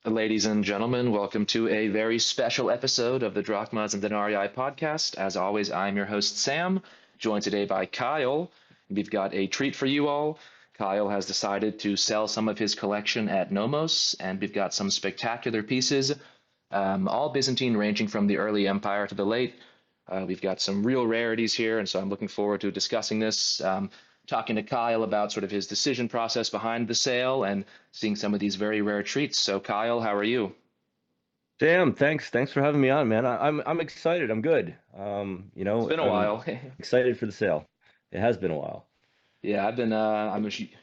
Ladies and gentlemen, welcome to a very special episode of the Drachmas and Denarii podcast. As always, I'm your host, Sam, joined today by Kyle. We've got a treat for you all. Kyle has decided to sell some of his collection at Nomos, and we've got some spectacular pieces, all Byzantine, ranging from the early empire to the late. We've got some real rarities here, and so I'm looking forward to discussing this. Talking to Kyle about sort of his decision process behind the sale and seeing some of these very rare treats. So, Kyle, how are you? Sam, thanks for having me on, man. I'm excited. I'm good. It's been a I'm while. excited for the sale. It has been a while. Yeah, I've been.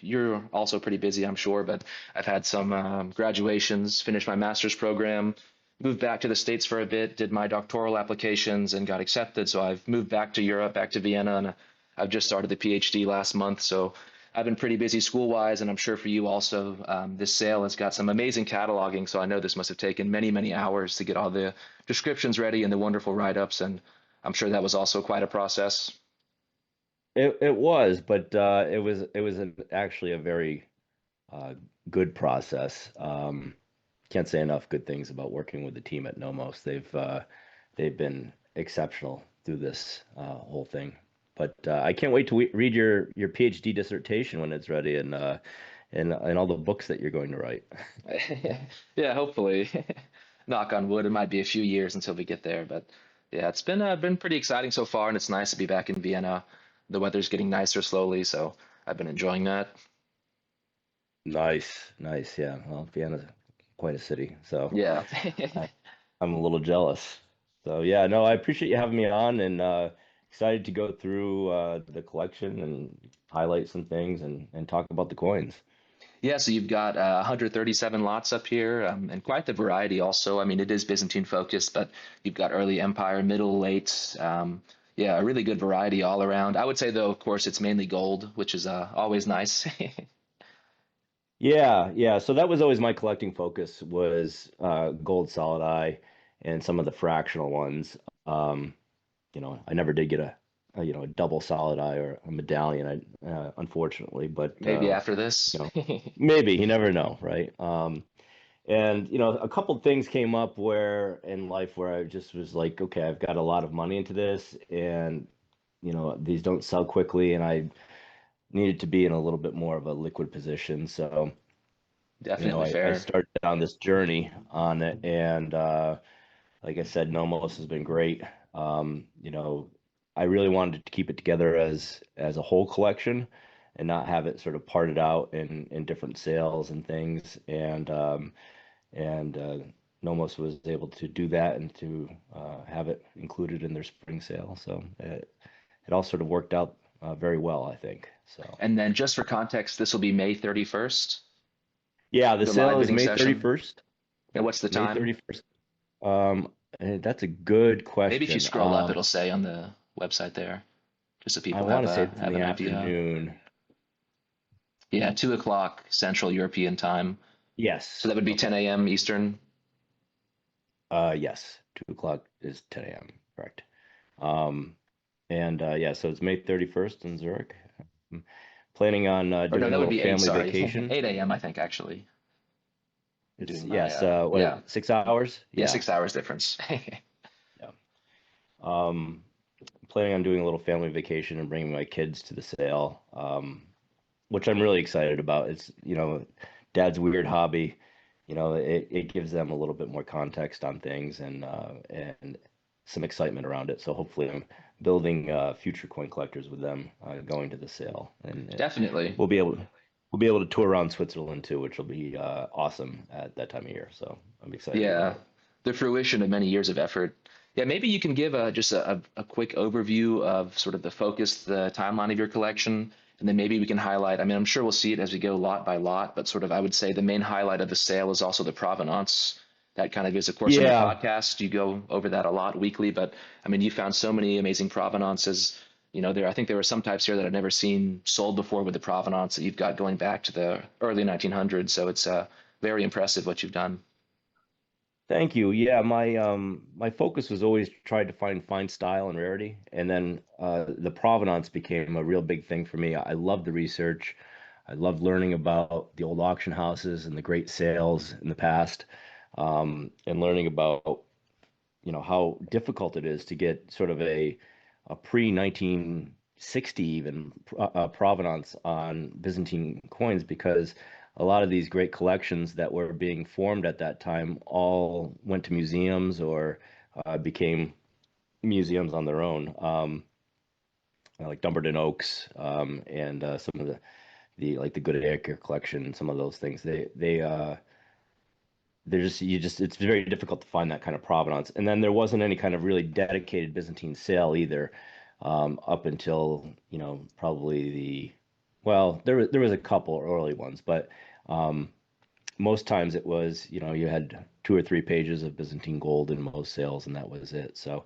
You're also pretty busy, I'm sure, but I've had some graduations, finished my master's program, moved back to the States for a bit, did my doctoral applications, and got accepted. So I've moved back to Europe, back to Vienna, and I've just started the PhD last month. So I've been pretty busy school-wise, and I'm sure for you also. This sale has got some amazing cataloging, so I know this must have taken many, many hours to get all the descriptions ready and the wonderful write-ups, and I'm sure that was also quite a process. It was, but actually a very uh, good process. Can't say enough good things about working with the team at Nomos. They've been exceptional through this whole thing. But I can't wait to read your PhD dissertation when it's ready and all the books that you're going to write. Yeah, hopefully. Knock on wood, it might be a few years until we get there, but yeah, it's been pretty exciting so far, and it's nice to be back in Vienna. The weather's getting nicer slowly, so I've been enjoying that. Nice, nice. Yeah. Well, Vienna's quite a city, so Yeah. I, I'm a little jealous. So yeah, no, I appreciate you having me on and excited to go through the collection and highlight some things and talk about the coins. Yeah, so you've got 137 lots up here, and quite the variety also. I mean, it is Byzantine focused, but you've got early empire, middle, late. Yeah, a really good variety all around. I would say, though, of course, it's mainly gold, which is always nice. Yeah, yeah. So that was always my collecting focus was gold solid eye and some of the fractional ones. Um, I never did get a double solid eye or a medallion, unfortunately, but Maybe after this. you know, maybe you never know, right? And a couple things came up where in life where I just was like, okay, I've got a lot of money into this, and these don't sell quickly, and I needed to be in a little bit more of a liquid position. So, Definitely I fair. started down this journey on it, and like I said, Nomos has been great. I really wanted to keep it together as a whole collection and not have it sort of parted out in different sales and things. And Nomos was able to do that and to have it included in their spring sale. So it all sort of worked out very well, I think. So And then just for context, this will be May 31st, yeah, the the live sale is bidding May session. 31st. And what's the May time? 31st. That's a good Maybe if you question. scroll up, it'll say on the website there, just so I people want to say it's in have the an idea. afternoon. Yeah, 2 o'clock Central European time. So Yes. that would be Okay. 10 a.m. Eastern. Yes. 2 o'clock is 10 a.m. Correct. Um, and yeah, so it's May 31st in Zurich. I'm planning on Or no, doing a that would little be 8, family sorry. vacation. 8 a.m. I think actually. I'm It's doing my yes. yeah. What, 6 hours? Yeah, Yeah. 6 hours difference. Yeah. Um, Planning on doing a little family vacation and bringing my kids to the sale, which I'm really excited about. It's, dad's weird hobby. It gives them a little bit more context on things and some excitement around it. So hopefully I'm building future coin collectors with them going to the sale, and Definitely. we'll be able we'll be able to tour around Switzerland too, which will be awesome at that time of year. So I'm excited about Yeah, it. the fruition of many years of effort. Yeah, maybe you can give just a quick overview of sort of the focus, the timeline of your collection, and then maybe we can highlight. I mean, I'm sure we'll see it as we go lot by lot, but sort of I would say the main highlight of the sale is also the provenance. That kind of is, of course, on your Yeah, podcast. You go over that a lot weekly, but I mean, you found so many amazing provenances. There I think there were some types here that I've never seen sold before with the provenance that you've got going back to the early 1900s. So it's very impressive what you've done. thank you. Yeah, my focus was always tried to find fine style and rarity, and then the provenance became a real big thing for me. I love the research. I love learning about the old auction houses and the great sales in the past. and learning about, how difficult it is to get sort of a pre-1960 even provenance on Byzantine coins, because a lot of these great collections that were being formed at that time all went to museums or became museums on their own, like Dumbarton Oaks, and some of the like the Goodacre collection, some of those things. They're just you just it's very difficult to find that kind of provenance. And then there wasn't any kind of really dedicated Byzantine sale either, up until, probably well, there was a couple early ones, but most times it was, you had 2 or 3 pages of Byzantine gold in most sales, and that was it. So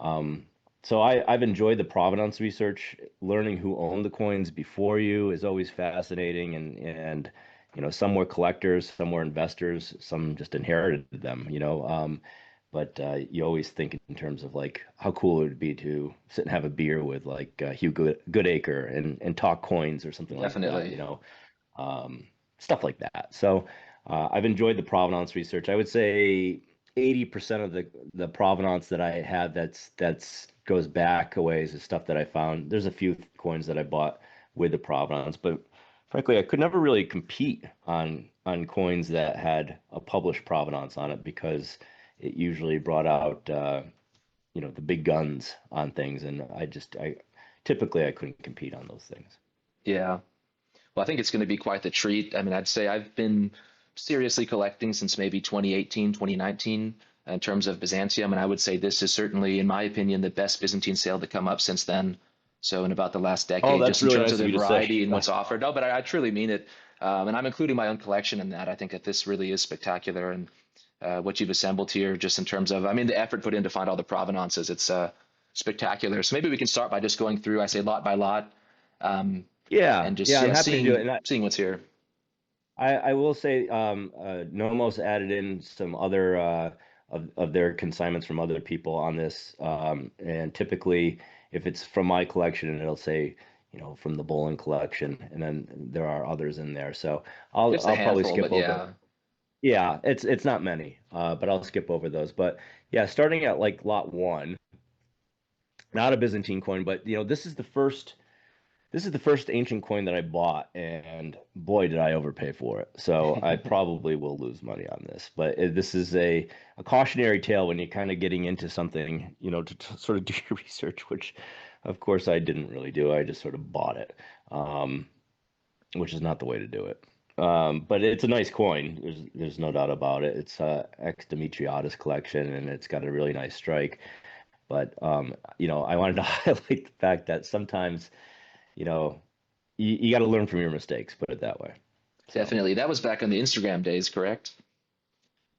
I've enjoyed the provenance research. Learning who owned the coins before you is always fascinating, and some were collectors, some were investors, some just inherited them. But you always think in terms of like how cool it would be to sit and have a beer with like Hugh Goodacre and talk coins or something like that. Definitely. Stuff like that. So I've enjoyed the provenance research. I would say 80% of the provenance that I have that's goes back a ways is stuff that I found. There's a few coins that I bought with the provenance, but frankly, I could never really compete on coins that had a published provenance on it, because it usually brought out the big guns on things, and I typically I couldn't compete on those things. Yeah. Well, I think it's going to be quite the treat. I mean, I'd say I've been seriously collecting since maybe 2018, 2019 in terms of Byzantium. And I would say this is certainly, in my opinion, the best Byzantine sale to come up since then. So in about the last Oh, decade, that's just in really terms of nice of the you to say. variety and what's offered. No, but I truly mean it. And I'm including my own collection in that. I think that this really is spectacular. And what you've assembled here, just in terms of, I mean, the effort put in to find all the provenances, it's spectacular. So maybe we can start by just going through, I say lot by lot, um, Yeah, and just, yeah, I'm yeah, happy to do it. seeing And seeing what's here. I will say, Nomos added in some other of their consignments from other people on this, and typically, if it's from my collection, it'll say, from the Bollen collection, and then there are others in there. So I'll Just a I'll probably handful, skip but over. yeah. Yeah, it's not many, but I'll skip over those. But yeah, starting at like lot one, not a Byzantine coin, but this is the first ancient coin that I bought, and boy, did I overpay for it. So I probably will lose money on this. But this is a cautionary tale when you're kind of getting into something, to sort of do your research, which, of course, I didn't really do. I just sort of bought it, um, which is not the way to do it. But it's a nice coin. There's no doubt about it. It's ex Demetriadis collection, and it's got a really nice strike. But I wanted to highlight the fact that sometimes, you know, you got to learn from your mistakes, put it that way. So, Definitely. That was back in the Instagram days, correct?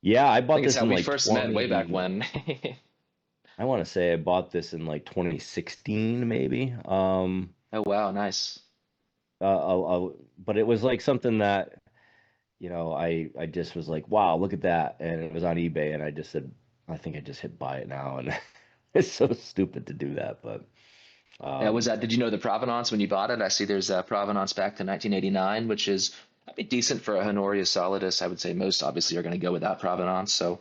yeah, I I bought think it's this how in we like first met way back 20, when. I want to say I bought this in like 2016 maybe. Oh, wow, nice. But it was like something that, I just was like, wow, look at that. And it was on eBay, and I just said, I think I just hit buy it now. And it's so stupid to do that, but Yeah, was um, that, did you know the provenance when you bought it? I see there's provenance back to 1989, which is, I mean, decent for a Honorius Solidus. I would say most obviously are going to go without provenance. So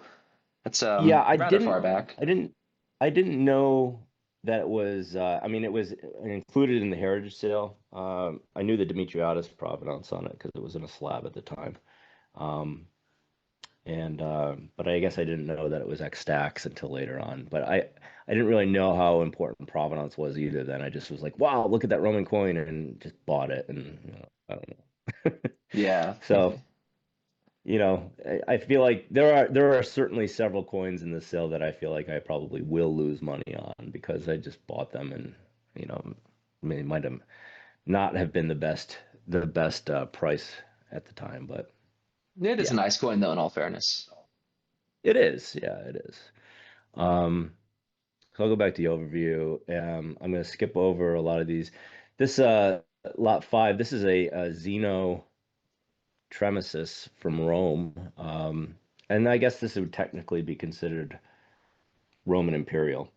that's yeah, I rather far didn't, back. I didn't, I didn't know that it was. I mean, it was included in the heritage sale. I knew the Demetriadis provenance on it because it was in a slab at the time. Um, and But I guess I didn't know that it was X stacks until later on. But I didn't really know how important provenance was either. Then I just was like, wow, look at that Roman coin, and just bought it. And I don't know. Yeah. So. I feel like there are certainly several coins in the sale that I feel like I probably will lose money on because I just bought them, and I mean, it might have not have been the best price at the time, but It is a yeah, nice coin, though, in all fairness. it is. Yeah, it is. Um, so I'll go back to the overview. I'm going to skip over a lot of these. This lot five. This is a Zeno Tremesis from Rome. And I guess this would technically be considered Roman Imperial.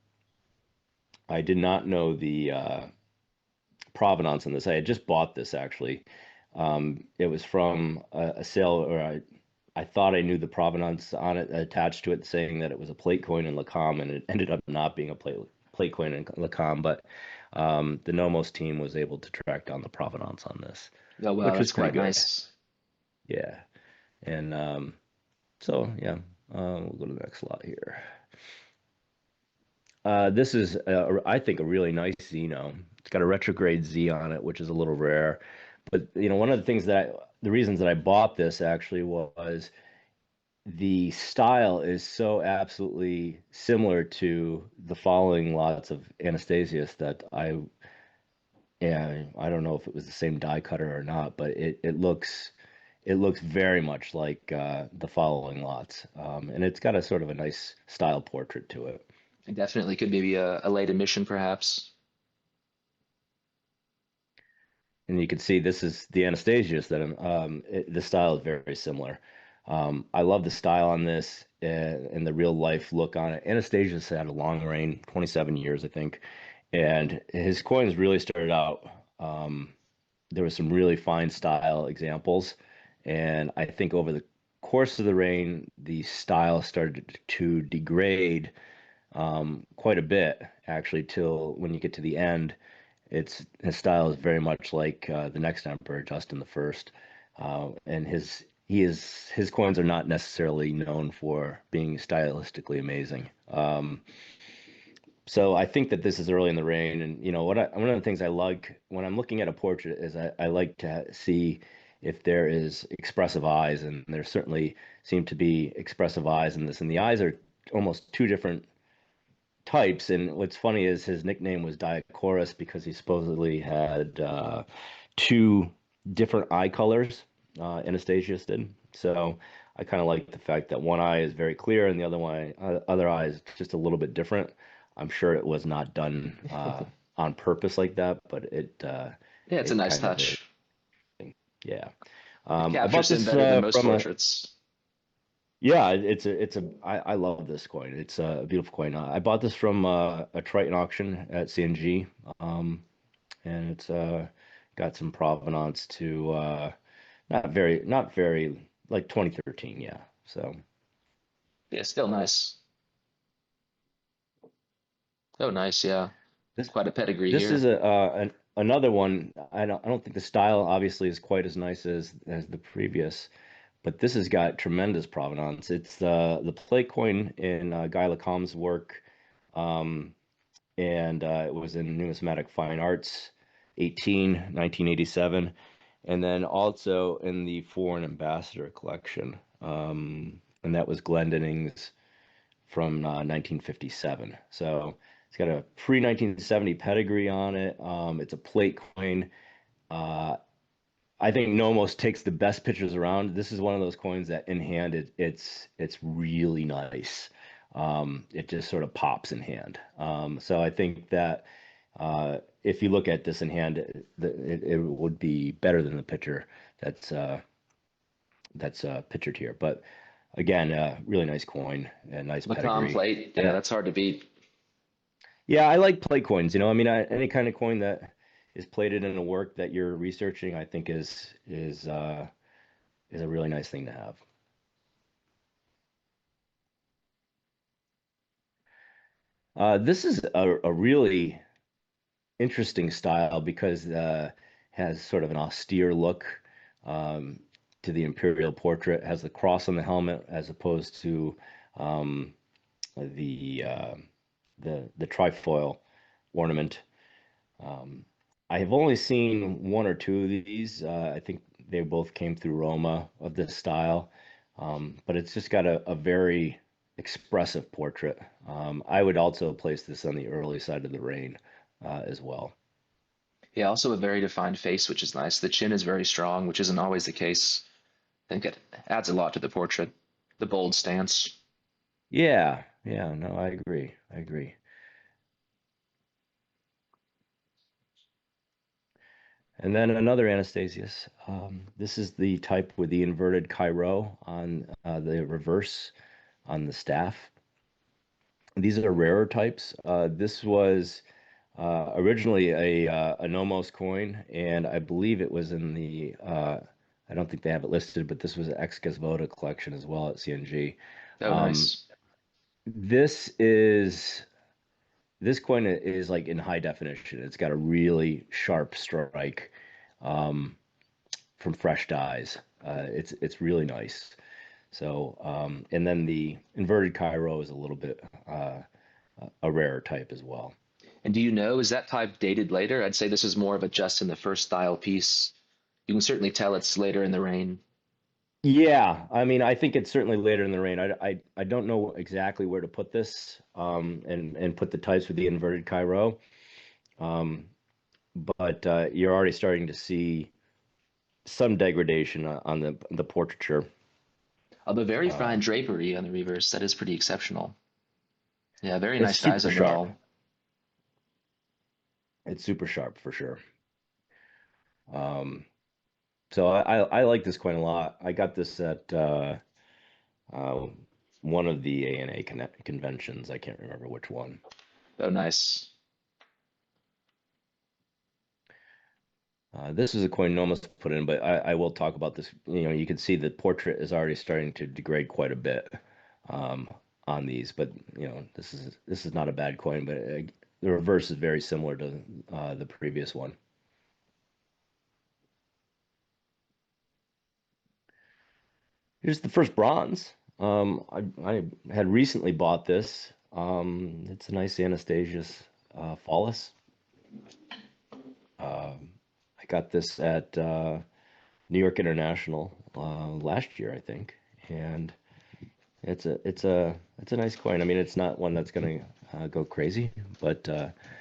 I did not know the provenance on this. I had just bought this actually. It was from a sale, or I thought I knew the provenance on it attached to it, saying that it was a plate coin in Lacam, and it ended up not being a plate coin in Lacam. But the Nomos team was able to track down the provenance on this, Oh, wow, which was that's pretty quite good. nice. Yeah, and so yeah, we'll go to the next slide here. This is, I think, a really nice Xeno. It's got a retrograde Z on it, which is a little rare. But one of the things the reasons that I bought this actually was the style is so absolutely similar to the following lots of Anastasius that yeah, I don't know if it was the same die cutter or not, but it looks very much like the following lots, and it's got a sort of a nice style portrait to it. It definitely could maybe a late emission, perhaps. And you can see this is the Anastasius that the style is very similar. I love the style on this and the real life look on it. Anastasius had a long reign, 27 years, I think, and his coins really started out. There was some really fine style examples, and I think over the course of the reign, the style started to degrade quite a bit, actually, till when you get to the end his style is very much like the next emperor, Justin the First, and his coins are not necessarily known for being stylistically amazing. So I think that this is early in the reign, and one of the things I like when I'm looking at a portrait is I like to see if there is expressive eyes, and there certainly seem to be expressive eyes in this, and the eyes are almost two different types. And what's funny is his nickname was Diacorus because he supposedly had two different eye colors. Anastasius did. So I kind of like the fact that one eye is very clear and the other eye is just a little bit different. I'm sure it was not done on purpose like that, but Yeah, it's a it nice kind of is. touch. Yeah. It I bought captures him this better than most from a portraits. yeah, I love this coin. It's a beautiful coin. I bought this from a Triton auction at CNG, and it's got some provenance to not very like 2013. Yeah, so Yeah, still nice. Oh, nice. Yeah, this quite a pedigree this is here. another one. I don't think the style obviously is quite as nice as the previous, but this has got tremendous provenance. It's the plate coin in Guy Lacombe's work. Um, and it was in Numismatic Fine Arts, 1987, and then also in the Foreign Ambassador collection, and that was Glendening's from 1957. So it's got a pre-1970 pedigree on it. It's a plate coin. Uh, I think Nomos takes the best pictures around. This is one of those coins that in hand it's really nice. It just sort of pops in hand. So I think that if you look at this in hand, it would be better than the picture that's pictured here. But again, really nice coin and nice Macomb pedigree. plate. And Yeah, that's hard to beat. yeah, I like plate coins. I mean, any kind of coin that is plated in a work that you're researching, I think is a really nice thing to have. This is a really interesting style because has sort of an austere look um, to the imperial portrait. Has the cross on the helmet as opposed to um, the uh, the trifoil ornament. Um, I have only seen one or two of these. I think they both came through Roma of this style, but it's just got a very expressive portrait. I would also place this on the early side of the reign as well. Yeah, also a very defined face, which is nice. The chin is very strong, which isn't always the case. I think it adds a lot to the portrait. The bold stance. Yeah, yeah, no, I agree. I agree. And then another Anastasius. This is the type with the inverted Chi-Rho on the reverse on the staff. These are rarer types. This was originally a Nomos coin, and I believe it was in the I don't think they have it listed, but this was an ex voto collection as well at CNG. Oh, Um, nice. this is this coin is like in high definition. It's got a really sharp strike um, from fresh dies. It's really nice. So and then the inverted Cairo is a little bit a rarer type as well. And do you know, is that type dated later? I'd say this is more of a Justin the First style piece. You can certainly tell it's later in the reign. Yeah, I mean, I think it's certainly later in the reign. I don't know exactly where to put this and put the types with the inverted Cairo. Um, but you're already starting to see some degradation on the portraiture. Although very Uh, fine drapery on the reverse, that is pretty exceptional. Yeah, very it's nice dies super sharp. overall. It's super sharp for sure. Um, so I like this coin a lot. I got this at uh, one of the ANA conventions. I can't remember which one. Oh, nice. This is a coin Nomos put in, but I will talk about this. You know, you can see the portrait is already starting to degrade quite a bit um, on these, but you know, this is not a bad coin, but the reverse is very similar to the previous one. Here's the first bronze. I had recently bought this. It's a nice Anastasius Phallus. I got this at New York International last year, I think, and it's a nice coin. I mean, it's not one that's gonna go crazy, but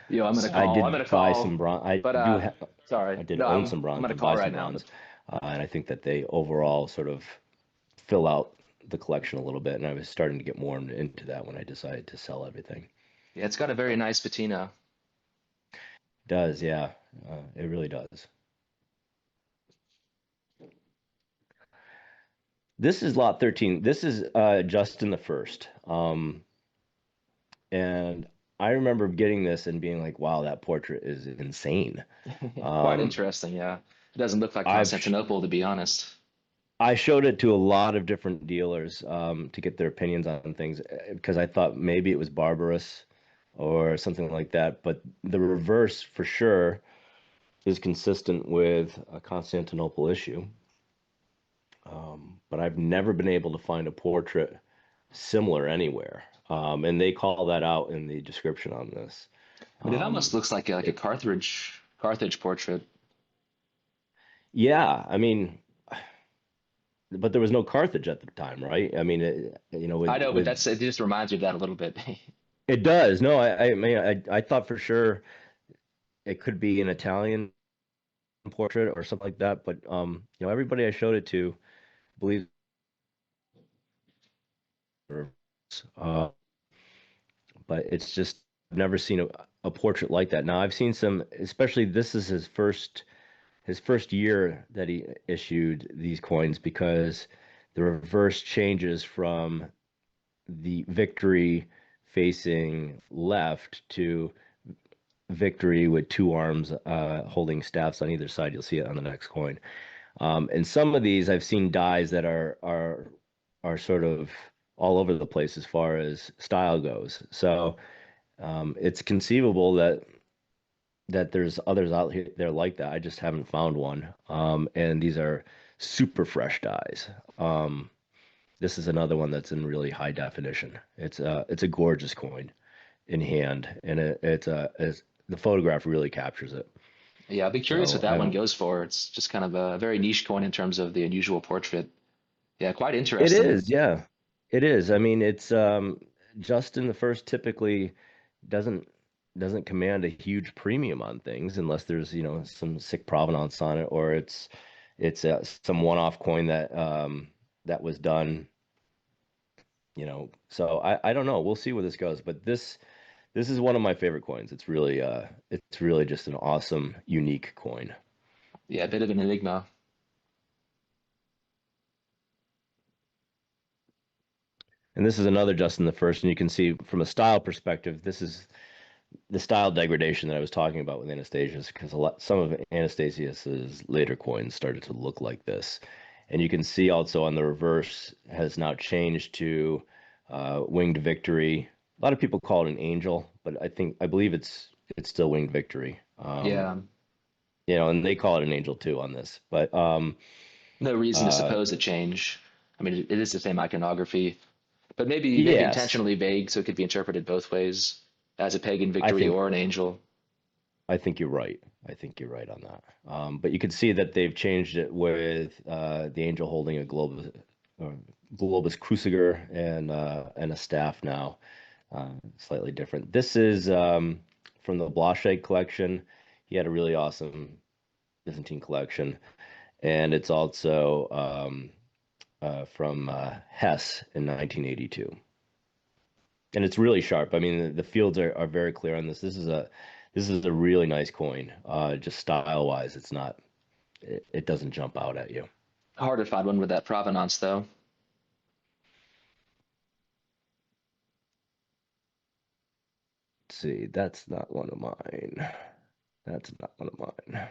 Yo, I'm gonna I call. I'm gonna did buy call. some bronze. I But do ha sorry. I did No, own I'm some I'm bronze. gonna Did call buy some right now. But bronze, and I think that they overall sort of fill out the collection a little bit. And I was starting to get more into that when I decided to sell everything. yeah, it's got a very nice patina. It does, yeah, it really does. This is lot 13. This is Justin the First. And I remember getting this and being like, wow, that portrait is insane. Quite Um, interesting. Yeah, it doesn't look like I've Constantinople, to be honest. I showed it to a lot of different dealers to get their opinions on things because I thought maybe it was barbarous or something like that. But the reverse for sure is consistent with a Constantinople issue. But I've never been able to find a portrait similar anywhere. And they call that out in the description on this. I mean, it almost Um, looks like a it, Carthage portrait. yeah, I mean, but there was no Carthage at the time, right? I mean, you know, I know, but with that's it. Just reminds me of that a little bit. it does. No, I mean, I thought for sure it could be an Italian portrait or something like that, but you know, everybody I showed it to believes. Uh, but it's just I've never seen a portrait like that. Now I've seen some, especially this is his first year that he issued these coins because the reverse changes from the victory facing left to victory with two arms holding staffs on either side. You'll see it on the next coin. And some of these I've seen dies that are sort of all over the place as far as style goes. So it's conceivable that there's others out here there like that. I just haven't found one. And these are super fresh dies. This is another one that's in really high definition. It's a gorgeous coin in hand, and it's the photograph really captures it. Yeah, I'll be curious what So that one I'm goes for. It's just kind of a very niche coin in terms of the unusual portrait. Yeah, quite It interesting. is, yeah, it is. I mean, it's Justin the First typically doesn't doesn't command a huge premium on things unless there's some sick provenance on it or it's some one-off coin that was done. So I don't know. We'll see where this goes, but this is one of my favorite coins. It's really just an awesome, unique coin. Yeah, a bit of an enigma. And this is another Justin the First, and you can see from a style perspective, this is the style degradation that I was talking about with Anastasius, because some of Anastasius's later coins started to look like this, and you can see also on the reverse has now changed to winged victory. A lot of people call it an angel, but I believe it's still winged victory. Yeah. And they call it an angel too on this, but No reason to uh, suppose a change. I mean, it is the same iconography, but maybe yes, intentionally vague, so it could be interpreted both ways, as a pagan I victory think or an angel. I think you're right. I think you're right on that. But you can see that they've changed it with the angel holding a uh, globus cruciger and a staff now, slightly different. This is from the Blanchet collection. He had a really awesome Byzantine collection, and it's also from Hess in 1982. And it's really sharp. I mean, the fields are very clear on this. This is a really nice coin. Just style wise, it doesn't jump out at you. Hard to find one with that provenance, though. Let's see, that's not one of mine. That's not one of mine.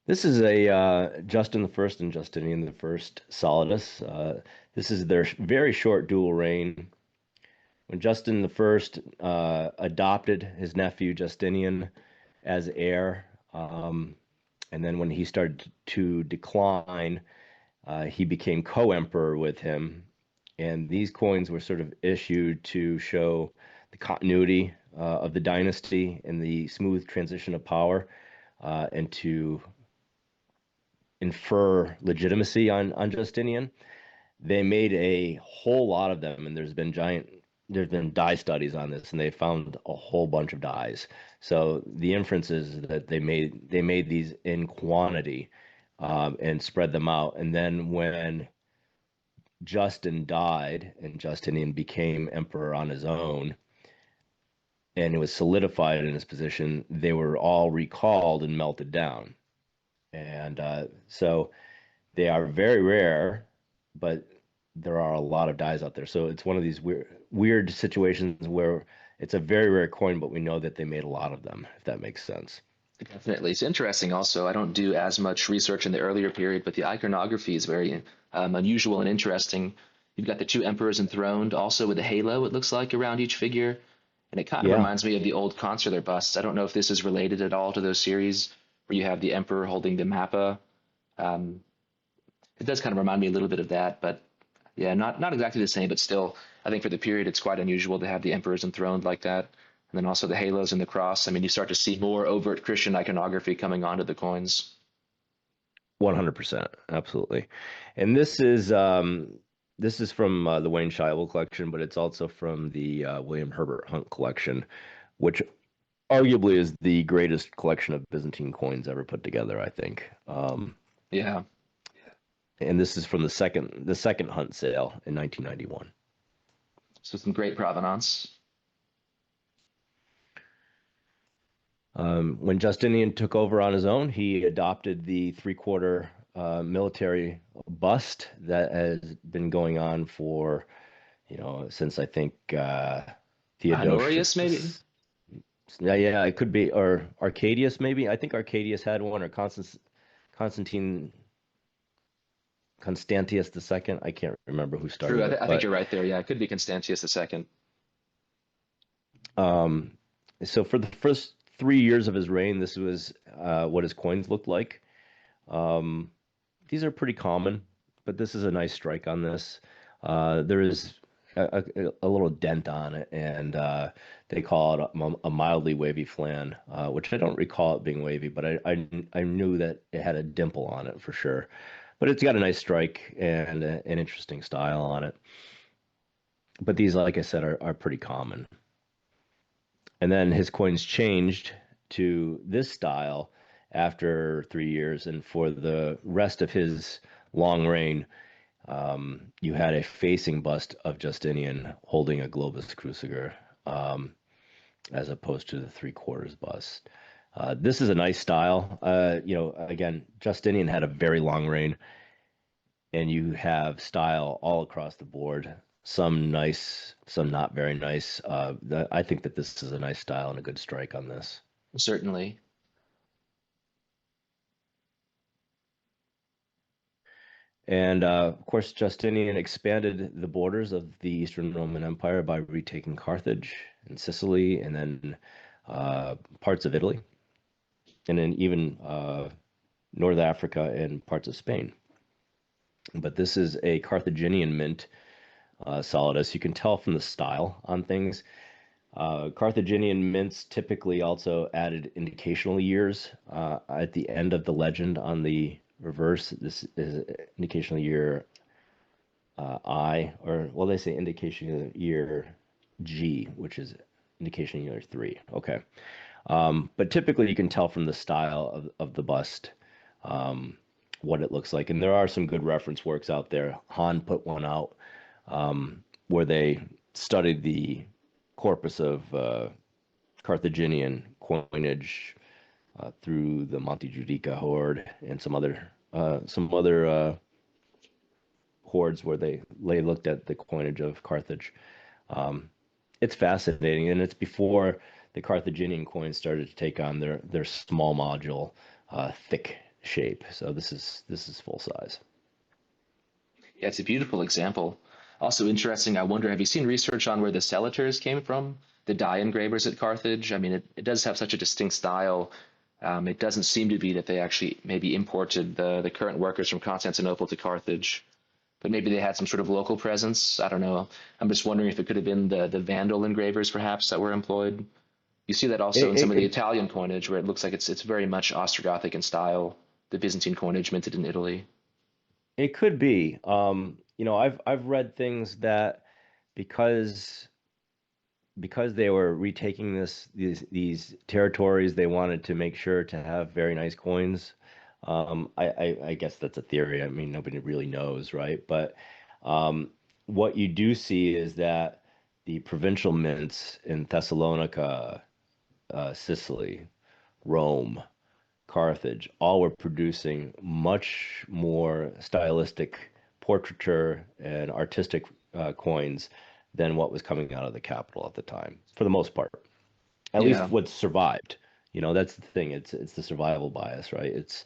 This is a Justin the First and Justinian the First Solidus. This is their very short dual reign. When Justin the First adopted his nephew Justinian as heir, and then when he started to decline, he became co-emperor with him, and these coins were sort of issued to show the continuity of the dynasty and the smooth transition of power, and to infer legitimacy on Justinian. They made a whole lot of them, and there's been dye studies on this, and they found a whole bunch of dyes. So the inference is that they made these in quantity, and spread them out. And then when Justin died and Justinian became emperor on his own, and it was solidified in his position, they were all recalled and melted down. And so they are very rare, but there are a lot of dyes out there. So it's one of these weird situations where it's a very rare coin, but we know that they made a lot of them, if that makes sense. Definitely. It's interesting also. I don't do as much research in the earlier period, but the iconography is very unusual and interesting. You've got the two emperors enthroned, also with a halo, it looks like, around each figure. And it kind of Yeah. reminds me of the old consular busts. I don't know if this is related at all to those series where you have the emperor holding the mappa. Um, it does kind of remind me a little bit of that, but yeah, not exactly the same, but still, I think for the period, it's quite unusual to have the emperors enthroned like that. And then also the halos and the cross. I mean, you start to see more overt Christian iconography coming onto the coins. 100%. Absolutely. And this is from the Wayne Shievel collection, but it's also from the William Herbert Hunt collection, which arguably is the greatest collection of Byzantine coins ever put together, I think. Yeah. And this is from the second Hunt sale in 1991. So some great provenance. When Justinian took over on his own, he adopted the three-quarter military bust that has been going on for, since I think Honorius, maybe? Theodosius. Yeah, yeah, it could be, or Arcadius, maybe. I think Arcadius had one, or Constantine Constantius II. I can't remember who True. started it, I think but you're right there. Yeah, it could be Constantius II. um, so for the first 3 years of his reign, this was what his coins looked like. Um, these are pretty common, but this is a nice strike on this. There is a little dent on it, and they call it a mildly wavy flan, which I don't recall it being wavy, but I knew that it had a dimple on it for sure. But it's got a nice strike and an interesting style on it. But these, like I said, are pretty common. And then his coins changed to this style after 3 years, and for the rest of his long reign, you had a facing bust of Justinian holding a globus cruciger, as opposed to the three-quarters bust. This is a nice style. Again, Justinian had a very long reign, and you have style all across the board. some nice, some not very nice. I think that this is a nice style and a good strike on this. Certainly. And of course, Justinian expanded the borders of the Eastern Roman Empire by retaking Carthage and Sicily, and then parts of Italy, and then even North Africa and parts of Spain. But this is a Carthaginian mint, solid, as you can tell from the style on things. Carthaginian mints typically also added indicational years at the end of the legend on the reverse. This is indicational year I, or well, they say indication year G, which is indication year 3. Okay. But typically you can tell from the style of the bust what it looks like. And there are some good reference works out there. Hahn put one out where they studied the corpus of Carthaginian coinage through the Monte Judica hoard and some other hordes where they looked at the coinage of Carthage. It's fascinating, and it's before the Carthaginian coins started to take on their small module, thick shape. So this is full size. Yeah, it's a beautiful example. Also interesting, I wonder, have you seen research on where the cellators came from? The die engravers at Carthage? I mean, it does have such a distinct style. It doesn't seem to be that they actually maybe imported the current workers from Constantinople to Carthage, but maybe they had some sort of local presence. I don't know. I'm just wondering if it could have been the Vandal engravers perhaps that were employed. You see that also in It some of the could Italian coinage where it looks like it's very much Ostrogothic in style, the Byzantine coinage minted in Italy. it could be. I've read things that because they were retaking these territories, they wanted to make sure to have very nice coins. I guess that's a theory. I mean, nobody really knows, right? But what you do see is that the provincial mints in Thessalonica, Sicily, Rome, Carthage, all were producing much more stylistic portraiture and artistic coins than what was coming out of the capital at the time, for the most part. At least Yeah. what survived. That's the thing. It's the survival bias, right? It's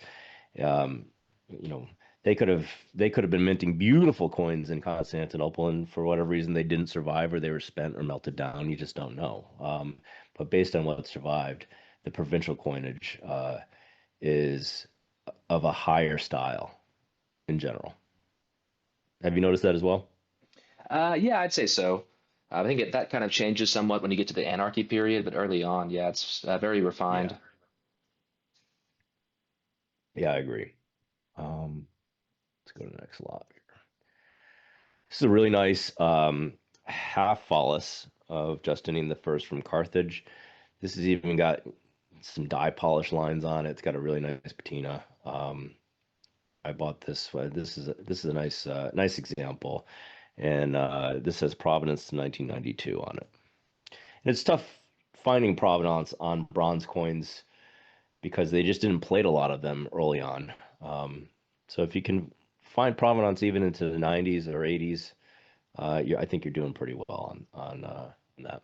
um, you know they could have been minting beautiful coins in Constantinople, and for whatever reason they didn't survive, or they were spent or melted down. You just don't know. But based on what survived, the provincial coinage is of a higher style in general. Have you noticed that as well? Yeah, I'd say so. I think that kind of changes somewhat when you get to the anarchy period, but early on, yeah, it's very refined. Yeah. Yeah, I agree. Um, let's go to the next lot here. This is a really nice half phallus of Justinian the First from Carthage. This has even got some dye polish lines on it. It's got a really nice patina. I bought this. This is a nice example, and this says Provenance 1992 on it. And it's tough finding provenance on bronze coins because they just didn't plate a lot of them early on. So if you can find provenance even into the 90s or 80s, I think you're doing pretty well on that.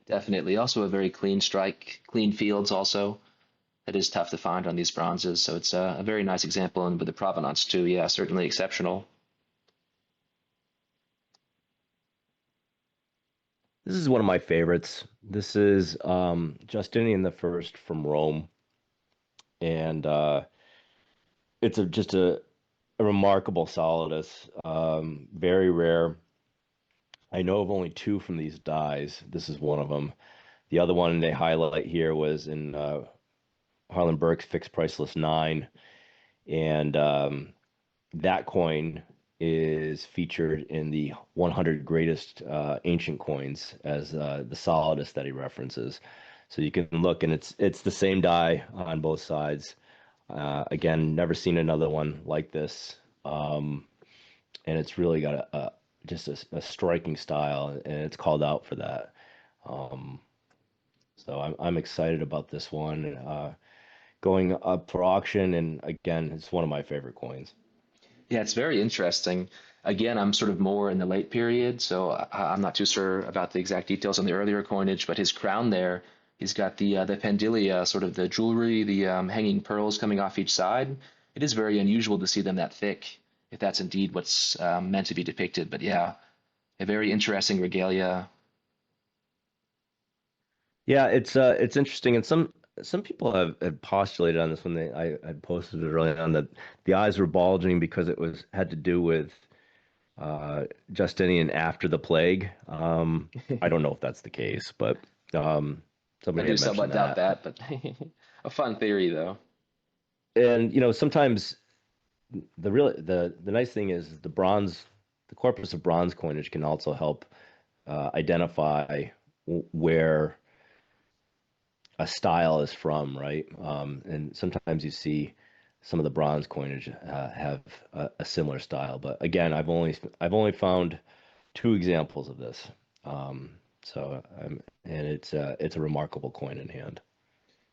Definitely. Also a very clean strike, clean fields also. It is tough to find on these bronzes, so it's a very nice example. And with the provenance too, yeah, certainly exceptional. This is one of my favorites. This is Justinian the First from Rome, and it's just a remarkable solidus. Very rare. I know of only two from these dies. This is one of them. The other one they highlight here was in Harlan Burke's Fixed Priceless 9. And that coin is featured in the 100 greatest ancient coins as the solidus that he references. So you can look, and it's the same die on both sides. Again, never seen another one like this. And it's really got just a striking style, and it's called out for that. Um, so I'm excited about this one going up for auction, and again, it's one of my favorite coins. Yeah, it's very interesting. Again, I'm sort of more in the late period, so I'm not too sure about the exact details on the earlier coinage, but his crown there, he's got the pendilia, sort of the jewelry, the hanging pearls coming off each side. It is very unusual to see them that thick, if that's indeed what's meant to be depicted. But yeah, a very interesting regalia. Yeah, it's interesting, and some people have postulated on this when I posted it early on that the eyes were bulging because it was had to do with Justinian after the plague. I don't know if that's the case, but um, I somebody do had mentioned somewhat doubt that. that, but a fun theory though. And sometimes the nice thing is the corpus of bronze coinage can also help identify where a style is from, right? And sometimes you see some of the bronze coinage have a similar style, but again, I've only found two examples of this. Um, and it's a remarkable coin in hand.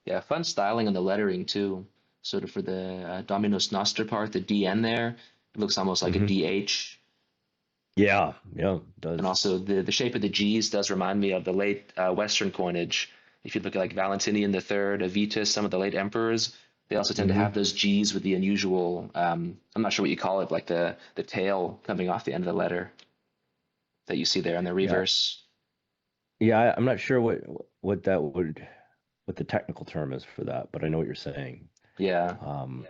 Yeah, fun styling on the lettering too. Sort of for the Dominus Noster part, the DN there, it looks almost like a Hmm. DH. Yeah, yeah, it And does. also the shape of the G's does remind me of the late Western coinage. If you look at like Valentinian III, Avitus, some of the late emperors, they also tend to have Hmm. those G's with the unusual, I'm not sure what you call it, like the tail coming off the end of the letter that you see there in the Yeah, reverse. yeah. I'm not sure what that would what the technical term is for that, but I know what you're saying. Yeah, Um,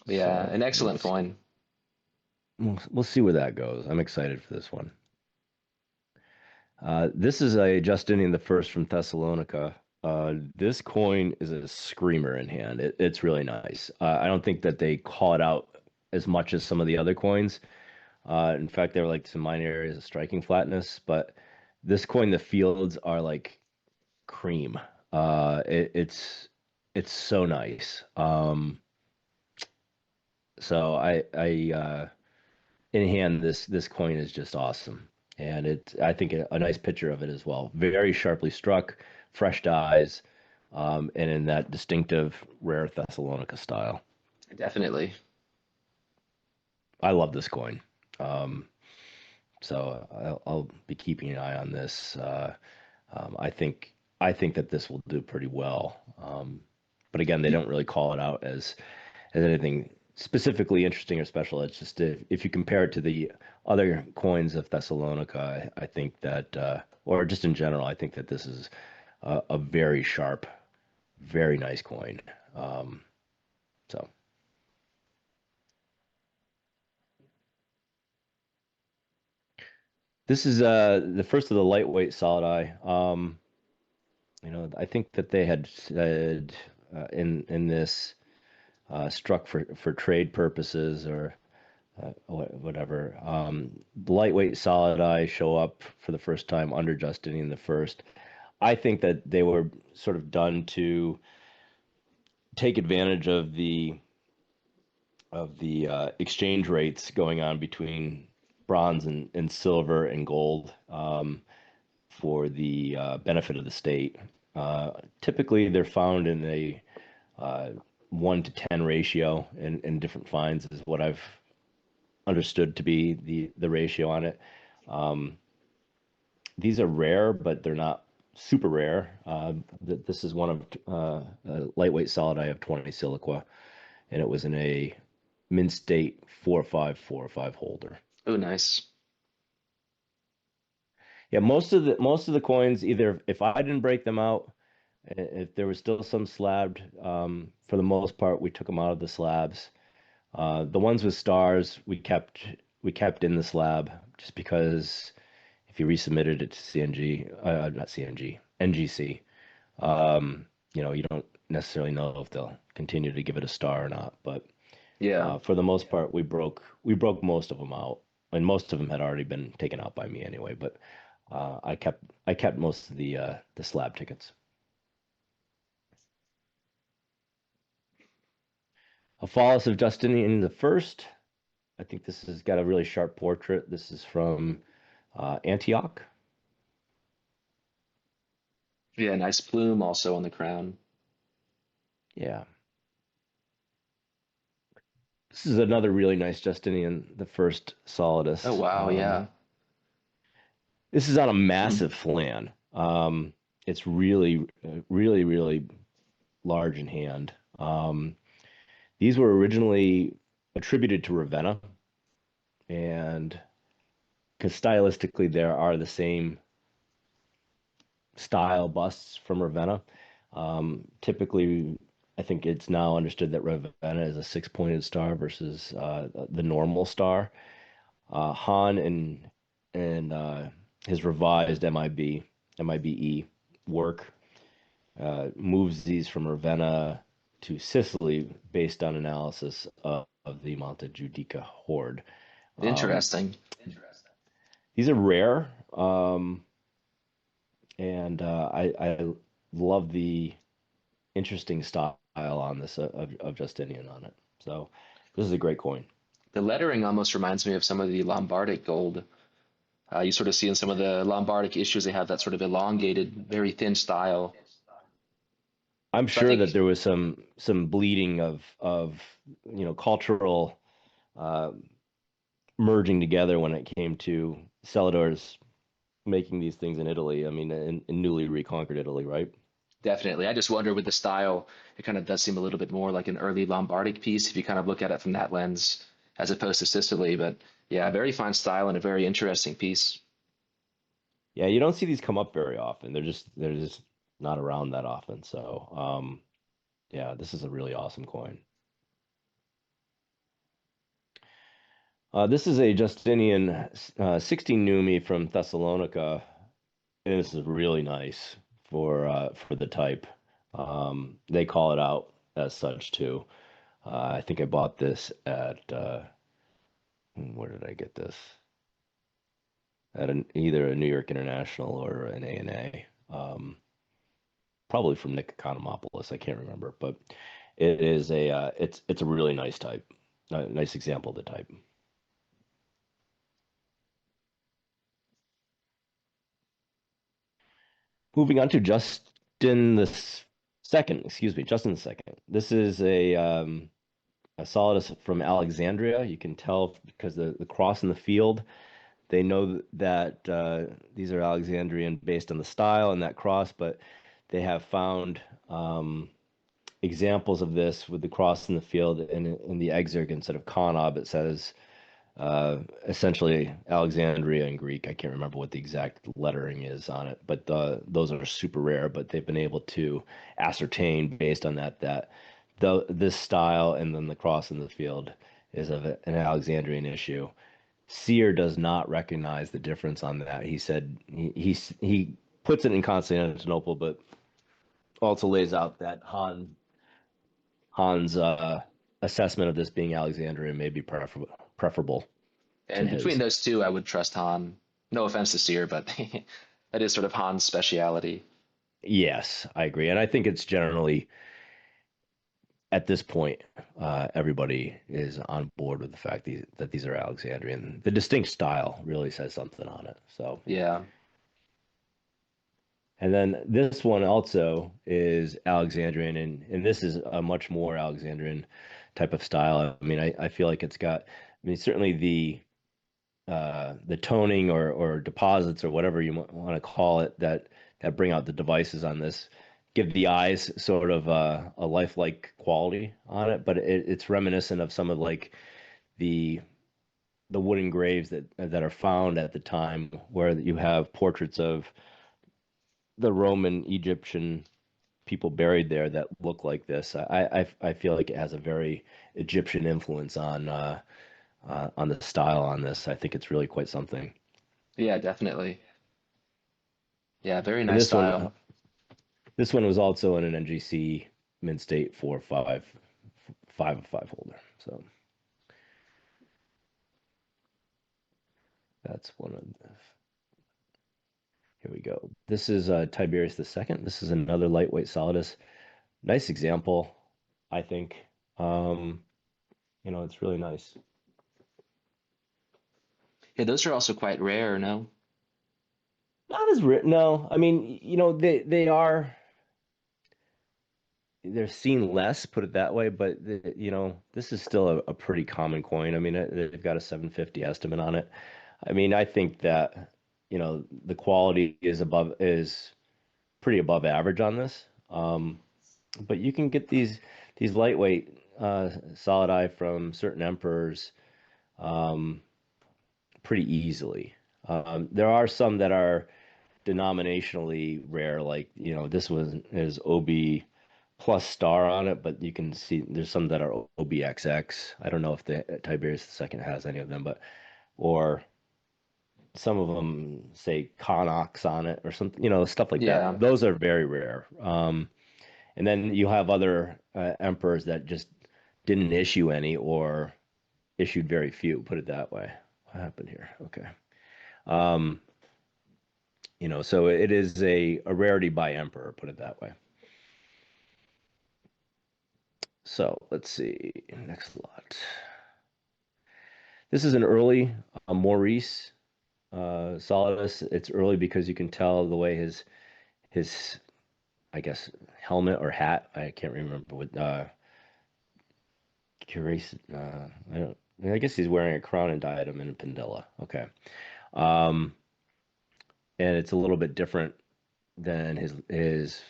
yeah, so an excellent let's coin. we'll see where that goes. I'm excited for this one. This is a Justinian I from Thessalonica. This coin is a screamer in hand. It's really nice. I don't think that they call it out as much as some of the other coins. In fact, there were like some minor areas of striking flatness, but this coin, the fields are like cream. It's so nice. So in hand, this coin is just awesome, and I think a nice picture of it as well. Very sharply struck, fresh dyes, and in that distinctive rare Thessalonica style. Definitely. I love this coin. Um, so I'll be keeping an eye on this. I think that this will do pretty well. But again, they don't really call it out as anything specifically interesting or special. It's just if you compare it to the other coins of Thessalonica, I think that, or just in general, I think that this is a very sharp, very nice coin. Um, so this is the first of the lightweight solid eye. I think that they had said in this struck for trade purposes or whatever. The lightweight solid eye show up for the first time under Justinian the First. I think that they were sort of done to take advantage of the exchange rates going on between bronze and silver and gold for the benefit of the state. Typically, they're found in a 1 to 10 ratio in different finds, is what I've understood to be the ratio on it. Um, these are rare, but they're not super rare. This is one of a lightweight solid I have 20 siliqua, and it was in a mint state 4545 holder. Oh, nice. Yeah, most of the coins, either if I didn't break them out, if there was still some slabbed, for the most part, we took them out of the slabs. The ones with stars, we kept in the slab just because if you resubmitted it to CNG, not CNG, NGC, you don't necessarily know if they'll continue to give it a star or not. But Yeah. for the most part, we broke most of them out, and most of them had already been taken out by me anyway. But I kept most of the slab tickets. A Phallus of Justinian the First. I think this has got a really sharp portrait. This is from Antioch. Yeah, nice plume also on the crown. Yeah. This is another really nice Justinian the First Oh Solidus. wow, yeah. This is on a Hmm. massive flan. It's really, really, really large in hand. These were originally attributed to Ravenna, and because stylistically there are the same style busts from Ravenna. Typically, I think it's now understood that Ravenna is a six-pointed star versus the normal star. Han and his revised MIBE work moves these from Ravenna to Sicily based on analysis of the Monte Giudica hoard. Um, Interesting. these are rare, and I love the interesting style on this of Justinian on it. So this is a great coin. The lettering almost reminds me of some of the Lombardic gold. You sort of see in some of the Lombardic issues, they have that sort of elongated, very thin style. I'm So I sure that think there was some bleeding of cultural uh, merging together when it came to Celador's making these things in Italy. I mean, in newly reconquered Italy, right? definitely, I just wonder with the style, it kind of does seem a little bit more like an early Lombardic piece if you kind of look at it from that lens as opposed to Sicily. But yeah, very fine style and a very interesting piece. Yeah, you don't see these come up very often. They're just not around that often. So, yeah, this is a really awesome coin. This is a Justinian 16 Numi from Thessalonica. And this is really nice for the type. They call it out as such too. I think I bought this at where did I get this? At either a New York International or an A&A. Probably from Nick Economopoulos. I can't remember, but it is it's a really nice type, a nice example of the type. Moving on to Justin the second, excuse me, Justin the second. This is a solidus from Alexandria. You can tell because the cross in the field. They know that these are Alexandrian based on the style and that cross, but they have found examples of this with the cross in the field in the exerg instead of Konob. It says essentially Alexandria in Greek. I can't remember what the exact lettering is on it, but those are super rare. But they've been able to ascertain based on that this style and then the cross in the field is of an Alexandrian issue. Sear does not recognize the difference on that. He said he puts it in Constantinople, but also lays out that Han's assessment of this being Alexandria may be preferable to And between his. those two, I would trust Han. No offense to Seer, but that is sort of Han's speciality. Yes, I agree, and I think it's generally at this point everybody is on board with the fact that these are Alexandrian. The distinct style really says something on it. So. Yeah. And then this one also is Alexandrian, and this is a much more Alexandrian type of style. I mean, I feel like it's got, I mean, certainly the toning or deposits or whatever you want to call it that bring out the devices on this give the eyes sort of a lifelike quality on it, but it's reminiscent of some of like the the wooden graves that are found at the time where you have portraits of the Roman Egyptian people buried there that look like this. I feel like it has a very Egyptian influence on the style on this. I think it's really quite something. Yeah, definitely. Yeah, very And nice style. this one was also in an NGC Mint State 4 5 holder. So that's one of the. Here we go. This is Tiberius II. This is another lightweight solidus. Nice example, I think. Um, it's really nice. Yeah, those are also quite rare, no? Not as written. No, I mean, they are they're seen less, put it that way, but this is still a pretty common coin. I mean, they've got a 750 estimate on it. I mean, I think that, the quality is pretty above average on this. But you can get these lightweight solid eye from certain emperors um, pretty easily. There are some that are denominationally rare, like this one is OB plus star on it, but you can see there's some that are OBXX. I don't know if the Tiberius II has any of them, but or some of them say Conox on it or something, stuff like Yeah. that. Those are very rare. And then you have other emperors that just didn't issue any or issued very few, put it that way. What happened here? Okay. Um, so it is a rarity by emperor, put it that way. So let's see, next lot. This is an early Maurice Solidus. It's early because you can tell the way his I guess helmet or hat. I can't remember what curace. I guess he's wearing a crown and diadem and a pendula. Okay. Um, and it's a little bit different than his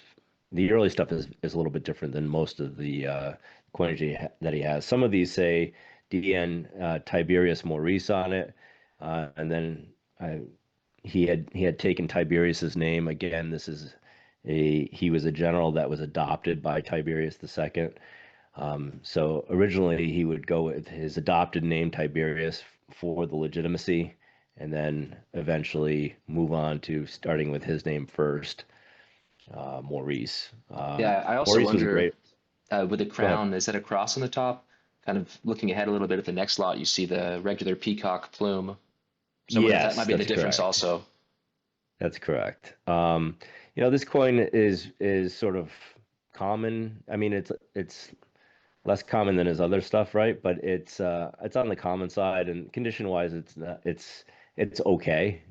the early stuff is a little bit different than most of the coinage that he has. Some of these say D and Tiberius Maurice on it, and then he had taken Tiberius's name. Again, he was a general that was adopted by Tiberius II. So originally he would go with his adopted name Tiberius for the legitimacy, and then eventually move on to starting with his name first, Maurice. Yeah, I also Maurice was a wonder great. with the Go ahead. crown, is that a cross on the top? Kind of looking ahead a little bit at the next lot, you see the regular peacock plume. So I wonder if that Yes, might be the that's difference correct. also. That's correct. This coin is sort of common. I mean, it's less common than his other stuff, right? But it's on the common side, and condition wise, it's not, it's okay,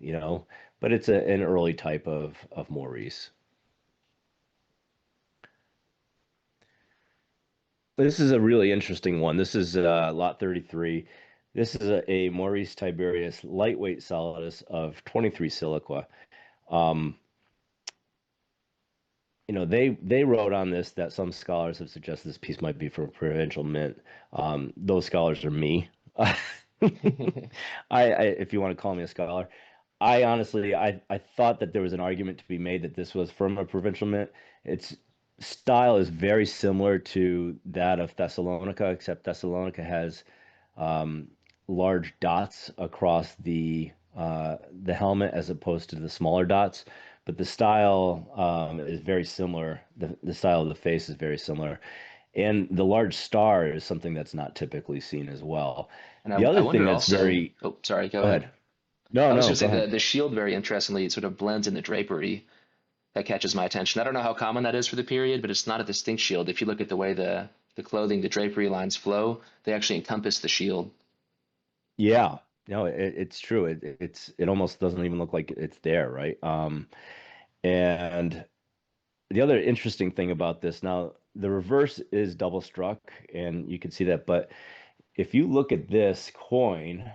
but it's an early type of Maurice. This is a really interesting one. This is lot 33. This is a Maurice Tiberius lightweight solidus of 23 siliqua. Um, they wrote on this that some scholars have suggested this piece might be for provincial mint. Those scholars are me. If you want to call me a scholar, I honestly, I thought that there was an argument to be made that this was from a provincial mint. Its style is very similar to that of Thessalonica, except Thessalonica has um, large dots across the helmet as opposed to the smaller dots. But the style is very similar. The style of the face is very similar. And the large star is something that's not typically seen as well. And The I other thing wonder that's also, very, oh, sorry, go go ahead. ahead. No, I was no, going to say go ahead. the shield very interestingly it sort of blends in the drapery. That catches my attention. I don't know how common that is for the period, but it's not a distinct shield. If you look at the way the clothing, the drapery lines flow, they actually encompass the shield. Yeah, no, it's true. It almost doesn't even look like it's there, right? And the other interesting thing about this now, the reverse is double struck, and you can see that. But if you look at this coin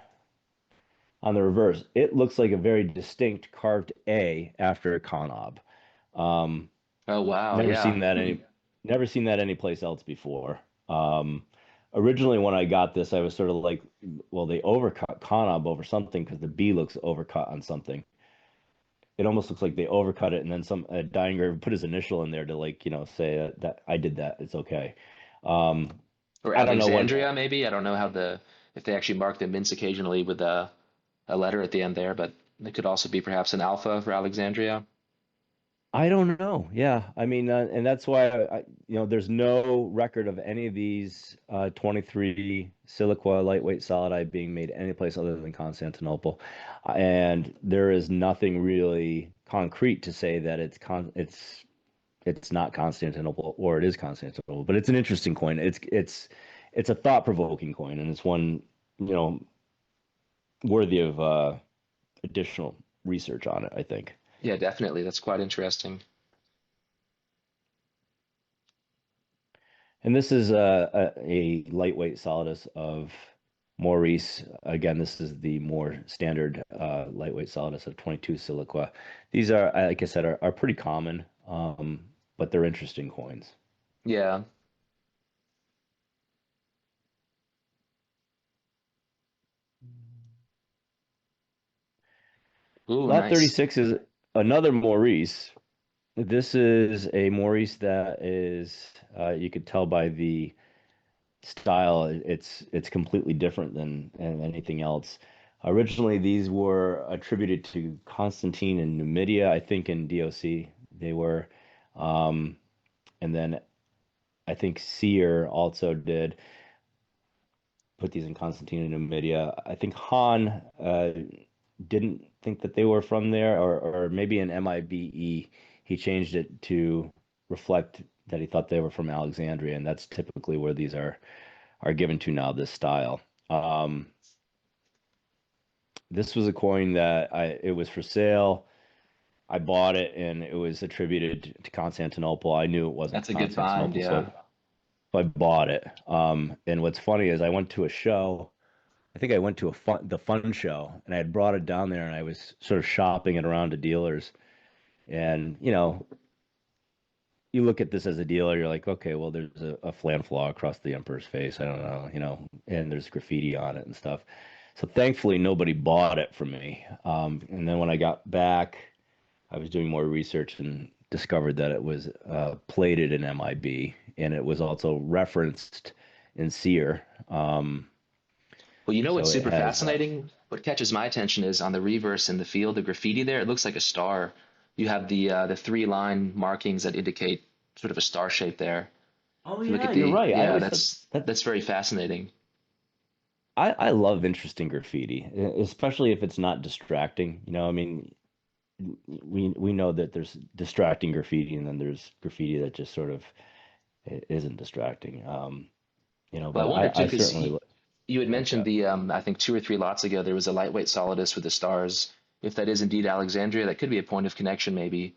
on the reverse, it looks like a very distinct carved A after a conob. Um, Oh wow, never yeah. seen that never seen that anyplace else before. Um, Originally, when I got this, I was sort of like, well, they overcut conob over something because the B looks overcut on something. It almost looks like they overcut it, and then some dying engraver put his initial in there to like, say that I did that. It's okay. Um, Or I don't know what. Alexandria, maybe. I don't know how if they actually mark the mints occasionally with a letter at the end there, but it could also be perhaps an alpha for Alexandria. I don't know. Yeah, I mean, and that's why there's no record of any of these 23 siliqua lightweight solid eye being made anyplace other than Constantinople, and there is nothing really concrete to say that it's not Constantinople or it is Constantinople. But it's an interesting coin. It's a thought-provoking coin, and it's one worthy of additional research on it, I think. Yeah, definitely. That's quite interesting. And this is a lightweight solidus of Maurice. Again, this is the more standard lightweight solidus of 22 siliqua. These are, like I said, are pretty common, but they're interesting coins. Yeah. Ooh, Lot nice. 36 is another Maurice. This is a Maurice that is, you could tell by the style, it's completely different than anything else. Originally, these were attributed to Constantine in Numidia, I think in DOC they were, um, and then I think Seer also did put these in Constantine and Numidia. I think Han didn't think that they were from there, or maybe in MIBE he changed it to reflect that he thought they were from Alexandria, and that's typically where these are given to now, this style. Um, this was a coin that it was for sale. I bought it and it was attributed to Constantinople. I knew it wasn't That's a good find. Constantinople, so Yeah. I bought it. And what's funny is I went to a show. I think I went to the fun show, and I had brought it down there, and I was sort of shopping it around to dealers. And you look at this as a dealer, you're like, okay, well, there's a flan flaw across the emperor's face. I don't know, and there's graffiti on it and stuff. So thankfully, nobody bought it from me. And then when I got back, I was doing more research and discovered that it was plated in MIB, and it was also referenced in Seer. Well, you know what's So it super has, fascinating? What catches my attention is on the reverse in the field, the graffiti there, it looks like a star. You have the three line markings that indicate sort of a star shape there. oh If you look yeah, at you're the, right. I yeah, always thought that's that that's very fascinating. I love interesting graffiti, especially if it's not distracting. I mean, we know that there's distracting graffiti, and then there's graffiti that just sort of isn't distracting. Well, I But wonder too, I because certainly you had like mentioned that. I think two or three lots ago, there was a lightweight solidus with the stars. If that is indeed Alexandria, that could be a point of connection maybe,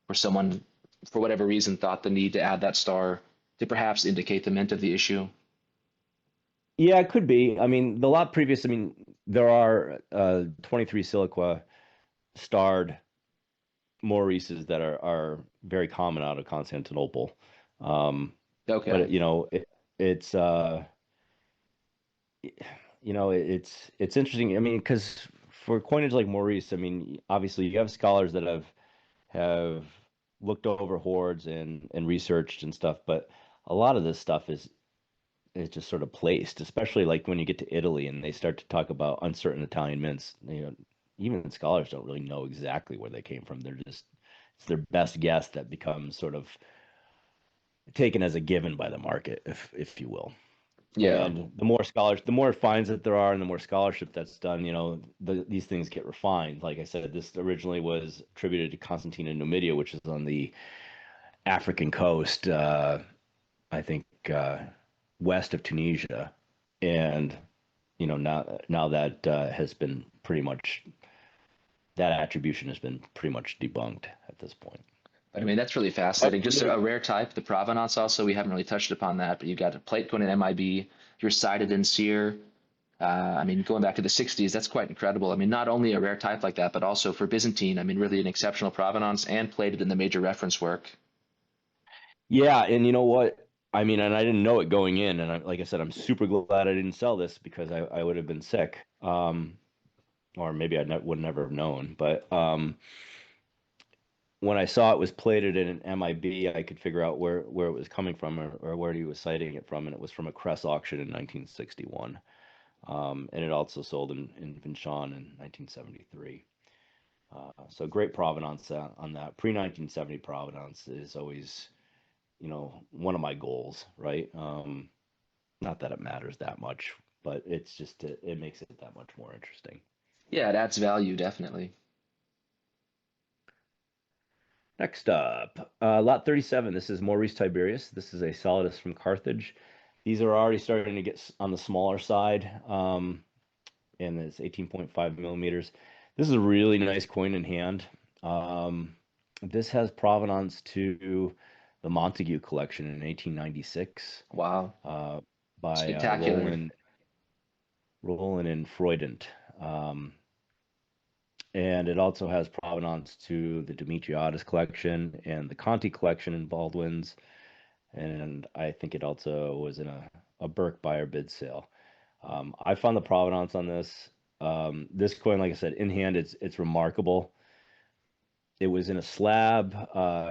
where someone, for whatever reason, thought the need to add that star to perhaps indicate the mint of the issue. Yeah, it could be. I mean, the lot previous, I mean, there are 23 siliqua starred Maurices that are very common out of Constantinople. Um, Okay. but it's it's interesting. I mean, because for coinage like Maurice, I mean, obviously you have scholars that have looked over hoards and researched and stuff, but a lot of this stuff is just sort of placed, especially like when you get to Italy and they start to talk about uncertain Italian mints. Even scholars don't really know exactly where they came from. It's their best guess that becomes sort of taken as a given by the market, if you will. Yeah. And the more scholars, the more finds that there are, and the more scholarship that's done, these things get refined. Like I said, this originally was attributed to Constantine in Numidia, which is on the African coast, I think west of Tunisia. And now that has been pretty much that attribution has been pretty much debunked at this point. I mean, that's really fascinating. Just a rare type, the Provenance also, we haven't really touched upon that, but you've got a plate going in MIB, you're cited in Seer. I mean, going back to the 60s, that's quite incredible. I mean, not only a rare type like that, but also for Byzantine, I mean, really an exceptional provenance and plated in the major reference work. Yeah, and you know what? I mean, and I didn't know it going in, and like I said, I'm super glad I didn't sell this because I would have been sick, or maybe would never have known. But when I saw it was plated in an MIB, I could figure out where it was coming from, or where he was citing it from, and it was from a Cress auction in 1961, and it also sold in Vinchon in 1973. So great provenance on that. Pre-1970 provenance is always one of my goals, right? Not that it matters that much, but it's just it makes it that much more interesting. Yeah, it adds value, definitely. Next up, lot 37. This is Maurice Tiberius. This is a solidus from Carthage. These are already starting to get on the smaller side, and it's 18.5 millimeters. This is a really nice coin in hand. This has provenance to the Montague collection in 1896 Wow. by Spectacular. Roland and Freudent. And it also has provenance to the Demetriadis collection and the Conti collection in Baldwin's. And I think it also was in a Burke buyer bid sale. I found the provenance on this. This coin, like I said, in hand, it's remarkable. It was in a slab,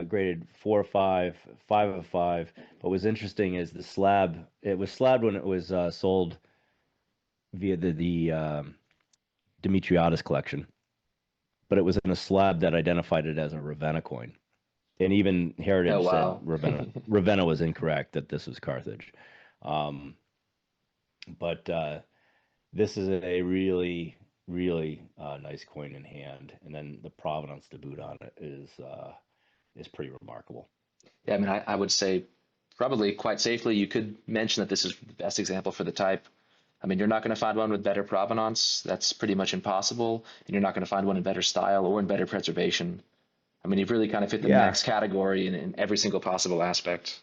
graded 4 of 5, 5 of 5. But what's interesting is the slab. It was slabbed when it was sold via the Demetriadis collection, but it was in a slab that identified it as a Ravenna coin. And even Oh, Heritage said wow. Ravenna was incorrect, that this was Carthage. But this is a really, really nice coin in hand, and then the provenance to boot on it is pretty remarkable. Yeah, I mean, I would say probably quite safely you could mention that this is the best example for the type. I mean, you're not going to find one with better provenance. That's pretty much impossible. And you're not going to find one in better style or in better preservation. I mean, you've really kind of fit the Yeah, max category in every single possible aspect.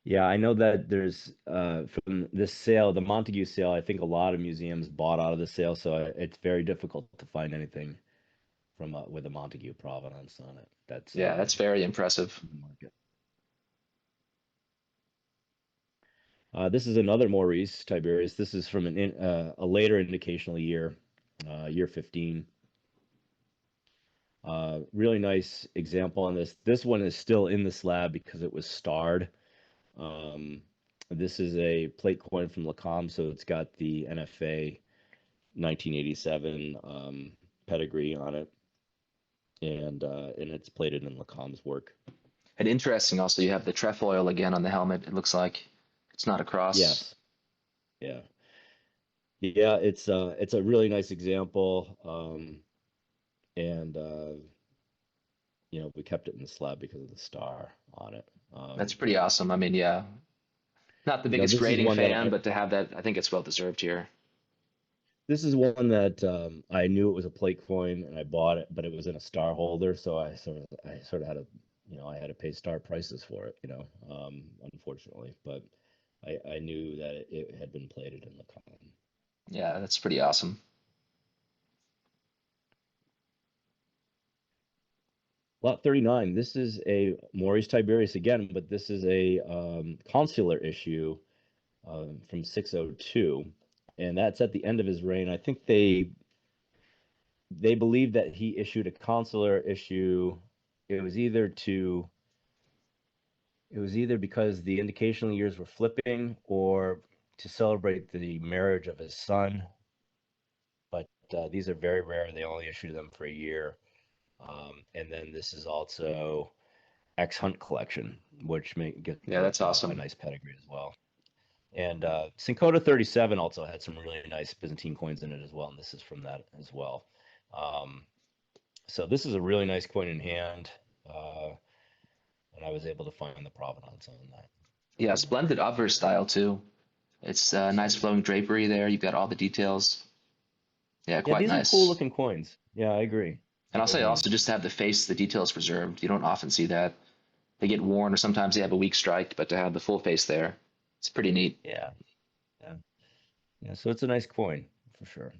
yeah, I know that there's from this sale, the Montague sale. I think a lot of museums bought out of the sale, so it's very difficult to find anything from with a Montague provenance on it. That's Yeah, that's very impressive. in the market. This is another Maurice Tiberius. This is from a later indicational year, year 15. Really nice example on this. This one is still in the slab because it was starred. Um, this is a plate coin from Lacombe, so it's got the NFA 1987 pedigree on it, and it's plated in Lacombe's work. And interesting also, you have the trefoil again on the helmet. It looks like it's not a cross. Yes, yeah, yeah. It's a really nice example, and we kept it in the slab because of the star on it. That's pretty awesome. I mean, yeah, not the biggest This is grading one that fan, but to have that, I think it's well deserved here. I knew it was a plate coin and I bought it, but it was in a star holder, so I sort of had to, I had to pay star prices for it, unfortunately. But I knew that it had been plated in the con. Yeah, that's pretty awesome. Lot 39. This is a Maurice Tiberius again, but this is a consular issue from 602, and that's at the end of his reign. I think they believe that he issued a consular issue. It was either to it was either because the indicational years were flipping or to celebrate the marriage of his son. But these are very rare. They only issue them for a year. And then this is also X Hunt collection, which gets Yeah, that's a awesome. nice pedigree as well. And Syncota 37 also had some really nice Byzantine coins in it as well. And this is from that as well. Um, so this is a really nice coin in hand. And I was able to find the provenance on that. Yeah, splendid obverse style too. It's nice flowing drapery there. You've got all the details. Yeah, Yeah, quite these are cool nice. looking coins. Yeah, I agree. And I'll say Um, also just to have the face, the details preserved. You don't often see that. They get worn or sometimes they have a weak strike, but to have the full face there, it's pretty neat. yeah, yeah, yeah. So it's a nice coin for sure.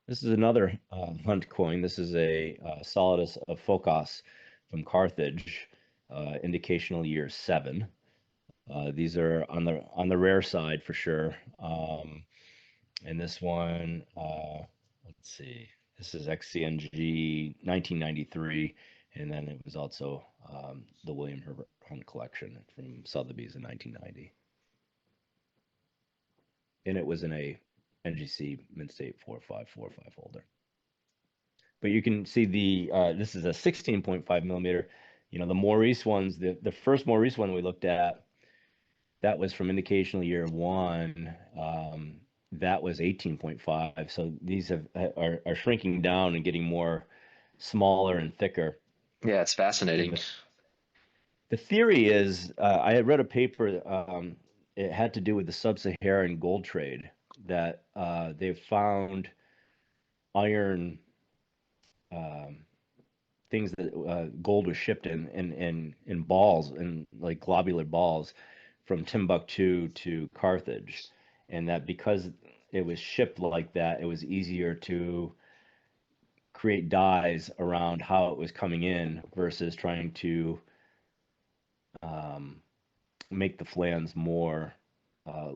This is another Hunt coin. This is a Solidus of Phocas from Carthage, indicational year 7. These are on the rare side for sure. And this one, let's see, this is XCNG 1993, and then it was also the William Herbert Hunt collection from Sotheby's in 1990, and it was in a NGC Mint State 4545 holder. But you can see this is a 16.5 millimeter. The Maurice ones, the first Maurice one we looked at, that was from indicational year 1. That was 18.5. So these are shrinking down and getting more smaller and thicker. Yeah, it's And fascinating. the theory is, I had read a paper. It had to do with the sub-Saharan gold trade that they found iron. Um, things that gold was shipped in balls, in like globular balls, from Timbuktu to Carthage, and that because it was shipped like that, it was easier to create dyes around how it was coming in versus trying to um, make the flans more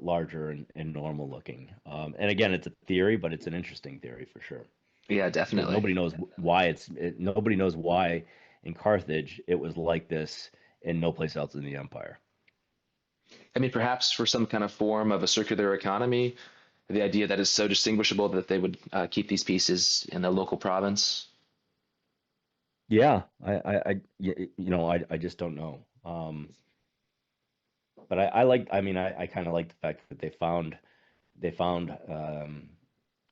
larger and normal looking. And again, it's a theory, but it's an interesting theory for sure Yeah, because definitely. nobody knows why nobody knows why in Carthage it was like this and no place else in the empire. I mean, perhaps for some kind of form of a circular economy, the idea that is so distinguishable that they would keep these pieces in the local province. Yeah, I just don't know. But I mean, I kind of like the fact that they found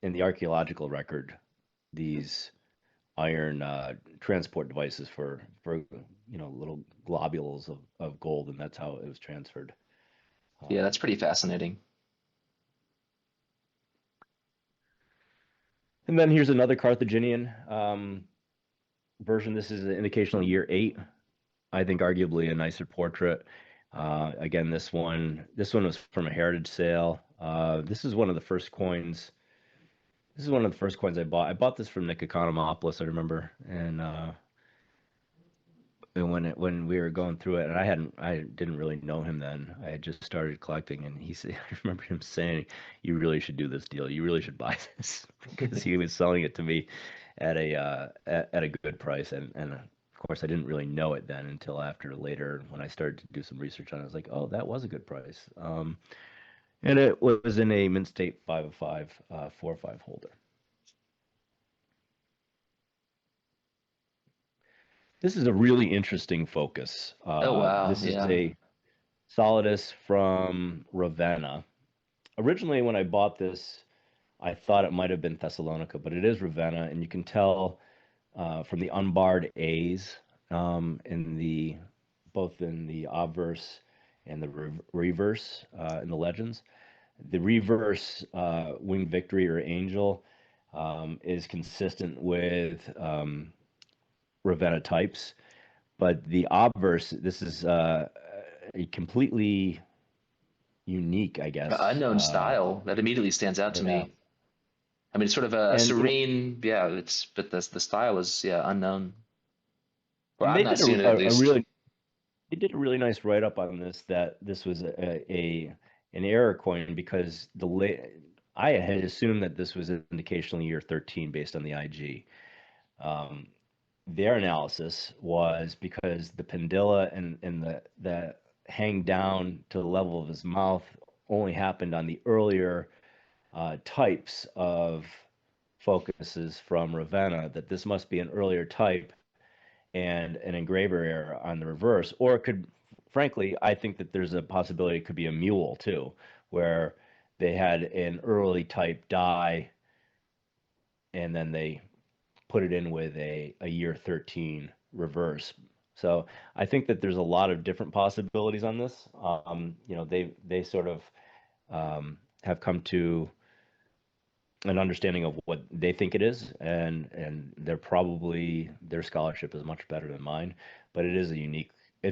in the archaeological record these iron transport devices for little globules of gold, and that's how it was transferred. Yeah, Um, that's pretty fascinating. and then here's another Carthaginian version. This is an indication of year 8. I think arguably a nicer portrait. Again, this one was from a heritage sale. This is one of the first coins. This is one of the first coins I bought. I bought this from Nick Economopoulos, I remember, and when we were going through it, and I didn't really know him then. I had just started collecting, and he said, I remember him saying, "You really should do this deal. You really should buy this," because he was selling it to me at a good price, and of course I didn't really know it then until after later when I started to do some research on it. I was like, oh, that was a good price. And it was in a mint state 505 405 holder. This is a really interesting focus. Oh wow, This is yeah. a Solidus from Ravenna. Originally, when I bought this, I thought it might have been Thessalonica, but it is Ravenna, and you can tell from the unbarred A's in the both in the obverse and the reverse in the legends. The reverse winged victory or angel is consistent with Ravenna types, but the obverse, this is a completely unique, I guess. Unknown style that immediately stands out to Yeah, me. I mean, it's sort of a and serene, yeah. It's but the style is yeah unknown, or and I'm they not did seeing it at a least. really they did a really nice write up on this that this was a an error coin because I had assumed that this was indicational year 13 based on the IG. Um, their analysis was because the pendula and the hang down to the level of his mouth only happened on the earlier types of focuses from Ravenna, that this must be an earlier type and an engraver error on the reverse. Or it could, frankly, I think that there's a possibility it could be a mule too, where they had an early type die and then they put it in with a year 13 reverse. So I think that there's a lot of different possibilities on this. They sort of have come to an understanding of what they think it is, and they're probably their scholarship is much better than mine, but it's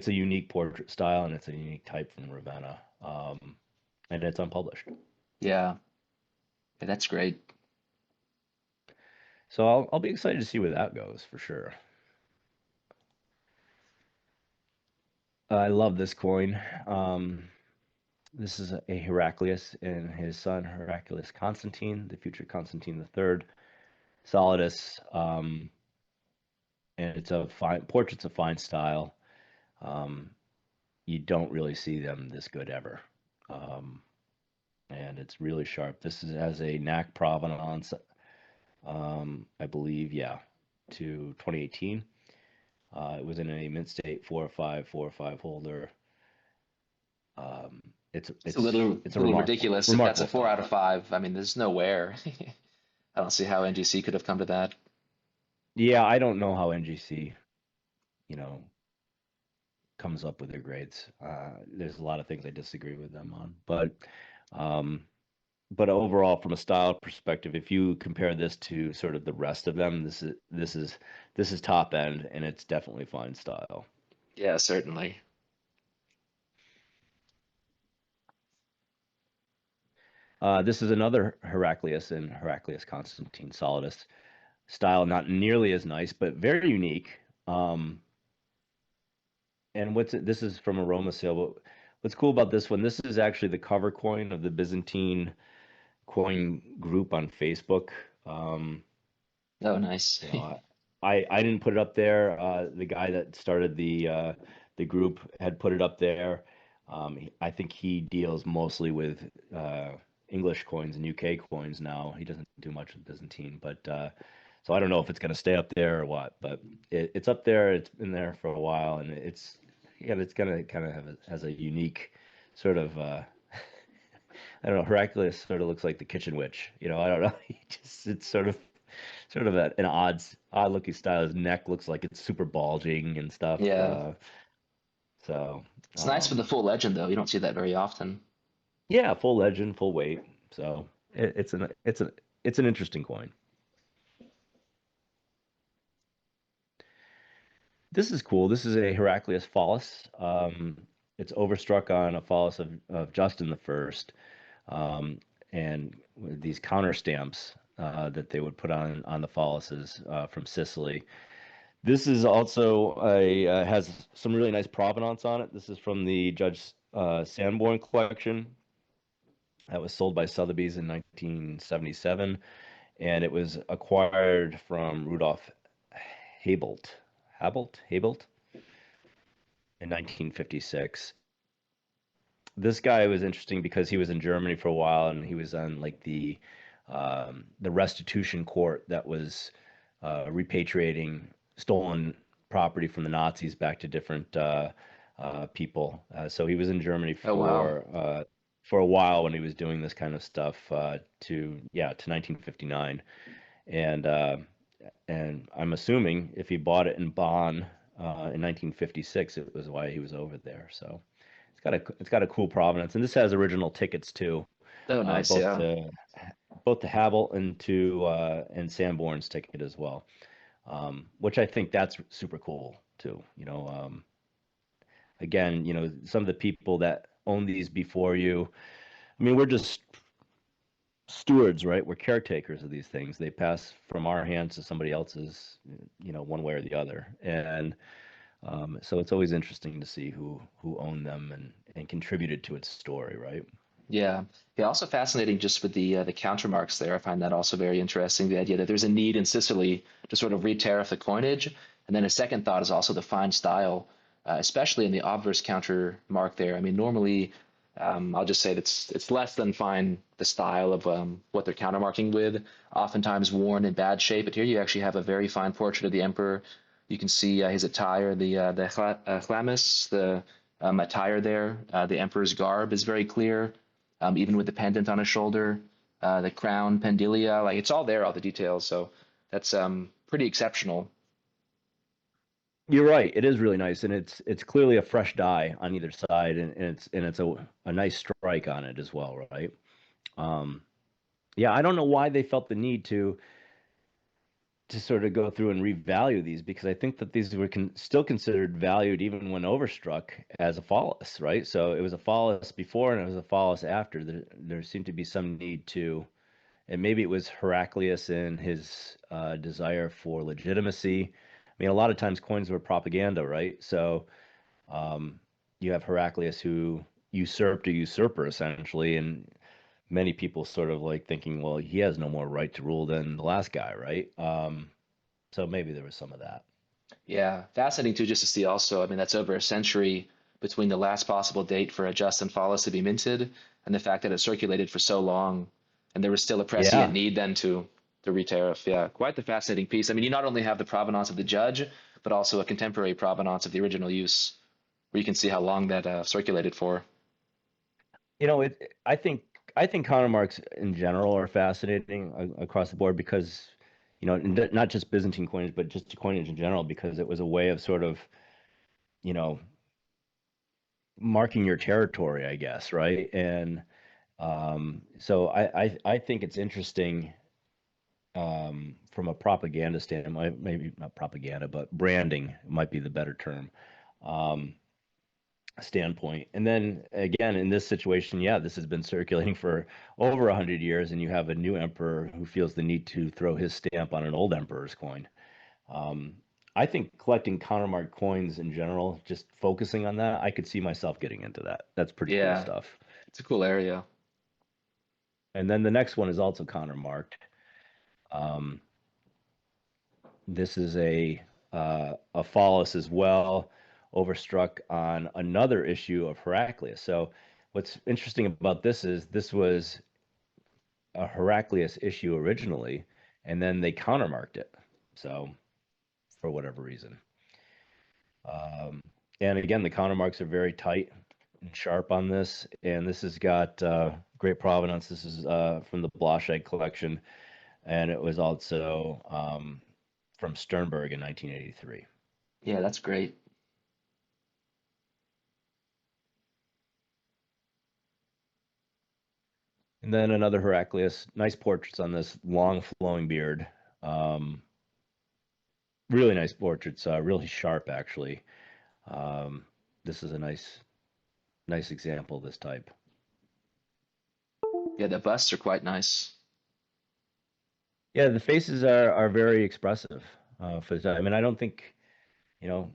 a unique portrait style and it's a unique type from Ravenna, and it's unpublished. Yeah, yeah, that's great. So I'll be excited to see where that goes for sure. I love this coin. This is a Heraclius and his son Heraclius Constantine, the future Constantine III, Solidus, and it's a fine portrait's a fine style. Um, you don't really see them this good ever. Um, and it's really sharp. This is as a NAC provenance, I believe, yeah, to 2018. It was in a mint state 405 holder. Um, it's It's a it's it's a little ridiculous if that's a remarkable four find. out of five. I mean, there's nowhere. I don't see how NGC could have come to that. Yeah, I don't know how NGC, you know, comes up with their grades. There's a lot of things I disagree with them on, but um, but overall, from a style perspective, if you compare this to sort of the rest of them, this is top end, and it's definitely fine style. Yeah, certainly. This is another Heraclius and Heraclius Constantine Solidus style, not nearly as nice, but very unique. And this is from a Roma sale, but what's cool about this one, this is actually the cover coin of the Byzantine coin group on Facebook. Um, Oh, nice. you know, I didn't put it up there. The guy that started the group had put it up there. I think he deals mostly with English coins and UK coins now. He doesn't do much with Byzantine, but so I don't know if it's going to stay up there or what. But it's up there. It's been there for a while, and it's going to kind of has a unique sort of I don't know. Heraclius sort of looks like the kitchen witch. I don't know. It's sort of an odd looking style. His neck looks like it's super bulging and stuff. Yeah. So It's nice for the full legend, though. You don't see that very often. yeah, full legend, full weight. So it's an interesting coin. This is cool. This is a Heraclius Phallus. It's overstruck on a Phallus of Justin the First, and with these counter stamps that they would put on the Phalluses from Sicily. This is also has some really nice provenance on it. This is from the Judge Sanborn collection that was sold by Sotheby's in 1977, and it was acquired from Rudolf Habelt in 1956. This guy was interesting because he was in Germany for a while, and he was on like the restitution court that was repatriating stolen property from the Nazis back to different people. So he was in Germany Oh, wow. for a while when he was doing this kind of stuff to 1959, and uh, and I'm assuming if he bought it in Bonn in 1956, it was why he was over there. So it's got a cool provenance, and this has original tickets too, Oh, uh, nice. both Yeah. to both to Havel and Sanborn's ticket as well, which I think that's super cool too. Again, some of the people that own these before you. I mean, we're just stewards, right? We're caretakers of these things. They pass from our hands to somebody else's, one way or the other, and so it's always interesting to see who owned them and contributed to its story, right? Yeah. Yeah. Also fascinating just with the counter marks there. I find that also very interesting. The idea that there's a need in Sicily to sort of re-tariff the coinage. And then a second thought is also the fine style, especially in the obverse counter mark there. I mean, normally, I'll just say that it's less than fine, the style of what they're countermarking with, oftentimes worn in bad shape. But here you actually have a very fine portrait of the emperor. You can see his attire, the chlamys, the attire there. The emperor's garb is very clear, even with the pendant on his shoulder, the crown, pendilia, like it's all there, all the details. So that's pretty exceptional. You're right. It is really nice, and it's clearly a fresh dye on either side, and it's a nice strike on it as well, right? Um, yeah, I don't know why they felt the need to sort of go through and revalue these because I think that these were still considered valued even when overstruck as a phallus, right? So it was a phallus before and it was a phallus after. There seemed to be some need to, and maybe it was Heraclius and his desire for legitimacy. I mean, a lot of times coins were propaganda, right? So um, you have Heraclius who usurped a usurper essentially, and many people sort of like thinking, well, he has no more right to rule than the last guy, right? So maybe there was some of that. Yeah, fascinating too, just to see also. I mean, that's over a century between the last possible date for a Justin Follis to be minted and the fact that it circulated for so long, and there was still a prescient Yeah. need then to re-tariff. Yeah, quite the fascinating piece. I mean, you not only have the provenance of the judge, but also a contemporary provenance of the original use, where you can see how long that circulated for. I think counter marks in general are fascinating across the board because, not just Byzantine coinage, but just coinage in general, because it was a way of sort of, you know, marking your territory, I guess, right? And So I think it's interesting from a propaganda standpoint, maybe not propaganda, but branding might be the better term. Um, Standpoint. And then again, in this situation, yeah, this has been circulating for over 100 years, and you have a new emperor who feels the need to throw his stamp on an old emperor's coin. Um, I think collecting countermarked coins in general, just focusing on that, I could see myself getting into that. That's pretty cool Yeah, stuff. it's a cool area. And then the next one is also countermarked. Um, this is a phallus as well, overstruck on another issue of Heraclius. So what's interesting about this was a Heraclius issue originally, and then they countermarked it. So for whatever reason. Um, and again, the countermarks are very tight and sharp on this. And this has got great provenance. This is from the Blaschegg collection, and it was also from Sternberg in 1983. Yeah, that's great. And then another Heraclius, nice portraits on this long flowing beard. Um, really nice portraits, really sharp actually. Um, this is a nice example of this type. Yeah, the busts are quite nice. Yeah, the faces are very expressive for the time. I mean, I don't think, you know,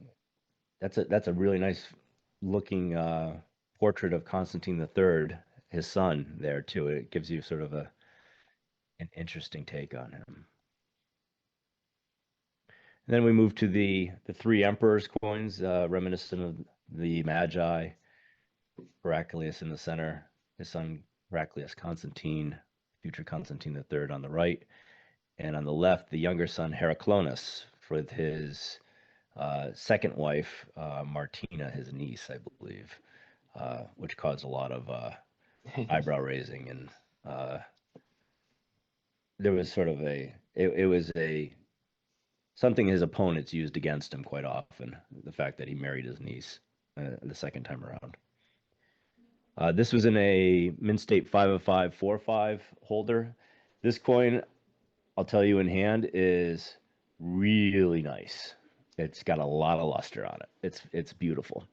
that's a really nice looking portrait of Constantine III, his son there too. It gives you sort of an interesting take on him. And then we move to the three emperors coins, reminiscent of the Magi, Heraclius in the center, his son Heraclius Constantine, future Constantine III on the right, and on the left, the younger son Heraclonus with his second wife, Martina, his niece, I believe, which caused a lot of eyebrow raising. And there was sort of it was something his opponents used against him quite often, the fact that he married his niece the second time around. This was in a Mint State 50545 holder. This coin, I'll tell you in hand, is really nice. It's got a lot of luster on it. It's beautiful.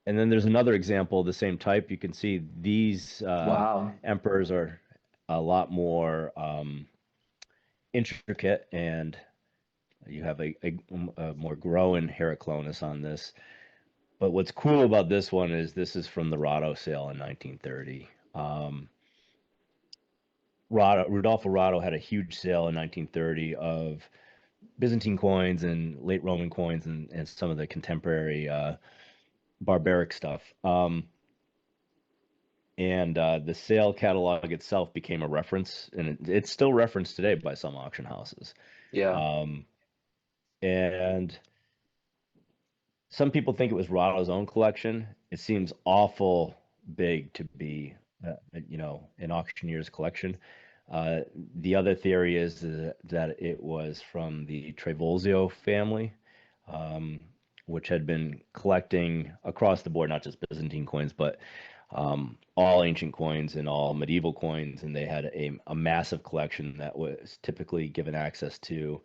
And then there's another example of the same type. You can see these Wow. emperors are a lot more intricate, and you have a more growing Heraclonus on this. But what's cool about this one is this is from the Rado sale in 1930. Rudolfo Rado had a huge sale in 1930 of Byzantine coins and late Roman coins and some of the contemporary barbaric stuff. And the sale catalog itself became a reference, and it's still referenced today by some auction houses. Yeah. Um, and some people think it was Rado's own collection. It seems awful big to be, an auctioneer's collection. The other theory is that it was from the Trivulzio family, um, which had been collecting across the board, not just Byzantine coins, but all ancient coins and all medieval coins. And they had a massive collection that was typically given access to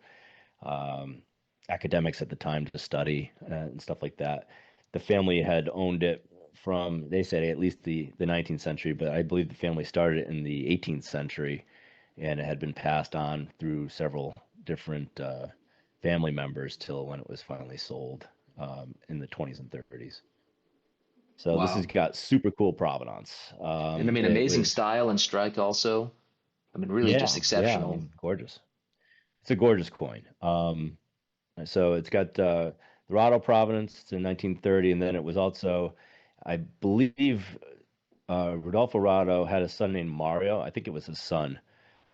um, academics at the time to study and stuff like that. The family had owned it from, they say, at least the 19th century, but I believe the family started it in the 18th century, and it had been passed on through several different family members till when it was finally sold in the 20s and 30s. So this has Wow. got super cool provenance. And I mean, It amazing was, style and strike also. I mean, really just yeah, I exceptional. mean, gorgeous. It's a gorgeous coin. So it's got the Rado provenance to 1930, and then it was also, I believe, Rodolfo Rado had a son named Mario. I think it was his son,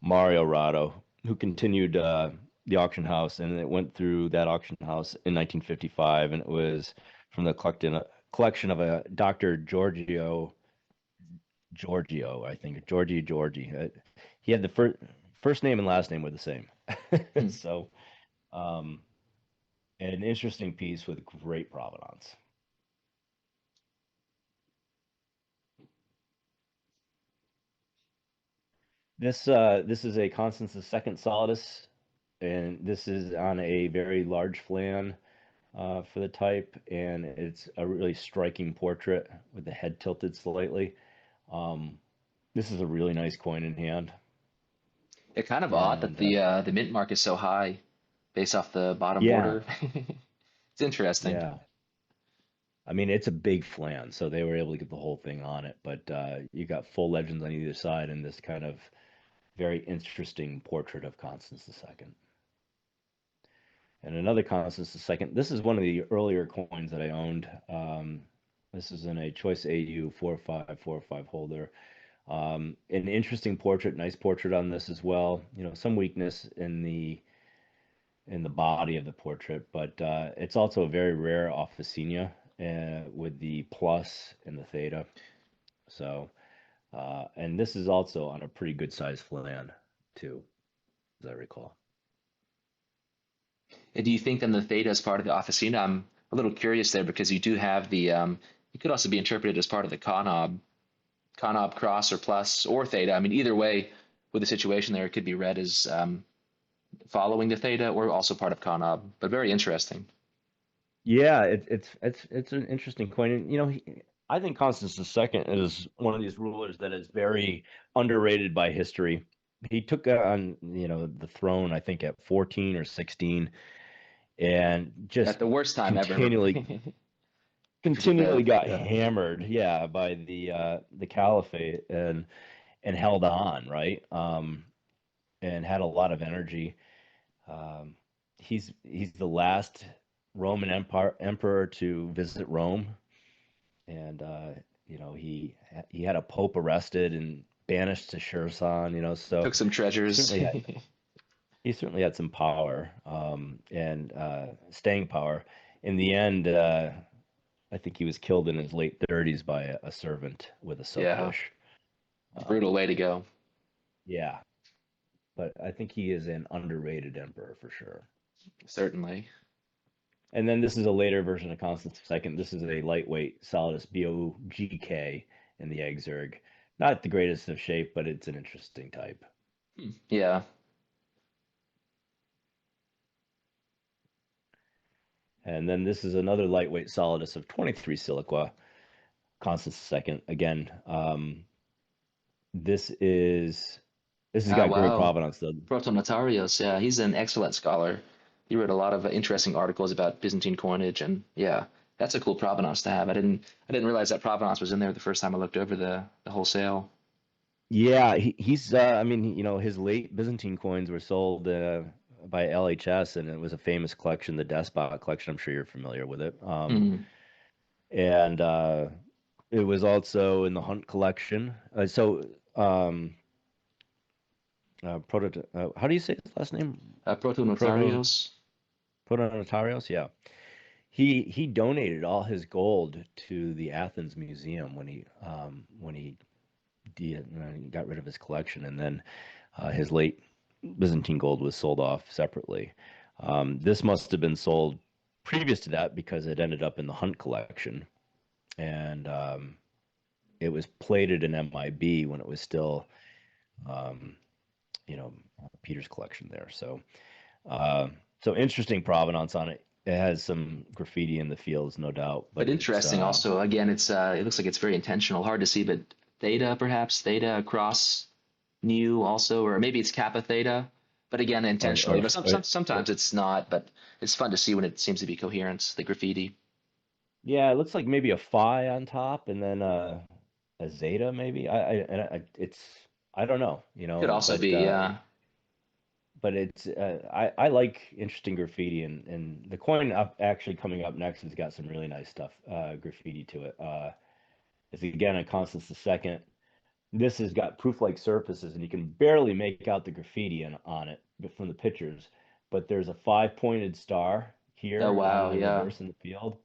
Mario Rado, who continued the auction house, and it went through that auction house in 1955, and it was from the collection of a Dr. Giorgio, I think, Georgi. He had the first name and last name were the same. Hmm. So, um, an interesting piece with great provenance. This is a Constance II Solidus, and this is on a very large flan for the type, and it's a really striking portrait with the head tilted slightly. Um, this is a really nice coin in hand, It's kind of odd that and the mint mark is so high based off the bottom yeah, border. It's interesting. yeah. I mean, it's a big flan, so they were able to get the whole thing on it. But you got full legends on either side, and this kind of very interesting portrait of Constance II. And another Constance II. This is one of the earlier coins that I owned. This is in a Choice AU 4545 holder. An interesting portrait, nice portrait on this as well. You know, some weakness in the body of the portrait, but it's also a very rare officina with the plus and the theta. So, and this is also on a pretty good sized flan too, as I recall. And do you think then the theta is part of the officina? I'm a little curious there because you do have the it could also be interpreted as part of the conob cross or plus or theta. I mean, either way, with the situation there, it could be read as following the theta or also part of conob, but very interesting. Yeah, it's an interesting coin. And, you know, I think Constance II is one of these rulers that is very underrated by history. He took on, you know, the throne, I think, at 14 or 16, and At just the worst time ever. continually got Yeah. hammered, yeah, by the caliphate and held on, right? And had a lot of energy. Um, he's the last Roman emperor to visit Rome, and you know he had a pope arrested and banished to Shersan. You know, so Took some treasures. certainly had, he certainly had some power and staying power. In the end, I think he was killed in his late 30s by a servant with a soap Yeah, dish. brutal Um, way to go. yeah, but I think he is an underrated emperor for sure. Certainly. And then this is a later version of Constance II. This is a lightweight Solidus BOGK in the Exerg. Not the greatest of shape, but it's an interesting type. Yeah. And then this is another lightweight Solidus of 23 siliqua, Constance II. Again, this is this has Oh, got great wow. provenance though. Protonotarios. Yeah, he's an excellent scholar. He wrote a lot of interesting articles about Byzantine coinage, and yeah, that's a cool provenance to have. I didn't realize that provenance was in there the first time I looked over the wholesale. Yeah, he's I mean, you know, his late Byzantine coins were sold by LHS, and it was a famous collection, the Despot collection. I'm sure you're familiar with it. Mm. And it was also in the Hunt collection. Um, how do you say his last name? Proto Protonotarios. Protonotarios. Yeah, he donated all his gold to the Athens Museum when he got rid of his collection, and then his late Byzantine gold was sold off separately. This must have been sold previous to that because it ended up in the Hunt collection, and it was plated in MIB when it was still, um, you know, Peter's collection there. Uh, so interesting provenance on it. It has some graffiti in the fields, no doubt, But but it's interesting also. Again, it looks like it's very intentional. Hard to see, but theta perhaps theta across nu also, or maybe it's kappa theta. But again, or intentional. or, You know, or sometimes it's not, but it's fun to see when it seems to be coherent. The graffiti yeah, it looks like maybe a phi on top and then a zeta maybe. It's I don't know, you could know, also be, yeah. but it's I like interesting graffiti, and the coin up actually coming up next has got some really nice stuff graffiti to it. It's again a Constance II. This has got proof-like surfaces, and you can barely make out the graffiti on it from the pictures. But there's a five-pointed star Oh here on wow, the yeah. reverse in the field,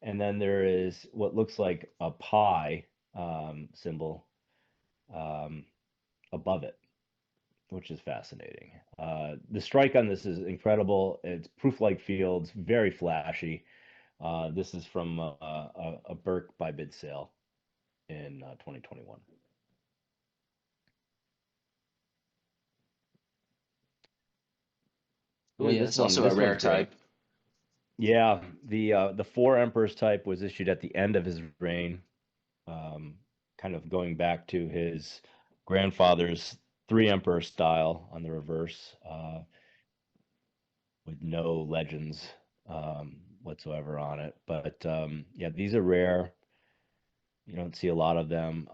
and then there is what looks like a pi symbol um, above it, which is fascinating. The strike on this is incredible. It's proof-like fields, very flashy. This is from a Burke by bid sale in 2021. Oh yeah, it's also a This rare one's great. type. Yeah, the four emperors type was issued at the end of his reign, um, kind of going back to his grandfather's three emperor style on the reverse, with no legends whatsoever on it. But yeah, these are rare. You don't see a lot of them.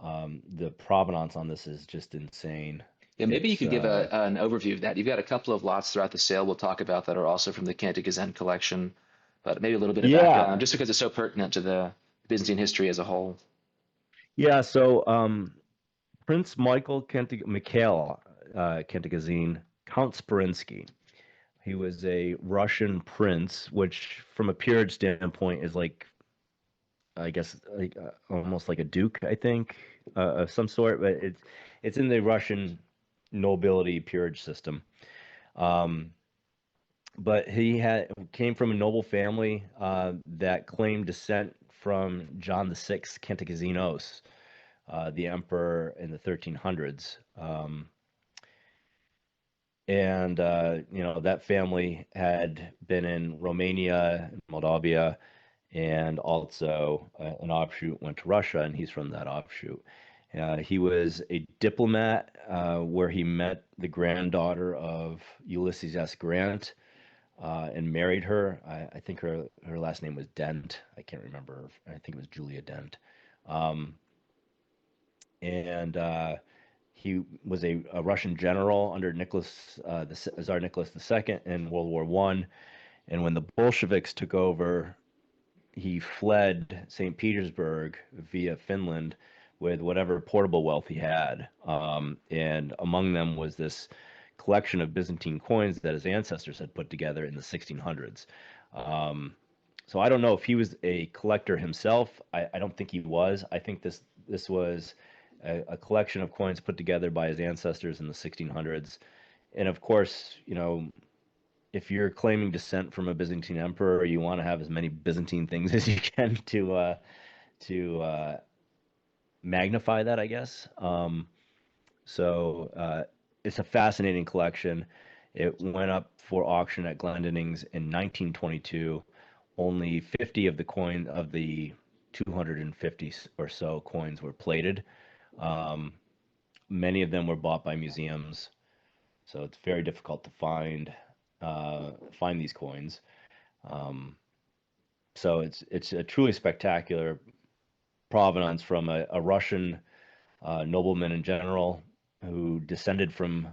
The provenance on this is just insane. Yeah, maybe you It's could give an overview of that. You've got a couple of lots throughout the sale we'll talk about that are also from the Cantacuzene collection, but maybe a little bit of yeah, background, just because it's so pertinent to the Byzantine history as a whole. yeah. So Prince Mikhail Cantacuzene, Count Sperinsky. He was a Russian prince, which from a peerage standpoint is like, I guess, like almost like a duke, I think, of some sort. But it's in the Russian nobility peerage system. Um, but he had came from a noble family that claimed descent from John VI Cantacuzenos, the emperor in the 1300s. And that family had been in Romania, Moldavia, and also an offshoot went to Russia, and he's from that offshoot. He was a diplomat where he met the granddaughter of Ulysses S. Grant and married her. I think her last name was Dent. I can't remember. I think it was Julia Dent. Um, and he was a Russian general under Tsar Nicholas II in World War I. And when the Bolsheviks took over, he fled St. Petersburg via Finland with whatever portable wealth he had. And among them was this collection of Byzantine coins that his ancestors had put together in the 1600s. Um, so I don't know if he was a collector himself. I don't think he was. I think this was a collection of coins put together by his ancestors in the 1600s. And of course, if you're claiming descent from a Byzantine emperor, you want to have as many Byzantine things as you can to magnify that, I guess. So it's a fascinating collection. It went up for auction at Glendinnings's in 1922. Only 50 of the 250 or so coins were plated. Um, Many of them were bought by museums, so it's very difficult to find these coins. Um, so it's a truly spectacular provenance from a Russian nobleman and general who descended from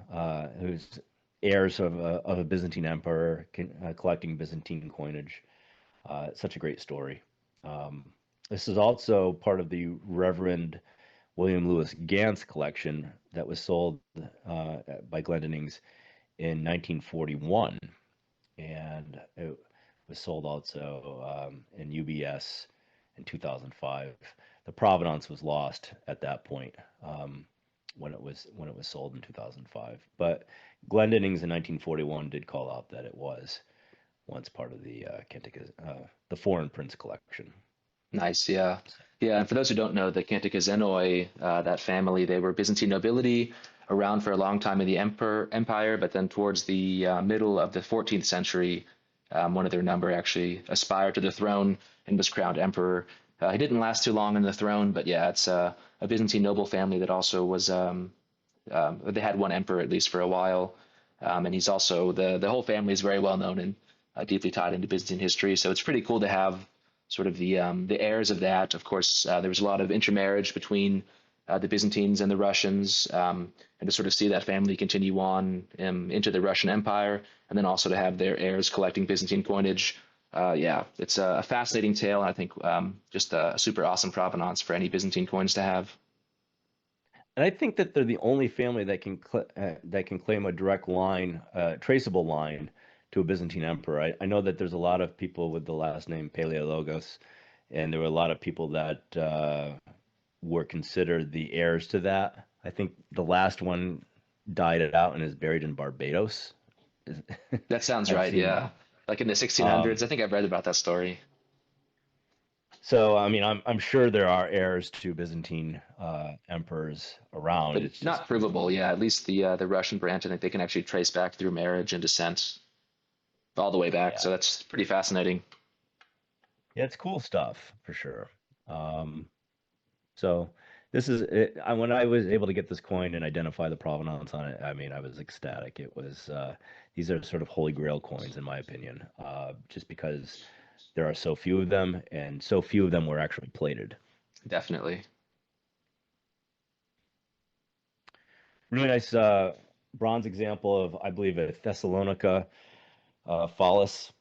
who's heirs of a Byzantine emperor collecting Byzantine coinage. Such a great story. Um, this is also part of the Reverend William Lewis Gant's collection that was sold by Glendinnings's in 1941, and it was sold also in UBS in 2005. The provenance was lost at that point when it was sold in 2005. But Glendinnings's in 1941 did call out that it was once part of the Foreign Prince collection. Nice, yeah. Yeah, and for those who don't know, the Cantacuzenoi, that family, they were Byzantine nobility around for a long time in the empire, but then towards the middle of the 14th century, one of their number actually aspired to the throne and was crowned emperor. He didn't last too long on the throne, but yeah, it's a Byzantine noble family that also was, they had one emperor at least for a while. And he's also, the whole family is very well known and deeply tied into Byzantine history. So it's pretty cool to have sort of the heirs of that. Of course, there was a lot of intermarriage between the Byzantines and the Russians, and to sort of see that family continue on into the Russian Empire, and then also to have their heirs collecting Byzantine coinage. Yeah, it's a fascinating tale, and I think just a super awesome provenance for any Byzantine coins to have. And I think that they're the only family that can claim a direct line, traceable line to a Byzantine emperor. I know that there's a lot of people with the last name Paleologos, and there were a lot of people that were considered the heirs to that. I think the last one died it out and is buried in Barbados. That sounds I've right, seen yeah. that. Like in the 1600s, Um, I think I've read about that story. so I mean, I'm sure there are heirs to Byzantine emperors around. But It's just not provable, yeah. At least the Russian branch, I think they can actually trace back through marriage and descent. all the way back. Yeah. So that's pretty fascinating. Yeah, it's cool stuff for sure. Um, so this is it, when I was able to get this coin and identify the provenance on it, I mean, I was ecstatic. It was these are sort of holy grail coins in my opinion, just because there are so few of them and so few of them were actually plated. Definitely. Really nice bronze example of, I believe, a Thessalonica phallus.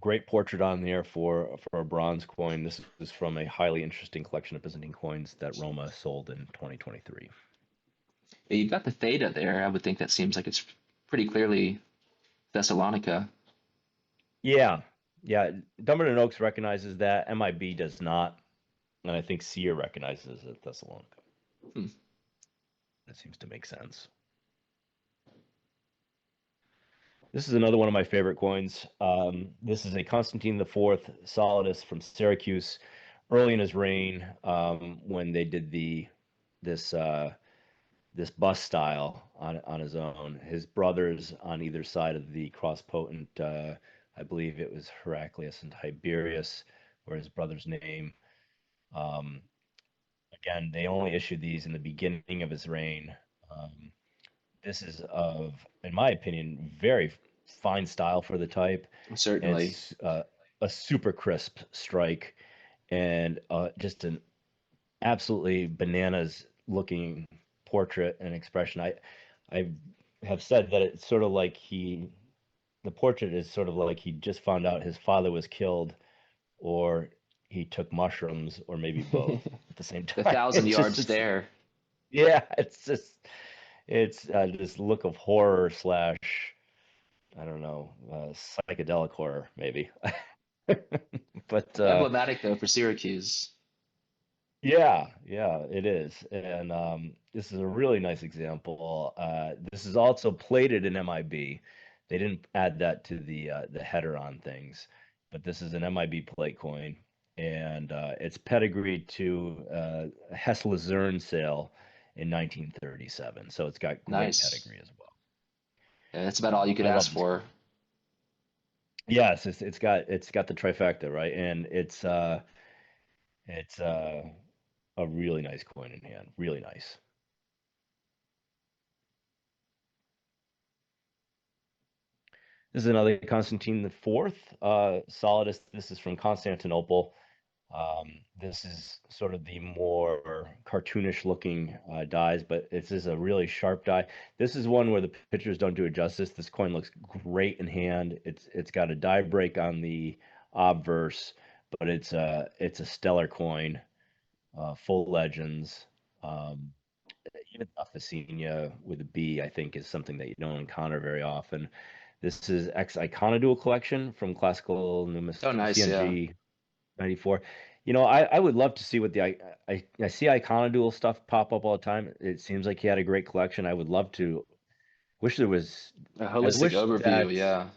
Great portrait on there for a bronze coin. This is from a highly interesting collection of Byzantine coins that Roma sold in 2023. Yeah, you've got the theta there. I would think that seems like it's pretty clearly Thessalonica. Yeah, yeah. Dumbarton Oaks recognizes that. MIB does not, and I think Sear recognizes it Thessalonica. Hmm. That seems to make sense. This is another one of my favorite coins. This is a Constantine IV solidus from Syracuse, early in his reign, when they did this this bust style on his own. His brothers on either side of the cross potent, I believe it was Heraclius and Tiberius, were his brother's name. Um, Again, they only issued these in the beginning of his reign. Um, this is of, in my opinion, very fine style for the type. Certainly. It's a super crisp strike and just an absolutely bananas looking portrait and expression. I have said that it's sort of like the portrait is sort of like he just found out his father was killed, or he took mushrooms, or maybe both at the same The time. thousand yard stare. Yeah, it's this look of horror slash, I don't know, psychedelic horror maybe. But Emblematic though for Syracuse. yeah, yeah, it is. And this is a really nice example. This is also plated in MIB. They didn't add that to the header on things, but this is an MIB plate coin, and it's pedigreed to a Hess Luzerne sale in 1937. So it's got great Nice. pedigree as well. Yeah, that's about all you could I ask love this for. coin. Yes, it's got the trifecta, right? And it's a really nice coin in hand, really nice. This is another Constantine IV, Solidus. This is from Constantinople. This is sort of the more cartoonish looking dies, but this is a really sharp die. This is one where the pictures don't do it justice. This coin looks great in hand. It's got a die break on the obverse, but it's a stellar coin. Full legends. Um, Even Aphesinia with a B, I think, is something that you don't encounter very often. This is X Iconodual collection from Classical Numis Oh, nice. Yeah. CNG 94. I would love to see what I see Iconodual stuff pop up all the time. It seems like he had a great collection. I would love to wish there was A I holistic wish overview. that Yeah.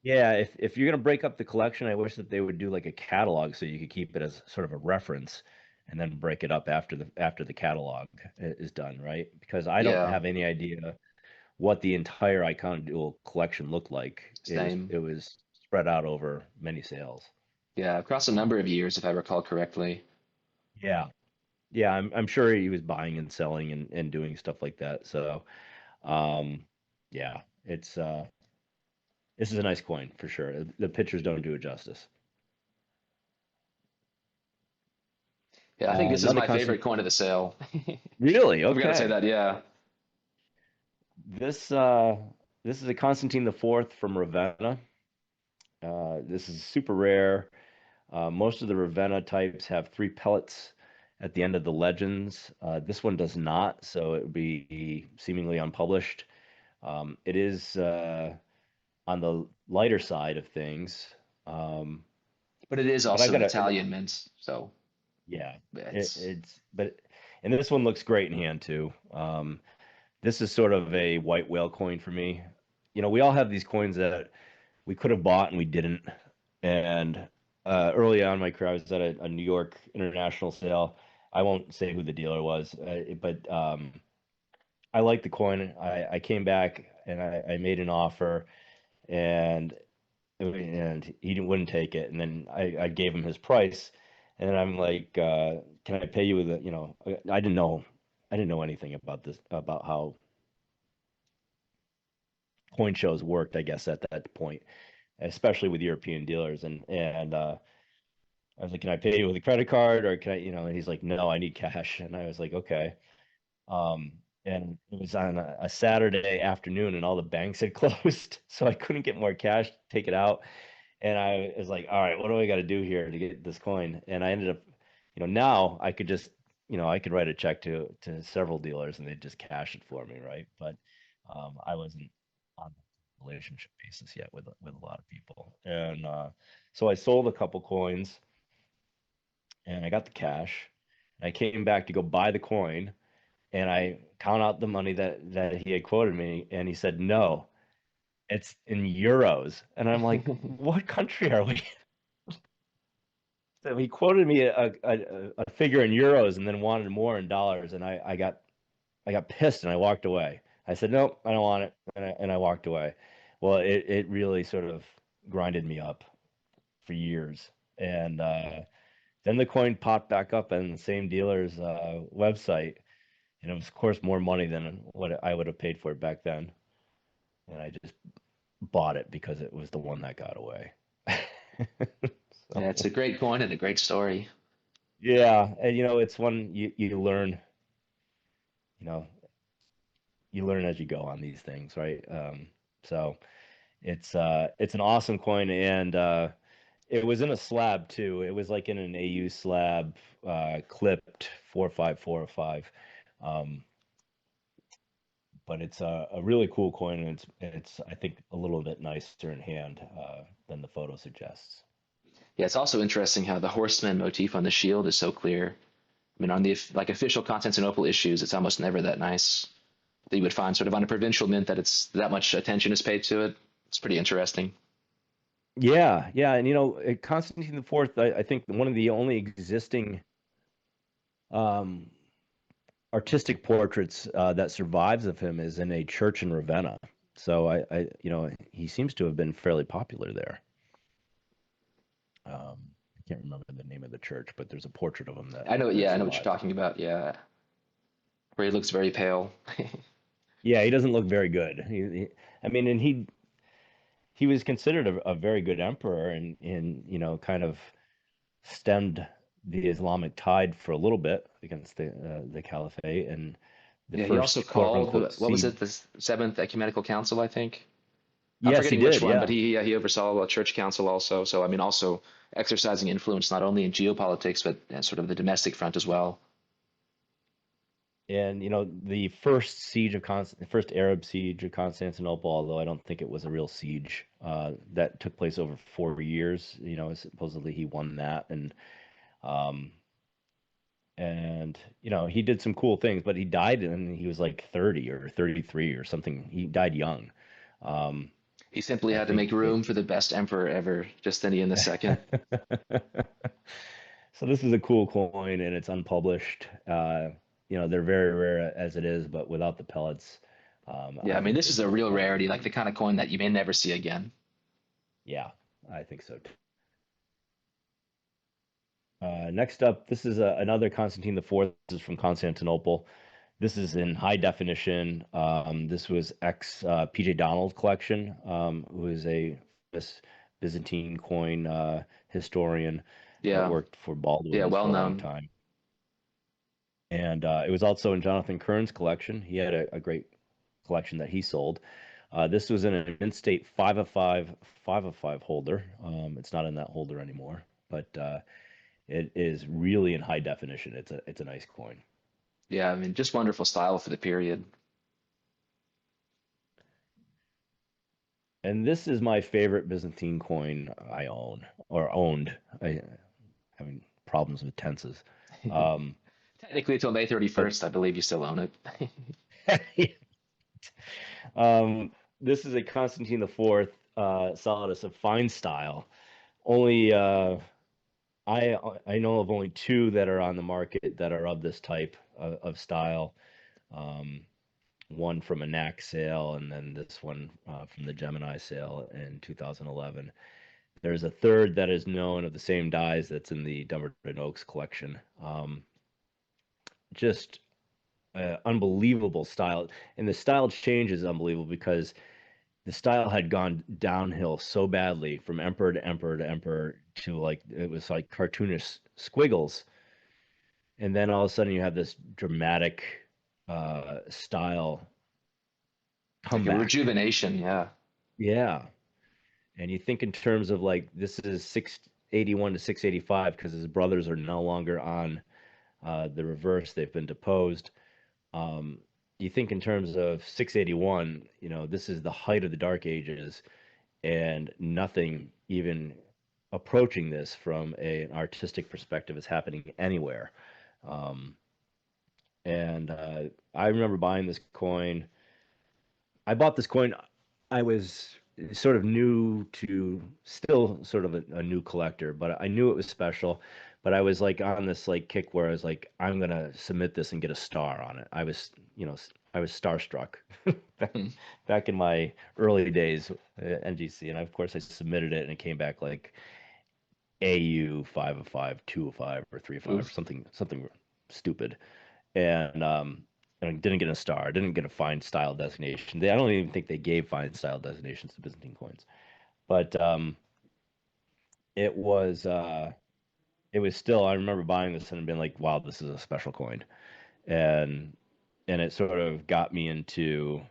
yeah, if you're gonna break up the collection, I wish that they would do like a catalog so you could keep it as sort of a reference and then break it up after the catalog is done, right? Because I don't Yeah. have any idea what the entire Icon Duel collection looked like. Same. It was spread out over many sales. Yeah. Across a number of years, if I recall correctly. Yeah. Yeah, I'm sure he was buying and selling and doing stuff like that. So, um, yeah, it's this is a nice coin for sure. The pictures don't do it justice. Yeah. I think this is Another my constant. favorite coin of the sale. Really? I've got to say Okay. that. Yeah. This uh this is a Constantine IV from Ravenna. This is super rare. Most of the Ravenna types have three pellets at the end of the legends. This one does not, so it would be seemingly unpublished. It is on the lighter side of things. Um, But it is but I also an gotta, Italian mint. So yeah, it's but, and this one looks great in hand too. This is sort of a white whale coin for me. We all have these coins that we could have bought and we didn't. And early on in my career, I was at a New York international sale. I won't say who the dealer was, but I liked the coin. I came back and I made an offer, and wouldn't take it. And then I gave him his price, and then I'm like, can I pay you with I didn't know anything about this, about how coin shows worked, I guess, at that point, especially with European dealers. And I was like, can I pay you with a credit card, or can I, and he's like, no, I need cash. And I was like, okay. Um, and it was on a Saturday afternoon, and all the banks had closed, so I couldn't get more cash to take it out. And I was like, all right, what do I got to do here to get this coin? And I ended up, now I could just, I could write a check to several dealers and they'd just cash it for me, right? But I wasn't on a relationship basis yet with a lot of people. And so I sold a couple coins and I got the cash. I came back to go buy the coin, and I count out the money that he had quoted me, and he said, no, it's in euros. And I'm like, what country are we? So he quoted me a figure in euros and then wanted more in dollars, and I got pissed and I walked away. I said, nope, I don't want it, and I walked away. Well, it really sort of grinded me up for years, and then the coin popped back up on the same dealer's website, and it was, of course, more money than what I would have paid for it back then, and I just bought it because it was the one that got away. Yeah, it's a So great coin and a great story. yeah, and it's one you learn, you know, you learn as you go on these things, right? So it's an awesome coin, and it was in a slab too. It was like in an AU slab, clipped 45405. Um, but it's a really cool coin, and it's I think a little bit nicer in hand than the photo suggests. Yeah, it's also interesting how the horseman motif on the shield is so clear. I mean, on the like official Constantinople issues, it's almost never that nice. That you would find sort of on a provincial mint that it's that much attention is paid to it. It's pretty interesting. Yeah, yeah, and Constantine IV, I think one of the only existing um, artistic portraits that survives of him is in a church in Ravenna. So he seems to have been fairly popular there. I can't remember the name of the church, but there's a portrait of him I know, that yeah, I know what you're survives. talking about. Yeah, where he looks very pale. Yeah, he doesn't look very good. I mean, and he was considered a very good emperor, and kind of stemmed the Islamic tide for a little bit against the caliphate, and the Yeah, he also first quote called unquote the what was siege. it, the Seventh Ecumenical Council, I think. I'm Yes, he forgetting which did. one, but Yeah, he oversaw a church council also. So I mean, also exercising influence not only in geopolitics but sort of the domestic front as well. and the first the first Arab siege of Constantinople, although I don't think it was a real siege, that took place over 4 years. Supposedly he won that, um, and he did some cool things, but he died and he was like 30 or 33 or something. He died young. Um, He simply I had to think make room for the best emperor ever, Justinian II. so this is a cool coin, and it's unpublished. They're very rare as it is, but without the pellets, Yeah, I I mean, think this they'd is a be real quite rarity, like the unique. kind of coin that you may never see again. Yeah, I think so too. Next up, this is another Constantine IV. This is from Constantinople. This is in high definition. This was ex PJ Donald collection, who is a famous Byzantine coin historian, Yeah, worked for yeah, Baldwin's well for a long known. time. And it was also in Jonathan Kern's collection. He had a great collection that he sold. This was in an in-state 5 of 5 holder. It's not in that holder anymore, but it is really in high definition. It's a nice coin. Yeah, I mean, just wonderful style for the period. And this is my favorite Byzantine coin I own or owned. I having problems with tenses. Um, Technically, until May but 31st, I believe you still own it. this is a Constantine IV solidus of fine style. Only I know of only two that are on the market that are of this type of style. Um, one from a NAC sale, and then this one from the Gemini sale in 2011. There's a third that is known of the same dies that's in the Dumbarton Oaks collection. Just unbelievable style, and the style change is unbelievable because the style had gone downhill so badly from emperor to emperor to emperor to like it was like cartoonish squiggles, and then all of a sudden you have this dramatic style Like a comeback. rejuvenation, yeah. Yeah, and you think in terms of like this is 681 to 685 because his brothers are no longer on the reverse; they've been deposed. Um, you think in terms of 681, you know, this is the height of the Dark Ages, and nothing even approaching this from an artistic perspective is happening anywhere. Um, and I remember buying this coin. I bought this coin. I was sort of new to, still sort of a new collector, but I knew it was special. But I was like on this like kick where I was like, I'm gonna submit this and get a star on it. I was, you know, I was starstruck back, Hmm. back in my early days at NGC, and of course I submitted it and it came back like AU 5 of 5, 2 of 5, or 3 of 5, or Oof. something stupid, and I didn't get a star. I didn't get a fine style designation. I don't even think they gave fine style designations to Byzantine coins, but it was uh, it was still. I remember buying this and being like, "Wow, this is a special coin," and it sort of got me into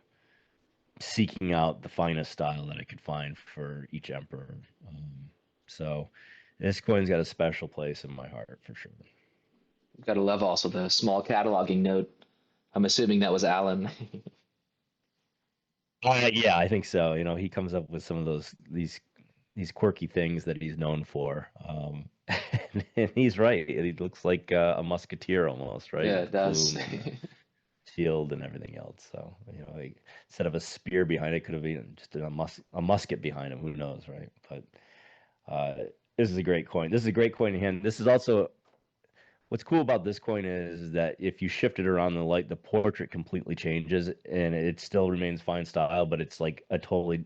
seeking out the finest style that I could find for each emperor. So this coin's got a special place in my heart for sure. Gotta love also the small cataloging note. I'm assuming that was Alan. Yeah, I think so. You know, he comes up with some of these quirky things that he's known for. And he's right. He looks like a musketeer almost, right? Yeah, With it the does. plume and the shield and everything else. So, you know, like, instead of a spear behind it, could have been just a musket behind him. Who knows, right? But this is a great coin. This is a great coin in hand. This is also what's cool about this coin is that if you shift it around the light, the portrait completely changes and it still remains fine style, but it's like a totally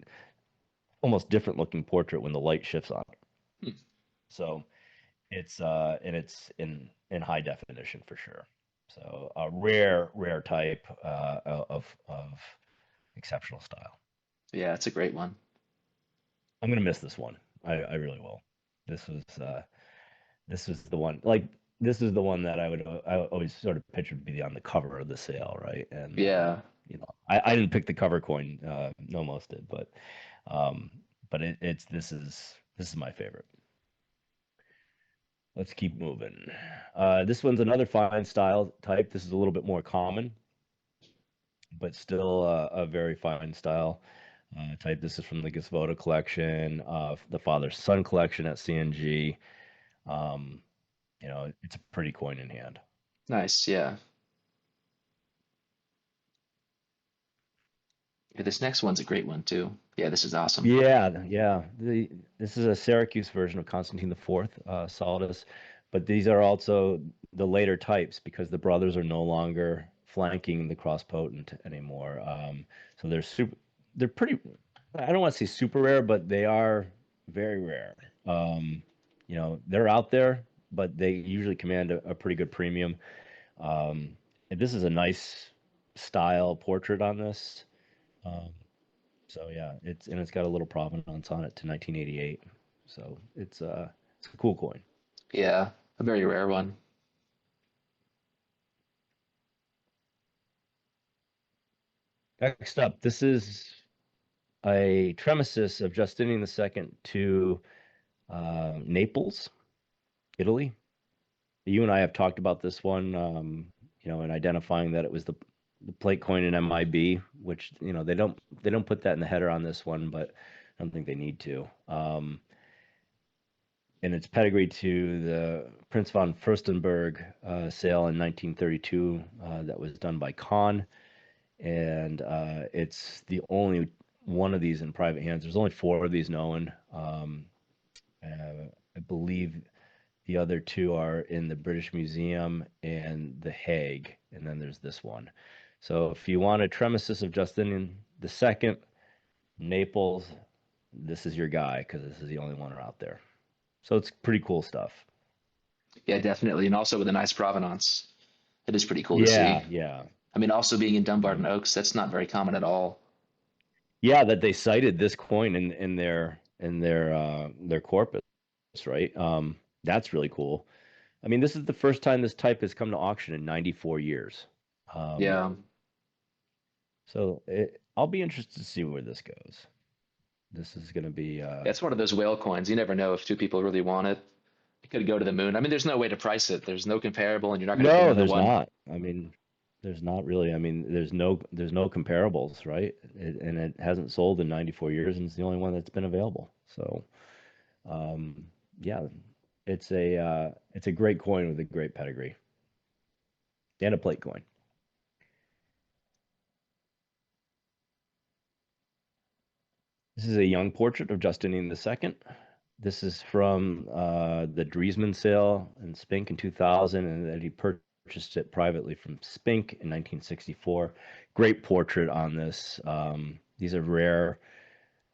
almost different looking portrait when the light shifts on it. Hmm. So it's and it's in high definition for sure. So a rare type of exceptional style. Yeah, it's a great one. I'm gonna miss this one. I really will. This was this was the one like this is the one that I always sort of pictured to be on the cover of the sale, right? And Yeah. you know, I didn't pick the cover coin. Nomos did, um, but it's this is my favorite. Let's keep moving. This one's another fine style type. This is a little bit more common, but still a very fine style type. This is from the Gasvoda collection, the Father Son collection at CNG. Um, you know, it's a pretty coin in hand. Nice. Yeah. Yeah, this next one's a great one too. Yeah, this is awesome. Yeah. This is a Syracuse version of Constantine IV, Solidus, but these are also the later types because the brothers are no longer flanking the cross potent anymore. So they're pretty. I don't want to say super rare, but they are very rare. Um, you know, they're out there, but they usually command a pretty good premium. And this is a nice style portrait on this. Um, so yeah, it's got a little provenance on it to 1988. So it's a cool coin. Yeah, a very rare one. Next up, this is a tremesis of Justinian II to Naples, Italy. You and I have talked about this one, you know, in identifying that it was the plate coin in MIB, which you know they don't put that in the header on this one, but I don't think they need to. And it's pedigree to the Prince von Furstenberg sale in 1932 that was done by Kahn, and it's the only one of these in private hands. There's only four of these known. I believe the other two are in the British Museum and The Hague, and then there's this one. So if you want a tremesis of Justinian II, Naples, this is your guy because this is the only one out there. So it's pretty cool stuff. Yeah, definitely. And also with a nice provenance. It is pretty cool to Yeah, see. yeah. I mean, also being in Dumbarton Mhm. Oaks, that's not very common at all. Yeah, that they cited this coin in their corpus, right? That's really cool. I mean, this is the first time this type has come to auction in 94 years. Um, Yeah. I'll be interested to see where this goes. This is going to be It's one of those whale coins. You never know if two people really want it. It could go to the moon. I mean, there's no way to price it. There's no comparable, and you're not going to get no, another there's one. not. I mean, there's not really. I mean, there's no comparables, right? And it hasn't sold in 94 years, and it's the only one that's been available. So, um, yeah, it's a great coin with a great pedigree and a plate coin. This is a young portrait of Justinian II. This is from the Driesman sale in Spink in 2000, and that he purchased it privately from Spink in 1964. Great portrait on this. These are rare.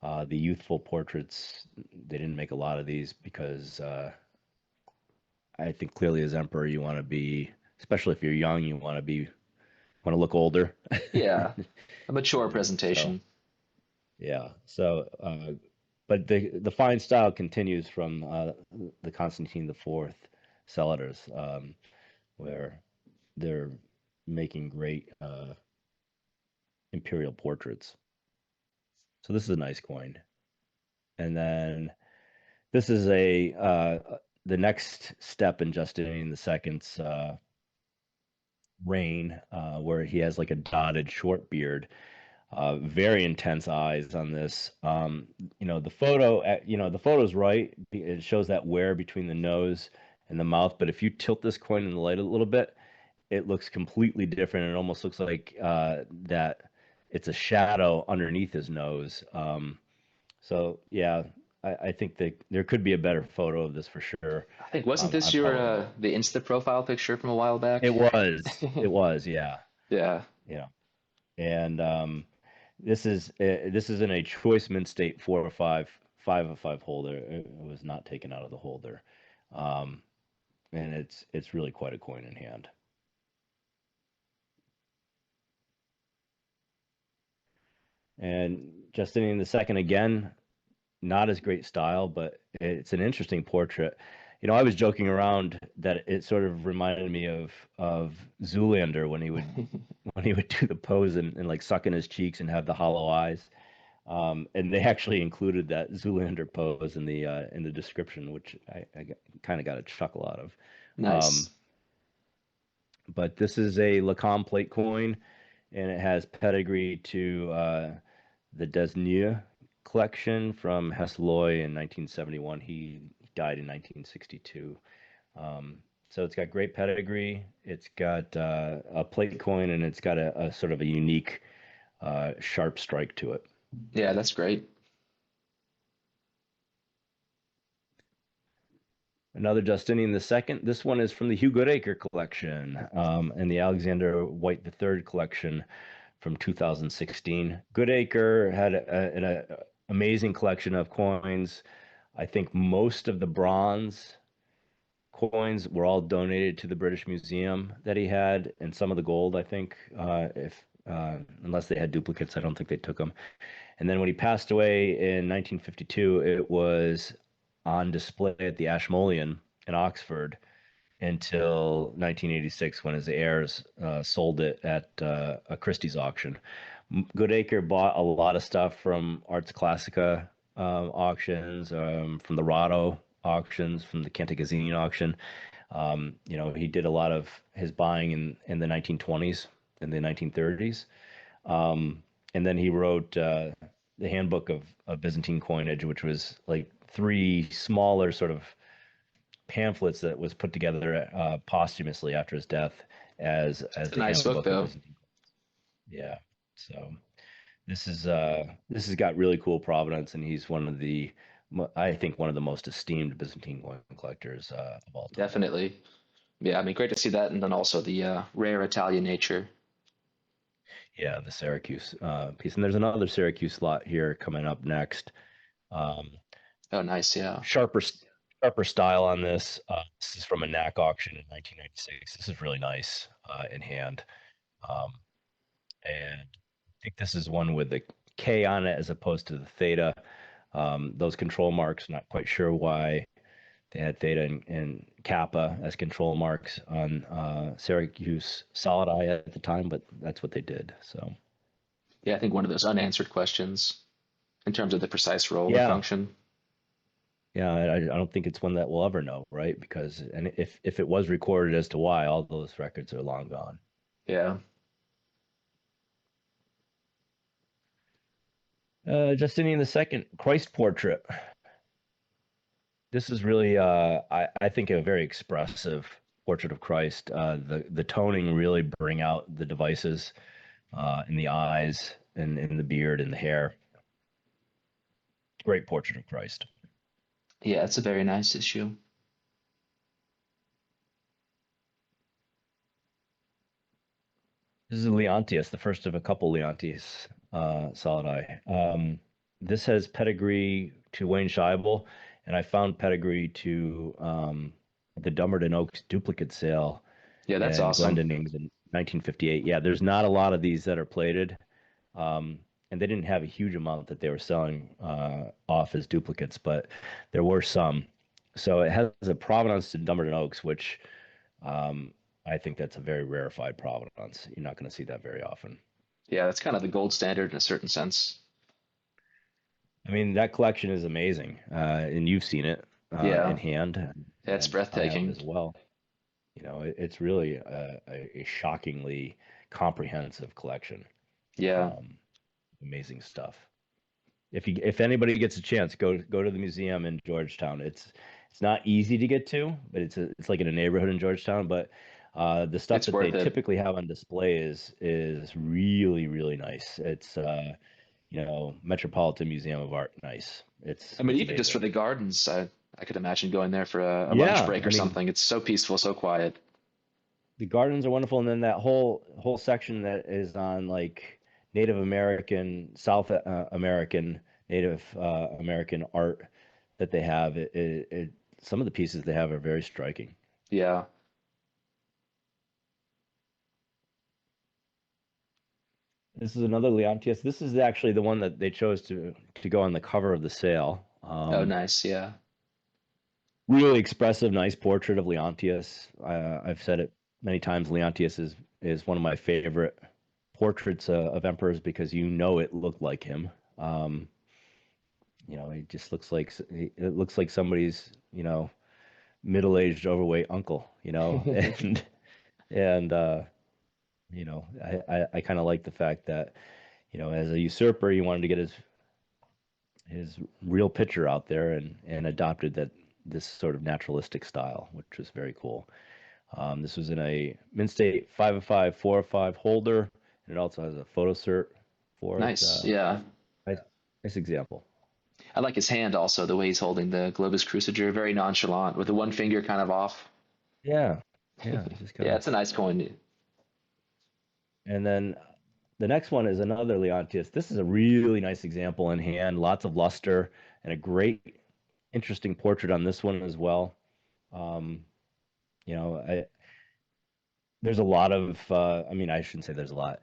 The youthful portraits, they didn't make a lot of these because I think clearly as emperor, you want to be, especially if you're young, you want to look older. Yeah, a mature So presentation. yeah. So but the fine style continues from the Constantine IV Celadors, where they're making great imperial portraits. So this is a nice coin. And then this is a the next step in Justinian II's reign, where he has like a dotted short beard. Very intense eyes on this. The photo, the photo's right. It shows that wear between the nose and the mouth. But if you tilt this coin in the light a little bit, it looks completely different. It almost looks like that it's a shadow underneath his nose. So yeah, I think that there could be a better photo of this for sure. I think wasn't this I your probably won't. the Insta profile picture from a while back? It was, yeah, Yeah, yeah. And this is in a choice mint state 4 or 5 holder. It was not taken out of the holder, um, and it's really quite a coin in hand. And Justinian II again, not as great style, but it's an interesting portrait. I was joking around that it sort of reminded me of Zoolander when he would do the pose and like suck in his cheeks and have the hollow eyes. And they actually included that Zoolander pose in the description, which I kind of got a chuckle out of. Um, nice. but this is a Lacombe plate coin, and it has pedigree to the Desnieux collection from Hesseloy in 1971. He died in 1962. So it's got great pedigree. It's got a plate coin, and it's got a sort of a unique sharp strike to it. Yeah, that's great. Another Justinian II. This one is from the Hugh Goodacre collection and the Alexander White III collection from 2016. Goodacre had an amazing collection of coins. I think most of the bronze coins were all donated to the British Museum that he had, and some of the gold, I think, if unless they had duplicates, I don't think they took them. And then when he passed away in 1952, it was on display at the Ashmolean in Oxford until 1986 when his heirs sold it at a Christie's auction. Goodacre bought a lot of stuff from Arts Classica auctions, from the Rotto auctions, from the Cantacuzene auction. He did a lot of his buying in the 1920s and the 1930s. And then he wrote the Handbook of Byzantine Coinage, which was like three smaller sort of pamphlets that was put together posthumously after his death as It's a the nice book Handbook of though. Byzantine. Yeah. So this has got really cool provenance, and he's I think one of the most esteemed Byzantine coin collectors of all time. Definitely. Yeah, I mean, great to see that, and then also the rare Italian nature. Yeah, the Syracuse piece. And there's another Syracuse lot here coming up next. Um, Oh, nice. Yeah. sharper style on this. This is from a knack auction in 1996. This is really nice in hand. Um, and I think this is one with the K on it as opposed to the theta. Those control marks, not quite sure why they had theta and kappa as control marks on Syracuse solid I at the time, but that's what they did. So Yeah, I think one of those unanswered questions in terms of the precise role and yeah, function. yeah, I don't think it's one that we'll ever know, right? Because and if it was recorded as to why, all those records are long gone. Yeah. Justinian II, Christ portrait. This is really, I think, a very expressive portrait of Christ. The toning really bring out the devices in the eyes and in the beard and the hair. Great portrait of Christ. Yeah, it's a very nice issue. This is Leontius, the first of a couple Leontius solid eye. This has pedigree to Wayne Scheibel, and I found pedigree to the Dumbarton Oaks duplicate sale Yeah, that's in awesome. Glendennings in 1958. Yeah, there's not a lot of these that are plated, and they didn't have a huge amount that they were selling off as duplicates, but there were some. So it has a provenance to Dumbarton Oaks, which um, I think that's a very rarefied provenance. You're not going to see that very often. Yeah, that's kind of the gold standard in a certain sense. I mean, that collection is amazing, and you've seen it in Yeah, hand, it's and I have breathtaking. as well. You know, it's really a shockingly comprehensive collection. Yeah, Um, Amazing stuff. If anybody gets a chance, go to the museum in Georgetown. It's not easy to get to, but it's like in a neighborhood in Georgetown. But the stuff it's that they worth it. typically have on display is really really nice. It's Metropolitan Museum of Art nice. I mean, It's even just for amazing. the gardens, I could imagine going there for a lunch Yeah, break I or mean something. It's so peaceful, so quiet. the gardens are wonderful, and then that whole section that is on like Native American, South American, Native American art that they have. Some of the pieces they have are very striking. Yeah. This is another Leontius. This is actually the one that they chose to go on the cover of the sale. Oh, nice. Yeah. Really expressive, nice portrait of Leontius. I've said it many times. Leontius is one of my favorite portraits of emperors because it looked like him. Um, he just it looks like somebody's middle-aged, overweight uncle. And I kind of like the fact that as a usurper, he wanted to get his real picture out there and adopted this sort of naturalistic style, which was very cool. This was in a Mint State 505 405 holder, and it also has a photo cert for it. Nice. Yeah. Nice, nice example. I like his hand also, the way he's holding the Globus Cruciger, very nonchalant, with the one finger kind of off. Yeah, yeah, just kind Yeah, of. it's a nice coin. And then the next one is another Leontius. This is a really nice example in hand, lots of luster, and a great, interesting portrait on this one as well. Um, there's a lot of, I mean, I shouldn't say there's a lot,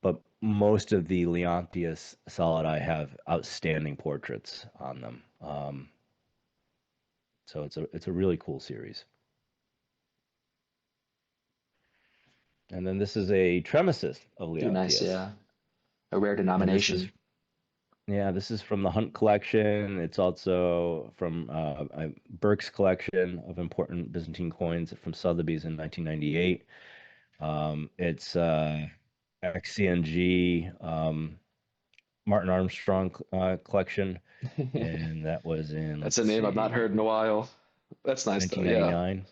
but most of the Leontius solid I have outstanding portraits on them. So it's a really cool series. And then this is a Tremesis of Ooh, nice. Leontius. Yeah. A rare And denomination. this is from the Hunt collection. It's also from Burke's collection of important Byzantine coins from Sotheby's in 1998. It's XCNG Martin Armstrong collection, and that was in, That's let's a name I've not see, heard in a while. That's nice though. Yeah. 1999.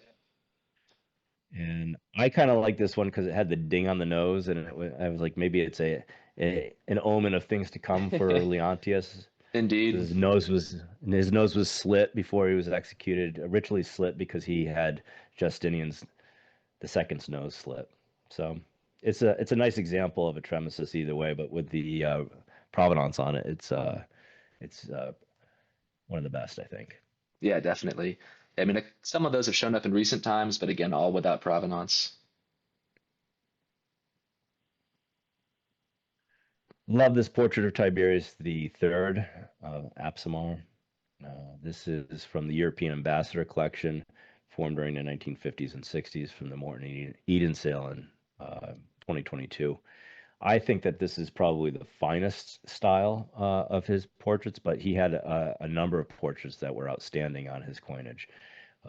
And I kind of like this one because it had the ding on the nose, and I was like, maybe it's an omen of things to come for Leontius. Indeed. His nose was slit before he was executed, ritually slit because he had Justinian's the second's nose slit. So it's a nice example of a tremesis either way, but with the provenance on it, it's one of the best, I think. Yeah, definitely. I mean, some of those have shown up in recent times, but again, all without provenance. Love this portrait of Tiberius the Third, Apsamar. This is from the European Ambassador collection, formed during the 1950s and 60s from the Morton Eden sale in 2022. I think that this is probably the finest style of his portraits, but he had a number of portraits that were outstanding on his coinage.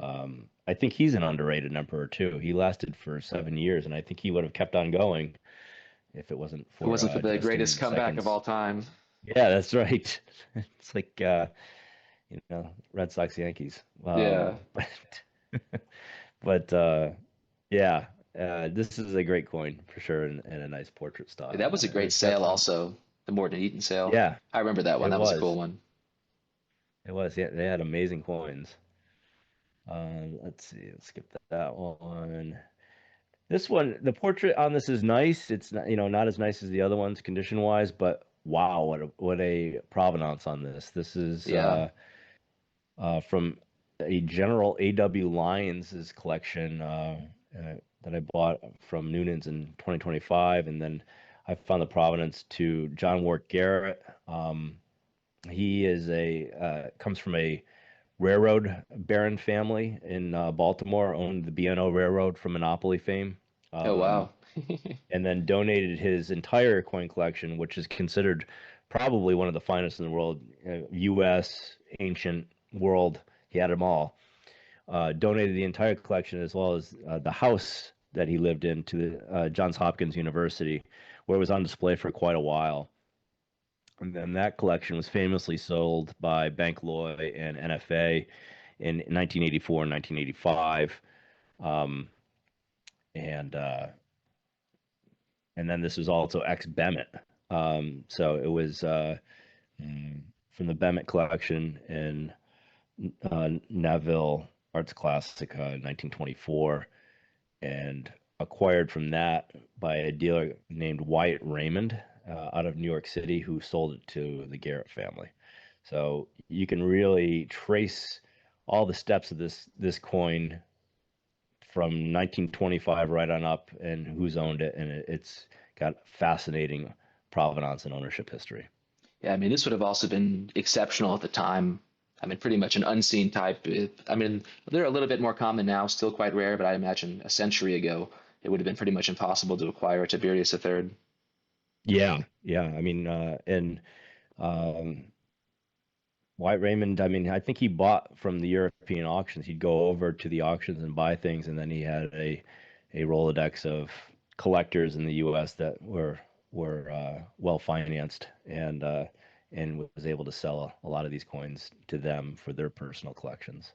I think he's an underrated emperor too. He lasted for 7 years, and I think he would have kept on going if it wasn't It for wasn't for the greatest Justinian comeback of II's. all time. Yeah, that's right. It's like Red Sox Yankees. Yeah. But yeah, this is a great coin for sure, and a nice portrait That style was on a it. And great it's got sale, some, also, the Morton Eaton sale. yeah, I remember that one. it That was a cool was. one. It was. Yeah, they had amazing coins. Let's see. Let's skip that one. This one, the portrait on this is nice. It's not, not as nice as the other ones condition wise, but wow, what a provenance on this. This is Yeah. from a General A.W. Lyons' collection that I bought from Noonan's in 2025, and then I found the provenance to John Wark Garrett. He is comes from a railroad baron family in Baltimore, owned the B&O Railroad from Monopoly fame, Oh, um, wow. and then donated his entire coin collection, which is considered probably one of the finest in the world, U.S., ancient world. He had them all. Donated the entire collection as well as the house that he lived in to Johns Hopkins University, where it was on display for quite a while. And then that collection was famously sold by Bank Loy and NFA in 1984 and 1985. Um, and and then this was also ex Bemet. So it was from the Bemet collection in Naville Arts Classica 1924, and acquired from that by a dealer named Wyatt Raymond out of New York City, who sold it to the Garrett family. So you can really trace all the steps of this coin from 1925 right on up, and who's owned it, and it's got fascinating provenance and ownership history. Yeah, I mean, this would have also been exceptional at the time. I mean, pretty much an unseen type. I mean, they're a little bit more common now, still quite rare, but I imagine a century ago, it would have been pretty much impossible to acquire a Tiberius III. Yeah, yeah. I mean, and um, White Raymond, I mean, I think he bought from the European auctions. He'd go over to the auctions and buy things, and then he had a Rolodex of collectors in the U.S. that were well financed, and was able to sell a lot of these coins to them for their personal collections.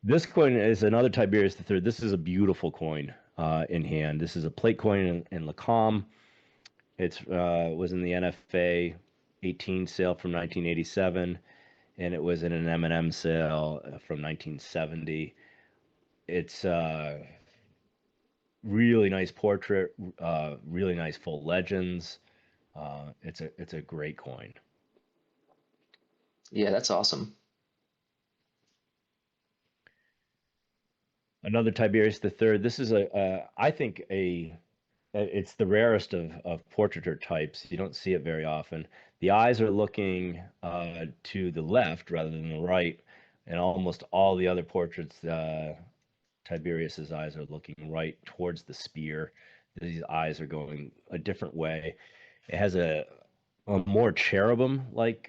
This coin is another Tiberius III. This is a beautiful coin in hand. This is a plate coin in Lacombe. It was in the NFA 18 sale from 1987, and it was in an M&M sale from 1970. It's really nice portrait, really nice full legends. It's a great coin. Yeah, that's awesome. Another Tiberius III. This is I think it's the rarest of portraiture types. You don't see it very often. The eyes are looking to the left rather than the right, and almost all the other portraits, Tiberius's eyes are looking right towards the spear. These eyes are going a different way. It has a more cherubim-like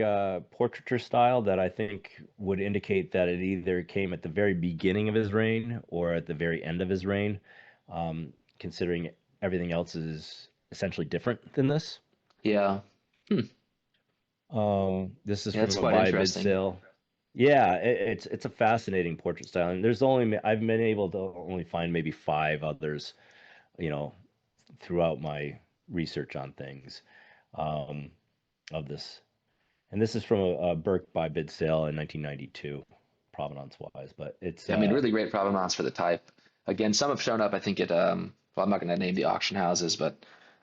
portraiture style that I think would indicate that it either came at the very beginning of his reign or at the very end of his reign, considering everything else is essentially different than this. Yeah. Hmm. This is Yeah, that's from a quite buy bid interesting. sale. Yeah, it's a fascinating portrait style, and I've been able to only find maybe five others, you know, throughout my research on things. Um, of this. And this is from a Burke buy bid sale in 1992. provenance wise, but it's I mean, really great provenance for the type. Again, some have shown up, I think, at, well, I'm not going to name the auction houses, but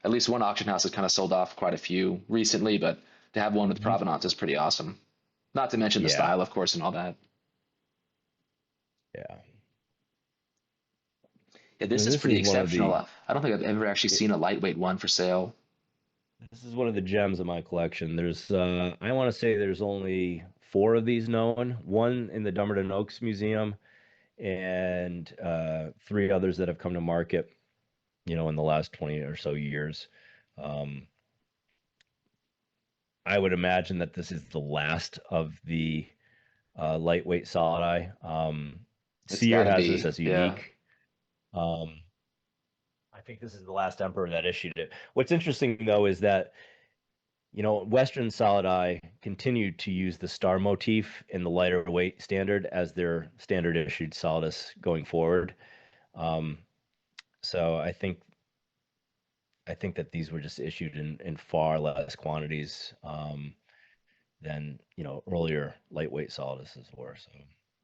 at least one auction house has kind of sold off quite a few recently, but to have one with Mhm. provenance is pretty awesome. Not to mention the Yeah, style, of course, and all that. yeah. Yeah, this And is this pretty is one of exceptional. the I don't think I've ever actually it- seen a lightweight one for sale. this is one of the gems of my collection. There's I want to say there's only four of these known. One in the Dumbarton Oaks Museum, and three others that have come to market, in the last 20 or so years. Um, I would imagine that this is the last of the lightweight solid eye. It's Sear got to has this be, as yeah. unique. Um, I think this is the last emperor that issued it. What's interesting though is that Western solid eye continued to use the star motif in the lighter weight standard as their standard issued solidus going forward. Um, so I think that these were just issued in far less quantities than earlier lightweight soliduses were. So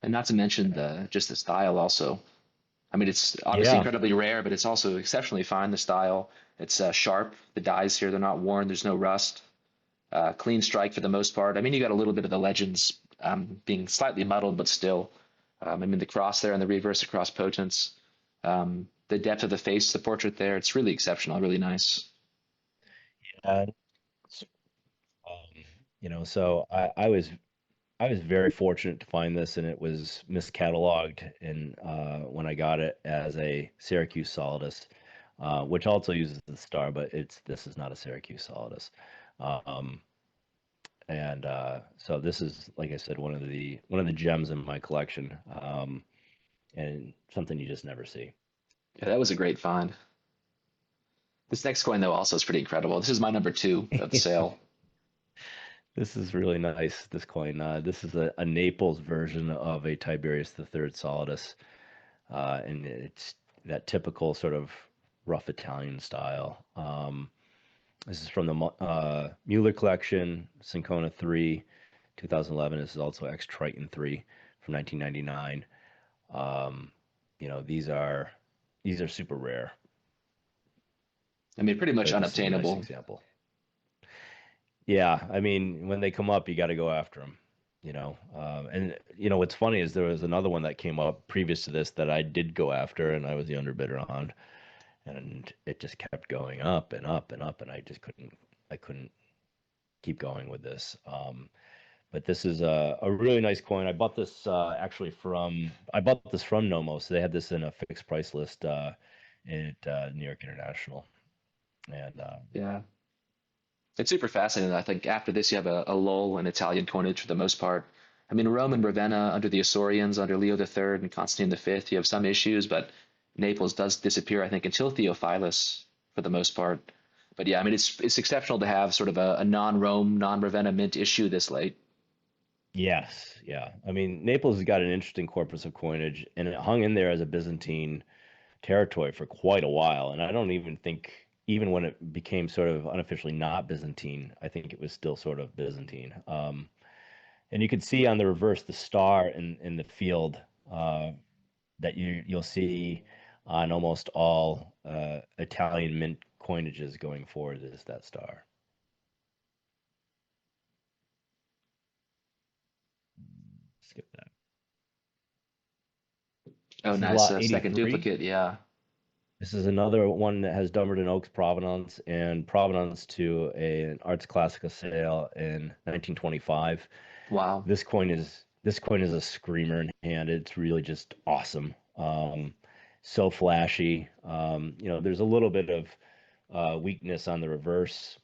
And not to mention yeah, the just the style also. I mean, it's obviously yeah, incredibly rare, but it's also exceptionally fine. The style, it's sharp. The dies here, they're not worn. There's no rust. Clean strike for the most part. I mean, you got a little bit of the legends being slightly muddled, but still. I mean, the cross there and the reverse across potence. The depth of the face, the portrait there, it's really exceptional, really nice. and um, so I was very fortunate to find this, and it was miscatalogued in when I got it as a Syracuse solidus, which also uses the star, but this is not a Syracuse solidus. Um, and so this is, like I said, one of the gems in my collection, and something you just never see. Yeah, that was a great find. This next coin, though, also is pretty incredible. This is my number two of the sale. This is really nice. This coin. This is a Naples version of a Tiberius III solidus, and it's that typical sort of rough Italian style. This is from the Mueller collection, Syncona 3, 2011. This is also X Triton 3 from 1999. Um, these are super rare. I mean, pretty much But this is a nice unobtainable. example. Yeah, I mean, when they come up, you got to go after them. And what's funny is there was another one that came up previous to this that I did go after, and I was the underbidder on, and it just kept going up and up and up, and I couldn't keep going with this. But this is a really nice coin. I bought this from Nomos. They had this in a fixed price list at New York International, and Yeah. It's super fascinating. I think after this, you have a lull in Italian coinage for the most part. I mean, Rome and Ravenna under the Isaurians, under Leo III and Constantine V, you have some issues, but Naples does disappear, I think, until Theophilus for the most part. But yeah, I mean, it's exceptional to have sort of a non-Rome, non-Ravenna mint issue this late. yes, yeah. I mean, Naples has got an interesting corpus of coinage, and it hung in there as a Byzantine territory for quite a while. And I don't even think, even when it became sort of unofficially not Byzantine, I think it was still sort of Byzantine. And you can see on the reverse the star in the field that you'll see on almost all Italian mint coinages going forward is that star. Skip that. Oh, This is nice. lot Second 83. duplicate. Yeah. This is another one that has Dumbarton Oaks provenance and provenance to an Arts Classica sale in 1925. Wow. This coin is a screamer in hand. It's really just awesome. So flashy. There's a little bit of weakness on the reverse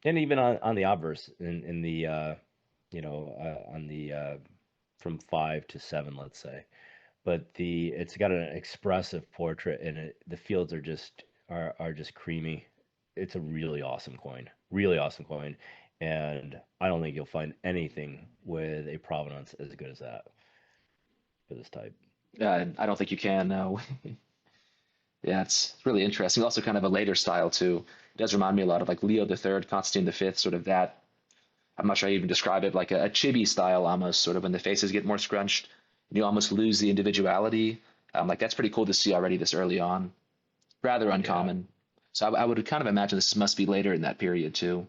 and even on the obverse in the on the from 5 to 7, let's say. But it's got an expressive portrait, and the fields are just creamy. It's a really awesome coin, and I don't think you'll find anything with a provenance as good as that for this type. I don't think you can. No. Yeah, it's really interesting. Also, kind of a later style too. It does remind me a lot of like Leo III, Constantine V, sort of that. I'm not sure how you even describe it, like a chibi style almost, sort of when the faces get more scrunched. You almost lose the individuality. Like that's pretty cool to see already this early on. Rather Yeah, uncommon. So I would kind of imagine this must be later in that period too,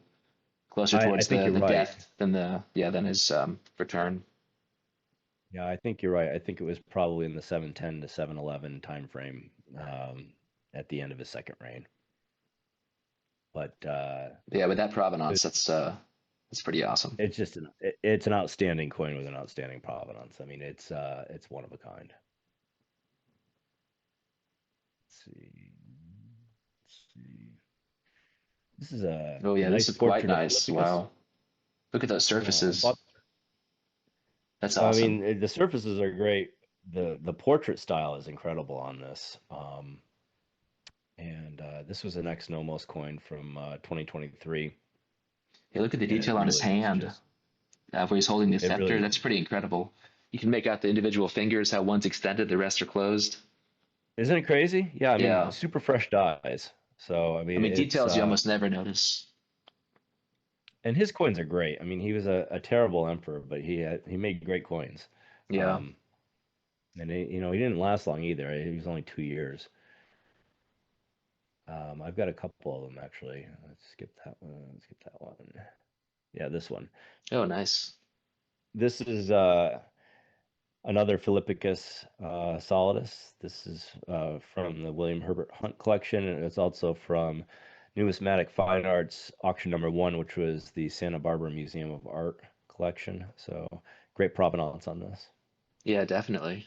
closer I towards think the you're right. death than than his return. Yeah, I think you're right. I think it was probably in the 710 to 711 time frame at the end of his second reign. But Yeah, with that provenance, it, that's pretty awesome. it's just it's an outstanding coin with an outstanding provenance. I mean, it's one of a kind. Let's see. Let's see. This is Oh a yeah, this nice is quite portrait of nice. Philippicus. Wow, look at those Yeah, I surfaces. bought. That's I awesome. mean, the surfaces are great. The portrait style is incredible on this. And this was an ex Nomos coin from 2023, Hey, look at the and it detail on his really is hand, just where he's holding the it scepter. really That's pretty incredible. You can make out the individual fingers, how one's extended, the rest are closed. isn't it crazy? Yeah, I mean, Yeah, super fresh dies. So I I mean, mean it's details you almost never notice. and his coins are great. I mean, he was a terrible emperor, but he made great coins. Yeah. Um, and he didn't last long either. He was only 2 years. I've got a couple of them actually. Let's skip that one. Let's skip that one. Yeah, this one. Oh, nice. This is another Philippicus solidus. This is from the William Herbert Hunt collection, and it's also from Numismatic Fine Arts auction number one, which was the Santa Barbara Museum of Art collection. So great provenance on this. Yeah, definitely.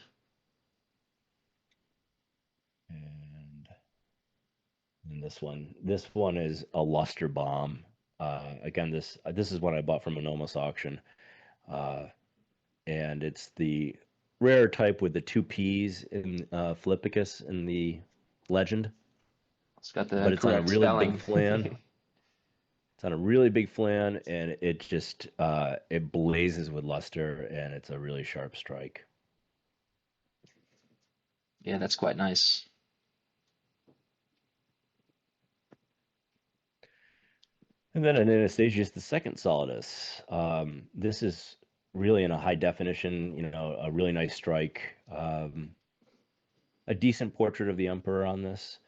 And, and this one is a luster bomb. Again, this is what I bought from a Nomos auction, uh, and it's the rare type with the two P's in Philippicus in the legend, It's got but the it's on a correct really big spelling. flan. It's on a really big flan, and it just it blazes with luster, and it's a really sharp strike. Yeah, that's quite nice. And then an Anastasius the second solidus. This is really in a high definition, a really nice strike. A decent portrait of the emperor on this.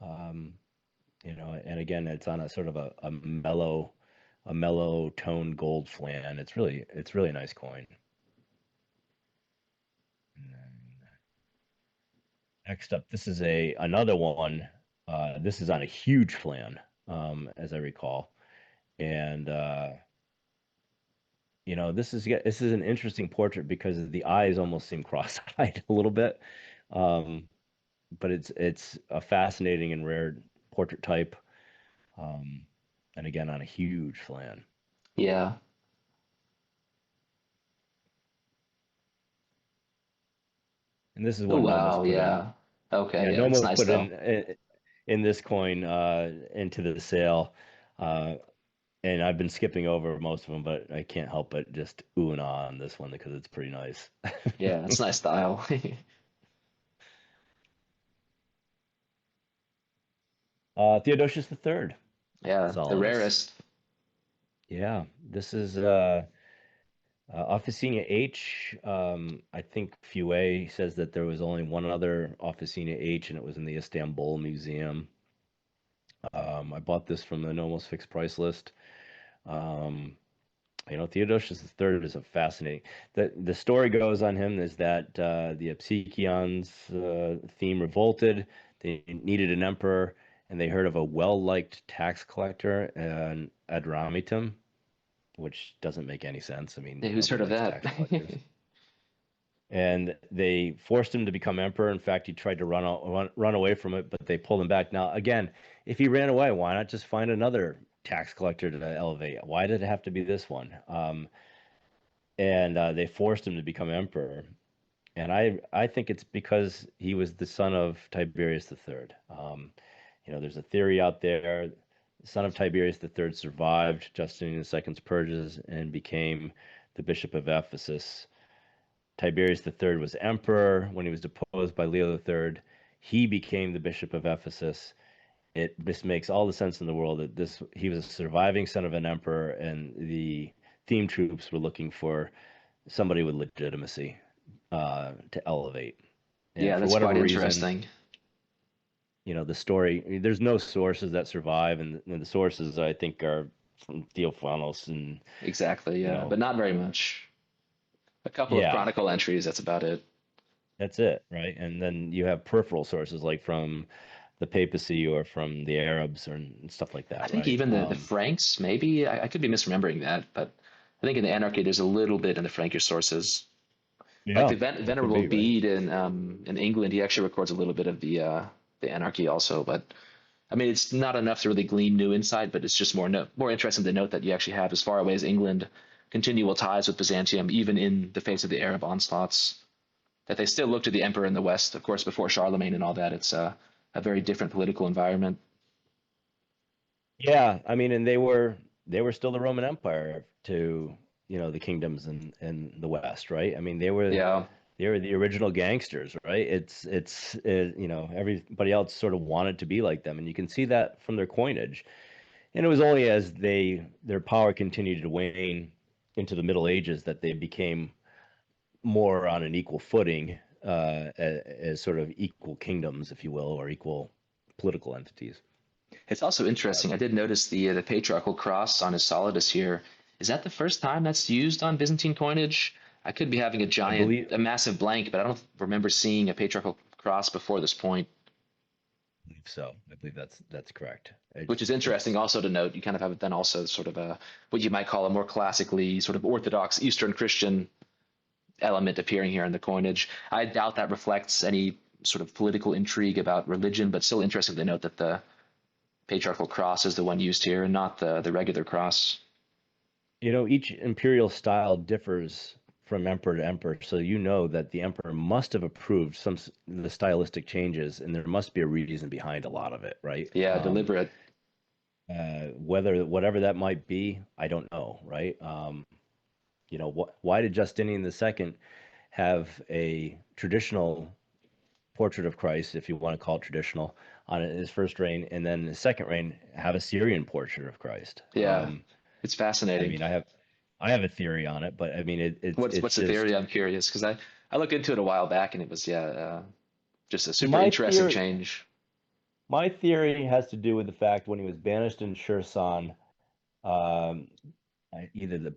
Um, and again, it's on a sort of a mellow toned gold flan. It's really a nice coin. And then next up, this is another one. This is on a huge flan, as I recall, and this is an interesting portrait because the eyes almost seem cross-eyed a little bit, um, but it's a fascinating and rare portrait type, um, and again on a huge flan. Yeah. And this is Oh, what Nomos wow. put in. Yeah. Okay. Yeah, Yeah, that's Nomos nice put though. in this coin into the sale. Uh, and I've been skipping over most of them, but I can't help but just ooh and ah on this one because it's pretty nice. Yeah, that's nice style. Theodosius III, Yeah, the Solidus. rarest. Yeah, this is Officina H. I think Fue says that there was only one other Officina H, and it was in the Istanbul Museum. I bought this from the Nomos fixed price list. Um, Theodosius III is a fascinating. The story goes on him is that the Opsikions theme revolted. They needed an emperor, and they heard of a well-liked tax collector, an Adramitum, which doesn't make any sense. I mean, Yeah, who's nobody heard of likes that? tax collectors. And they forced him to become emperor. In fact, he tried to run away from it, but they pulled him back. Now, again, if he ran away, why not just find another tax collector to elevate? Why did it have to be this one? And they forced him to become emperor. And I think it's because he was the son of Tiberius III. There's a theory out there. The son of Tiberius III survived Justinian II's purges and became the bishop of Ephesus. Tiberius III was emperor when he was deposed by Leo III. He became the bishop of Ephesus. This makes all the sense in the world that he was a surviving son of an emperor, and the theme troops were looking for somebody with legitimacy. to elevate. And Yeah, for that's whatever quite reason, interesting. the story, there's no sources that survive, and the sources I think are from Theophanos and, Exactly, you yeah, know, but not very much. A couple of yeah, chronicle entries, that's about it. that's it, right? And then you have peripheral sources like from the papacy or from the Arabs or and stuff like I that, think right? even the Franks, maybe, I could be misremembering that, but I think in the Anarchy, there's a little bit in the Frankish sources. Like Yeah, the it could Venerable be, right? Bede in England, he actually records a little bit of the Anarchy also. But I mean, it's not enough to really glean new insight, but it's just more interesting to note that you actually have as far away as England continual ties with Byzantium, even in the face of the Arab onslaughts. That they still look to the emperor in the West, of course, before Charlemagne and all that. It's a very different political environment. Yeah, I mean, and they were still the Roman Empire to, the kingdoms in the West, right? I mean, Yeah, they were the original gangsters, right? Everybody else sort of wanted to be like them, and you can see that from their coinage. And it was only as their power continued to wane into the Middle Ages that they became more on an equal footing, as sort of equal kingdoms, if you will, or equal political entities. it's also But interesting. I did notice the patriarchal cross on his solidus here. Is that the first time that's used on Byzantine coinage? I could be having I believe a massive blank, but I don't remember seeing a patriarchal cross before this point. so. I believe that's correct. Which is interesting It's also to note. You kind of have then also sort of a what you might call a more classically sort of Orthodox Eastern Christian element appearing here in the coinage. I doubt that reflects any sort of political intrigue about religion, but still interesting to note that the patriarchal cross is the one used here and not the regular cross. each imperial style differs from emperor to emperor, so that the emperor must have approved the stylistic changes, and there must be a reason behind a lot of it, right? Yeah, deliberate. Whatever that might be, I don't know, right? Why did Justinian II have a traditional portrait of Christ, if you want to call it traditional, on his first reign, and then his second reign have a Syrian portrait of Christ? Yeah, it's I fascinating. mean, I have a theory on it, but I mean, it's What's the theory? just I'm curious because I looked into it a while back and it was just a super my interesting theory. change. My theory has to do with the fact when he was banished in Sherson, um, either the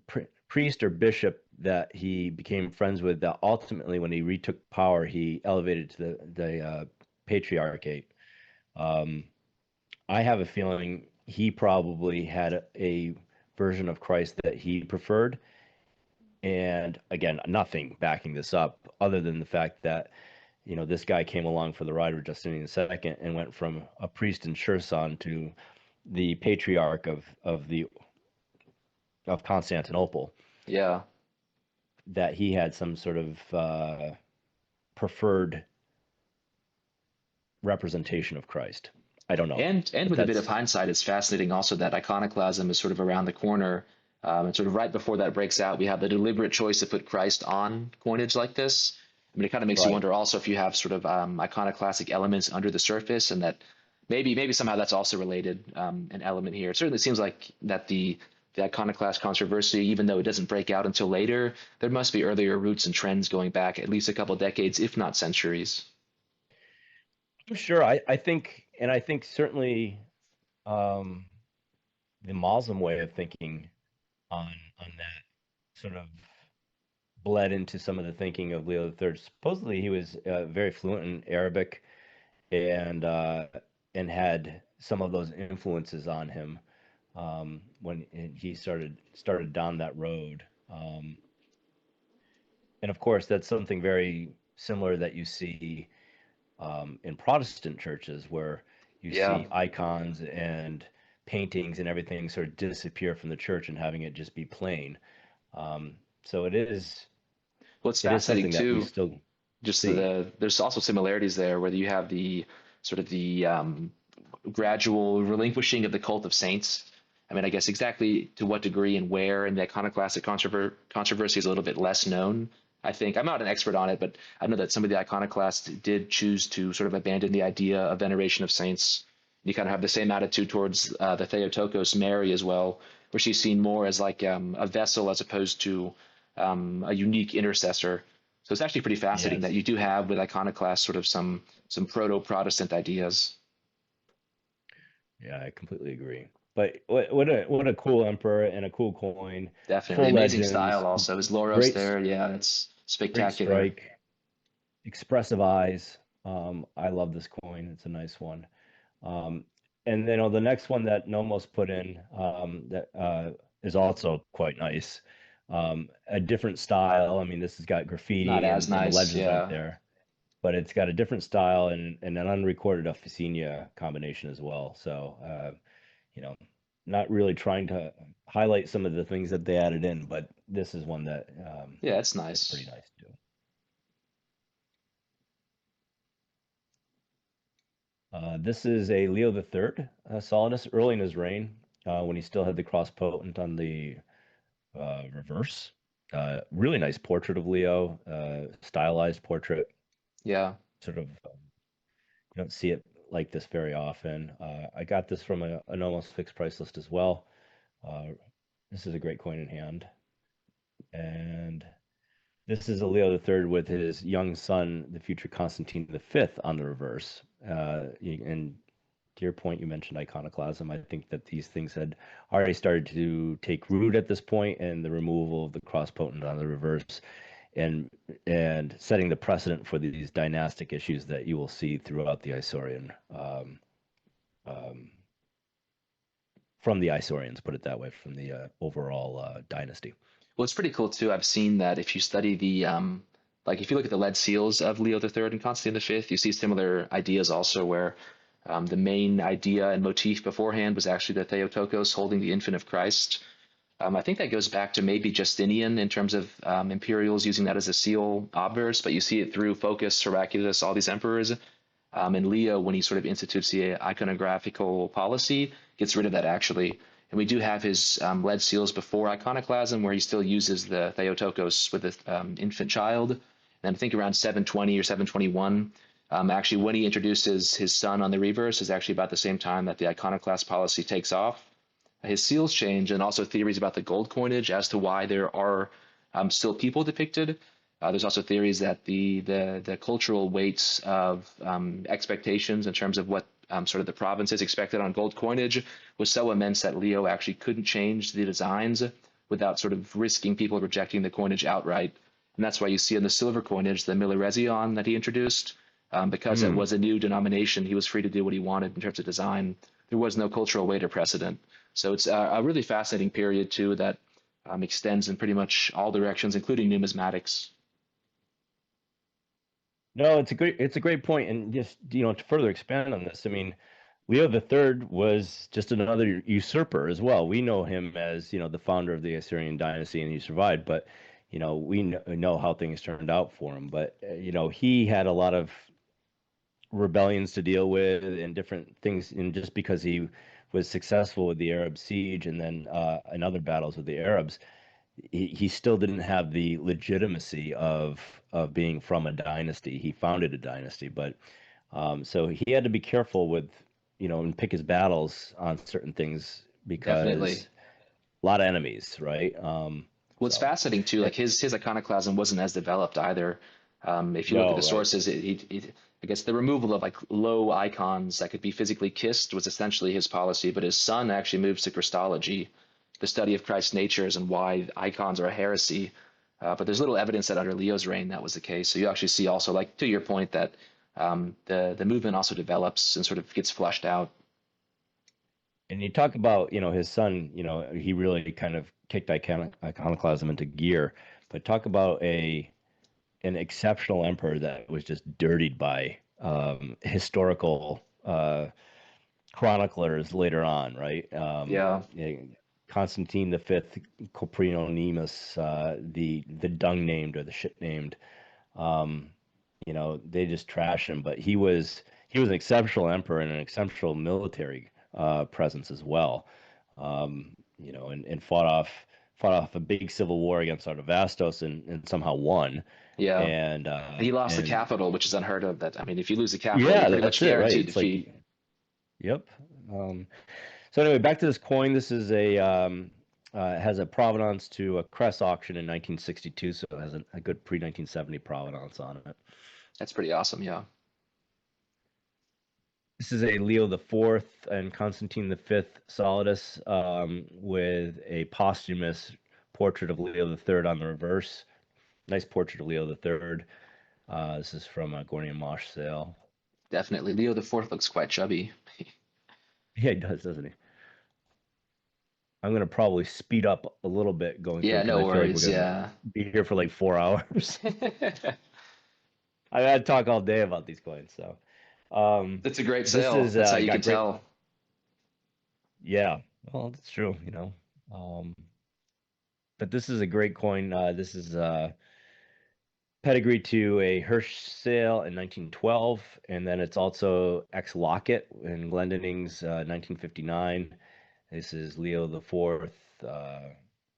priest or bishop that he became friends with, that ultimately, when he retook power, he elevated to the patriarchate. Um, I have a feeling he probably had a version of Christ that he preferred. And again, nothing backing this up other than the fact that, this guy came along for the ride with Justinian II and went from a priest in Cherson to the patriarch of Constantinople, Yeah, that he had some sort of preferred representation of Christ. I don't know, and but with a bit of that's hindsight, it's fascinating also that iconoclasm is sort of around the corner. And sort of right before that breaks out, we have the deliberate choice to put Christ on coinage like this. I mean, it kind of makes you right. wonder also if you have sort of iconoclastic elements under the surface, and that maybe somehow that's also related an element here. It certainly seems like that the iconoclast controversy, even though it doesn't break out until later, there must be earlier roots and trends going back at least a couple decades, if not centuries. I'm sure. I think certainly, um, the Muslim way of thinking on that sort of bled into some of the thinking of Leo III. Supposedly, he was very fluent in Arabic, and had some of those influences on him, when he started down that road. Um, and of course, that's something very similar that you see, in Protestant churches, where you Yeah. see icons and paintings and everything sort of disappear from the church and having it just be plain. So Well, it's it is fascinating something that we too. still Just see. there's also similarities there, whether you have the sort of the gradual relinquishing of the cult of saints. I mean, I guess exactly to what degree and where, and the iconoclastic controversy is a little bit less known. I think I'm not an expert on it, but I know that some of the iconoclasts did choose to sort of abandon the idea of veneration of saints. You kind of have the same attitude towards the Theotokos Mary as well, where she's seen more as like a vessel as opposed to a unique intercessor. So it's actually pretty fascinating that Yes. you do have with iconoclasts sort of some proto-Protestant ideas. Yeah, I completely agree. But what a cool emperor and a cool coin, Definitely full amazing style. legends, Also, his Loros great there, yeah, it's great spectacular. strike, expressive eyes. I love this coin. It's a nice one. Um, and then the next one that Nomos put in that is also quite nice. A different style. I mean, this has got Not graffiti as and the nice, legends aren't yeah. there, but it's got a different style and an unrecorded Efesenia combination as well. So, you know, not really trying to highlight some of the things that they added in, but this is one that Yeah, it's is pretty nice. nice too. This is a Leo III Solidus early in his reign when he still had the cross potent on the reverse. Really nice portrait of Leo, stylized portrait. Yeah. Sort of, you don't see it like this very often. I got this from an almost fixed price list as well. Uh, this is a great coin in hand. And this is a Leo III with his young son, the future Constantine V, on the reverse. And to your point, you mentioned iconoclasm. I think that these things had already started to take root at this point, and the removal of the cross potent on the reverse, and setting the precedent for these dynastic issues that you will see throughout the Isaurian, um, from the Isaurians, put it that way, from the overall dynasty. Well, it's pretty cool too. I've seen that if you study the like if you look at the lead seals of Leo III and Constantine V, you see similar ideas also where the main idea and motif beforehand was actually the Theotokos holding the infant of Christ. I think that goes back to maybe Justinian in terms of imperials using that as a seal obverse, but you see it through Phocas, Heraclius, all these emperors. And Leo, when he sort of institutes the iconographical policy, gets rid of that actually. And we do have his lead seals before iconoclasm, where he still uses the Theotokos with the infant child. And I think around 720 or 721, actually, when he introduces his son on the reverse, is actually about the same time that the iconoclast policy takes off. His seals change, and also theories about the gold coinage as to why there are still people depicted. There's also theories that the cultural weights of expectations in terms of what sort of the provinces expected on gold coinage was so immense that Leo actually couldn't change the designs without sort of risking people rejecting the coinage outright. And that's why you see in the silver coinage the milliresion that he introduced, because it Hmm. was a new denomination. He was free to do what he wanted in terms of design. There was no cultural weight or precedent. So it's a really fascinating period too that extends in pretty much all directions, including numismatics. No, it's a great point, and just to further expand on this, I mean, Leo III was just another usurper as well. We know him as the founder of the Isaurian dynasty, and he survived, but we know how things turned out for him. But he had a lot of rebellions to deal with and different things, and just because he was successful with the Arab siege and then in other battles with the Arabs, he still didn't have the legitimacy of being from a dynasty. He founded a dynasty, but so he had to be careful with and pick his battles on certain things Definitely. because a lot of enemies, right? Well, it's So fascinating too. Like his iconoclasm wasn't as developed either. If you look at no, the right. sources, I guess the removal of like low icons that could be physically kissed was essentially his policy. But his son actually moves to Christology, the study of Christ's natures and why icons are a heresy. But there's little evidence that under Leo's reign that was the case. So you actually see also, like to your point, that the movement also develops and sort of gets flushed out. And you talk about, his son, he really kind of kicked iconoclasm into gear. But talk about an exceptional emperor that was just dirtied by historical chroniclers later on, right? Yeah. Constantine V, Coprino Nemus, the dung named or the shit named. Um, they just trash him, but he was an exceptional emperor and an exceptional military presence as well. And fought off a big civil war against Artavastos and somehow won. Yeah. And He lost the capital, which is unheard of. That I mean, if you lose the capital, you're yeah, pretty much that's it, right? guaranteed It's like, defeat. yep. Um, so anyway, back to this coin. This is a It has a provenance to a Cress auction in 1962, so it has a good pre-1970 provenance on it. That's pretty awesome. Yeah. This is a Leo IV and Constantine V Solidus with a posthumous portrait of Leo III on the reverse. Nice portrait of Leo III. This is from a Gordian Mosh sale. Definitely. Leo the Fourth looks quite chubby. Yeah, he does, doesn't he? I'm gonna probably speed up a little bit going through Yeah, because no I feel like we're worries. gonna Yeah. be here for like 4 hours. I'd talk all day about these coins. So, It's a great this sale. is That's how you can got great. tell. Yeah, well, that's true. Um, but this is a great coin. This is pedigree to a Hirsch sale in 1912, and then it's also ex Locket in Glendining's 1959. This is Leo the Fourth,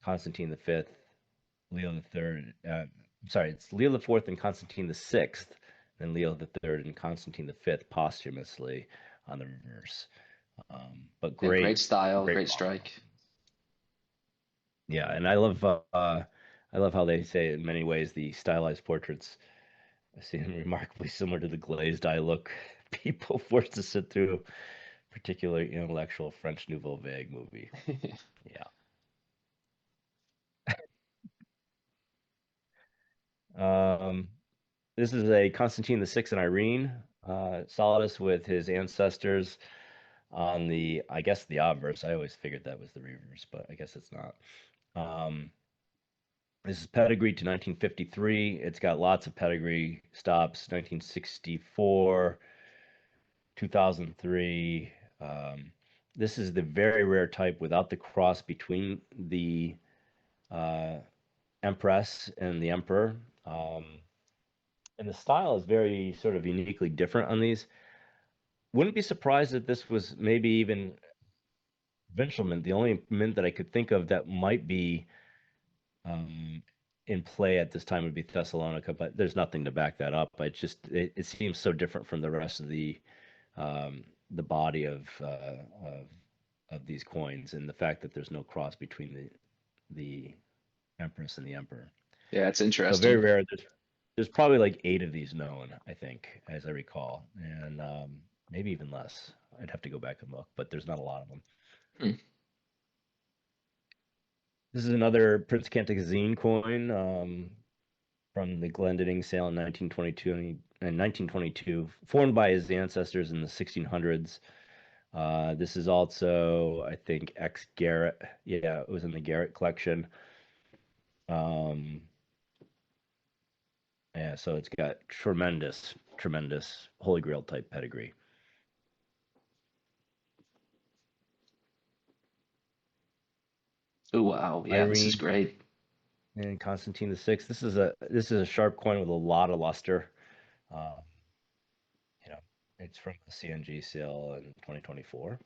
Constantine the Fifth, Leo the Third. Sorry, it's Leo the Fourth and Constantine the Sixth, then Leo the Third and Constantine the Fifth posthumously on the reverse. But Yeah, great great, style, great great provenance. strike. Yeah, and I love how they say in many ways the stylized portraits seem remarkably similar to the glazed eye look people forced to sit through a particularly intellectual French Nouveau Vague movie. Yeah. Um, this is a Constantine VI and Irene Solidus with his ancestors on the, I guess, the obverse. I always figured that was the reverse, but I guess it's not. Um, This is pedigree to 1953. It's got lots of pedigree stops, 1964, 2003. This is the very rare type without the cross between the uh, Empress and the Emperor. Um, and the style is very sort of uniquely different on these. Wouldn't be surprised if this was maybe even provincial mint, the only mint that I could think of that might be um, in play at this time would be Thessalonica, but there's nothing to back that up. It seems so different from the rest of the body of these coins, and the fact that there's no cross between the Empress and the Emperor. Yeah, it's So very interesting. rare. There's probably like 8 of these known, I think, as I recall, and maybe even less. I'd have to go back and look, but there's not a lot of them. Hmm. This is another Prince Cantacuzene coin from the Glendinning sale in 1922, formed by his ancestors in the 1600s. This is also, I think, ex Garrett. Yeah, it was in the Garrett collection. Um, yeah, so it's got tremendous, tremendous Holy Grail type pedigree. Oh wow. Yeah, this is Irene great. and Constantine VI. This is a sharp coin with a lot of luster. Uh, you know, it's from the CNG sale in 2024.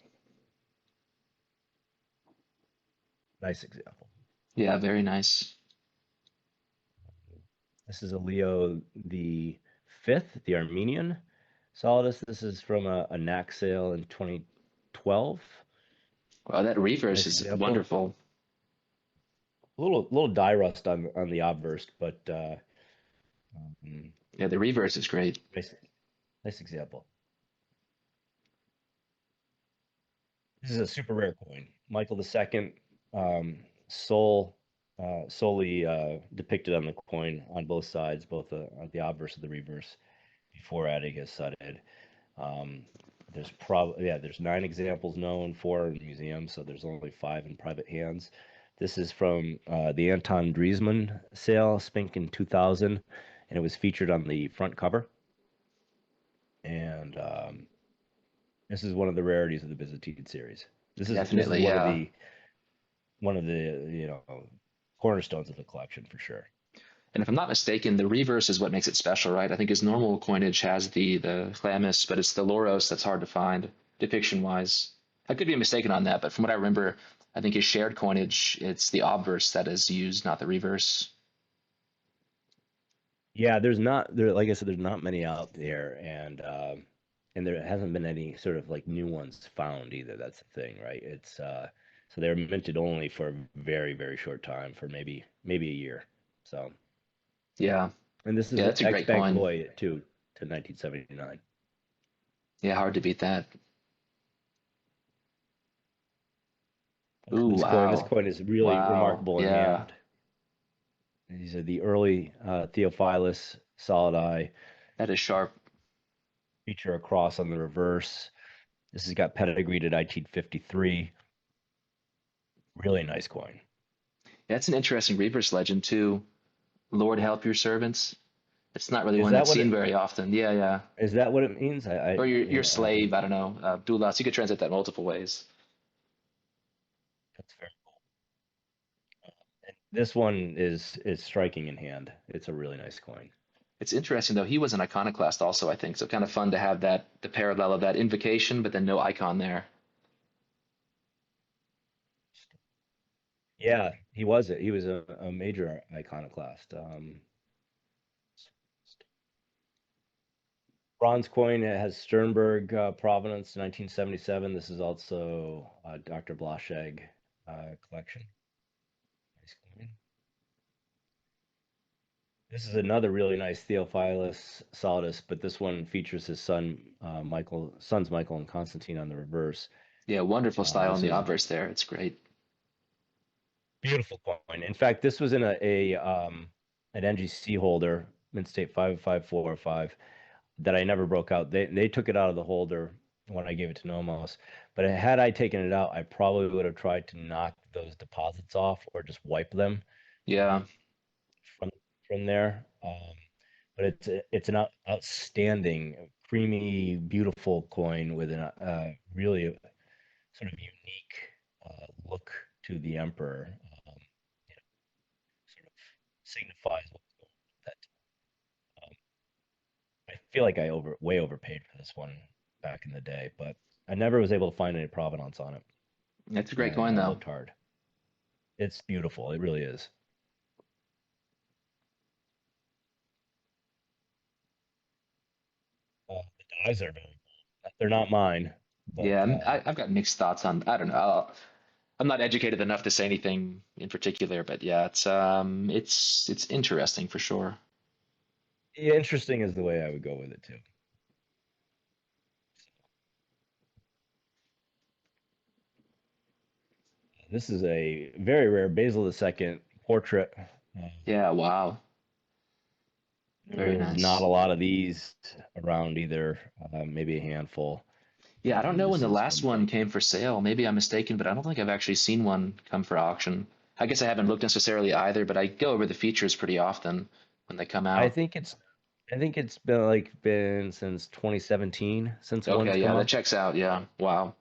Nice example. Yeah, very nice. This is a Leo the Fifth, the Armenian Solidus. This is from a knack sale in 2012. Wow, that reverse Nice is example. wonderful. A little dye rust on the obverse, but Yeah, the reverse is great. nice nice example. This is a super rare coin. Michael II, soul solely depicted on the coin on both sides, both the obverse and the reverse, before adding his studded. Um, there's 9 examples known, 4 in museums, so there's only 5 in private hands. This is from the Anton Driesman sale, Spink in 2000, and it was featured on the front cover. And this is one of the rarities of the Byzantine series. This is Definitely, yeah. one of the cornerstones of the collection for sure. And if I'm not mistaken, the reverse is what makes it special, right? I think his normal coinage has the chlamys, but it's the loros that's hard to find depiction wise. I could be mistaken on that, but from what I remember, I think his shared coinage, it's the obverse that is used, not the reverse. Yeah, there's not there like I said, there's not many out there, and there hasn't been any sort of like new ones found either. That's the thing, right? It's So they were minted only for a very, very short time, for maybe a year. So, Yeah. and this Yeah, is that's a X great Bank coin. Loy too, to 1979. Yeah, hard to beat that. Look at Ooh, this coin. This wow. coin is really Wow. remarkable in Yeah. hand. These are the early Theophilus solid eye. That is sharp. Feature a cross on the reverse. This has got pedigreed at 1953. Really nice coin. That's an interesting reverse legend too. Lord help your servants. It's not really Is one that that's what seen it very often. Yeah, yeah. is that what it means? Or your Yeah, slave. I don't know. Doulos. You could translate that multiple ways. that's fair. And this one is striking in hand. It's a really nice coin. It's interesting though. He was an iconoclast also, I think. So kind of fun to have that the parallel of that invocation, but then no icon there. Yeah, he was it. He was a major iconoclast. Bronze coin, it has Sternberg provenance 1977. This is also Dr. Blascheg collection. Nice coin. This is another really nice Theophilus Solidus, but this one features his sons Michael and Constantine on the reverse. Yeah, wonderful style in This the is obverse there. It's great. beautiful coin. In fact, this was in an NGC holder, Mint State 55405, that I never broke out. They took it out of the holder when I gave it to Nomos. But had I taken it out, I probably would have tried to knock those deposits off or just wipe them Yeah. from there. But it's an outstanding, creamy, beautiful coin with a really sort of unique look to the emperor. Um, you know, sort of signifies what's going on with that. Um, I feel like I way overpaid for this one back in the day, but I never was able to find any provenance on it, That's a great and coin I though. looked hard. It's beautiful. It really is. The dies are very cool. They're not mine, but Yeah, I've got mixed thoughts on. I don't know. I'm not educated enough to say anything in particular, but yeah, it's interesting for sure. yeah, interesting is the way I would go with it too. This is a very rare Basil II portrait. Yeah, wow, very There's not nice. a lot of these around either. Maybe a handful. Yeah, I don't know when This the is last from one came for sale. Maybe I'm mistaken, but I don't think I've actually seen one come for auction. I guess I haven't looked necessarily either, but I go over the features pretty often when they come I out. think it's I think it's been since 2017 since one's Okay, yeah, come that up. checks out. Yeah, wow,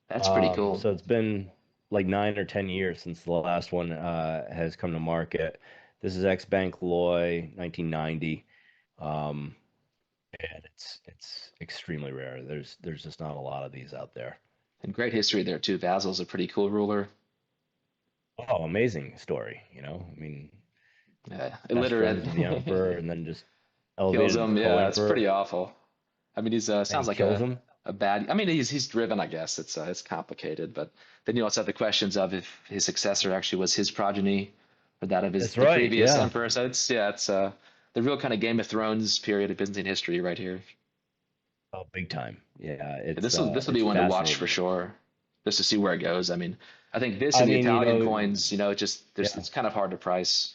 that's pretty cool. So it's been like 9 or 10 years since the last one has come to market. This is X Bank Loy 1990, um, and it's extremely rare. There's just not a lot of these out there. And great history there too. Basil's a pretty cool ruler. Oh, amazing story! I mean, best Illiterate. friends with the emperor, and then just Kills elevated to him. Yeah, it's co-emperor, pretty awful. I mean, he's and sounds he like kills him. a bad. I mean, he's driven. I guess it's complicated, but then you also have the questions of if his successor actually was his progeny or that of his That's the right. previous Yeah. emperor. So it's the real kind of Game of Thrones period of Byzantine history right here. Oh, big time. Yeah, And this will be it's one to watch for fascinating. sure, just to see where it goes. I mean, I think this I and the mean, Italian coins, it just there's yeah, it's kind of hard to price.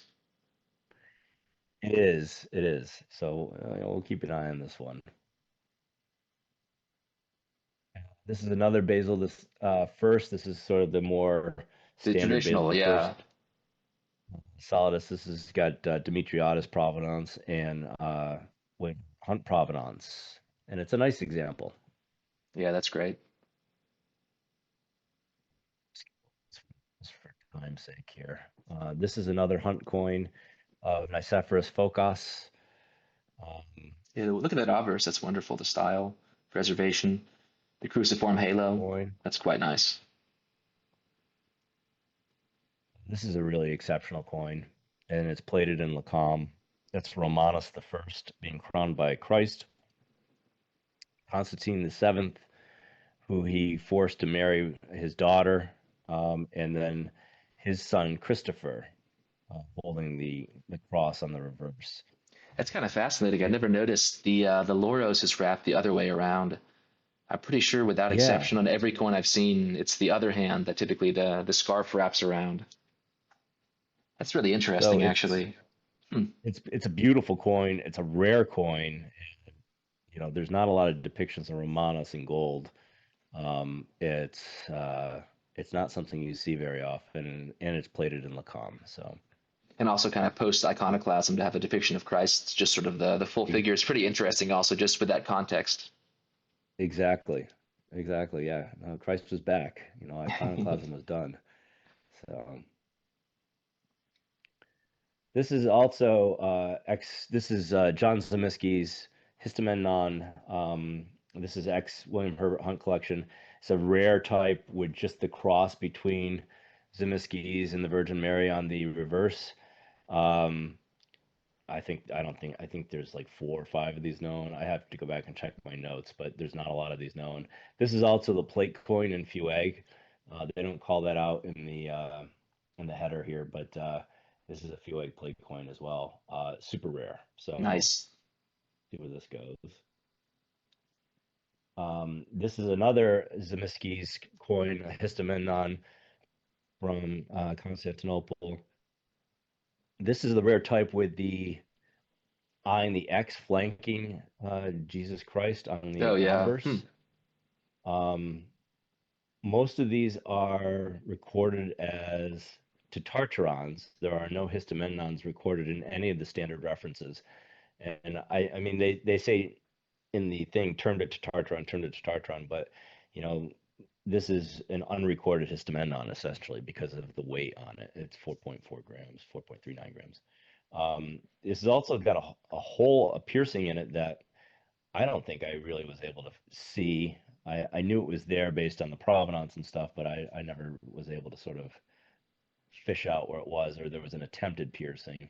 it is. It is. So we'll keep an eye on this one. This is another Basil. This first. This is sort of the more The standard Basil. traditional, The yeah. first Solidus. This has got Demetriadis provenance and with Hunt provenance, and it's a nice example. Yeah, that's great. Just for time's sake here. This is another Hunt coin of Nicephorus Phocas. Um, Yeah, look at that obverse. That's wonderful. The style, preservation, the cruciform beautiful halo. coin. That's quite nice. This is a really exceptional coin, and it's plated in lacam. That's Romanus the First being crowned by Christ. Constantine the Seventh, who he forced to marry his daughter, and then his son Christopher holding the cross on the reverse. That's kind of fascinating. I And never noticed the Lauros is wrapped the other way around. I'm pretty sure, without yeah, exception, on every coin I've seen, it's the other hand that typically the scarf wraps around. That's really so interesting, actually. Hmm. it's a beautiful coin. It's a rare coin. There's not a lot of depictions of Romanos in gold. Um, it's uh, it's not something you see very often, and it's plated in lacquer. So And also kind of post iconoclasm to have a depiction of Christ, just sort of the full e- figure is pretty interesting also just with that context. exactly, exactly, yeah. Christ was back. Iconoclasm was done. So this is also X. This is John Zemisky's Histomenon. This is X William Herbert Hunt collection. It's a rare type with just the cross between Zemisky's and the Virgin Mary on the reverse. Um, I think there's like 4 or 5 of these known. I have to go back and check my notes, but there's not a lot of these known. This is also the plate coin in Fueg. They don't call that out in the header here, but this is a Fueg plate coin as well. Super rare. So Nice. see where this goes. This is another Zemisky's coin, a Histomenon from Constantinople. This is the rare type with the I and the X flanking Jesus Christ on Oh the yeah. Hmm. obverse. Um, most of these are recorded as Tetartarons. There are no Histomenons recorded in any of the standard references. And I mean, they say in the thing, turned it to Tartaron, but you know, this is an unrecorded Histomenon essentially because of the weight on it. It's 4.4 grams, 4.39 grams. This has also got a hole, a piercing in it that I don't think I really was able to see. I knew it was there based on the provenance and stuff, but I never was able to sort of fish out where it was, or there was an attempted piercing.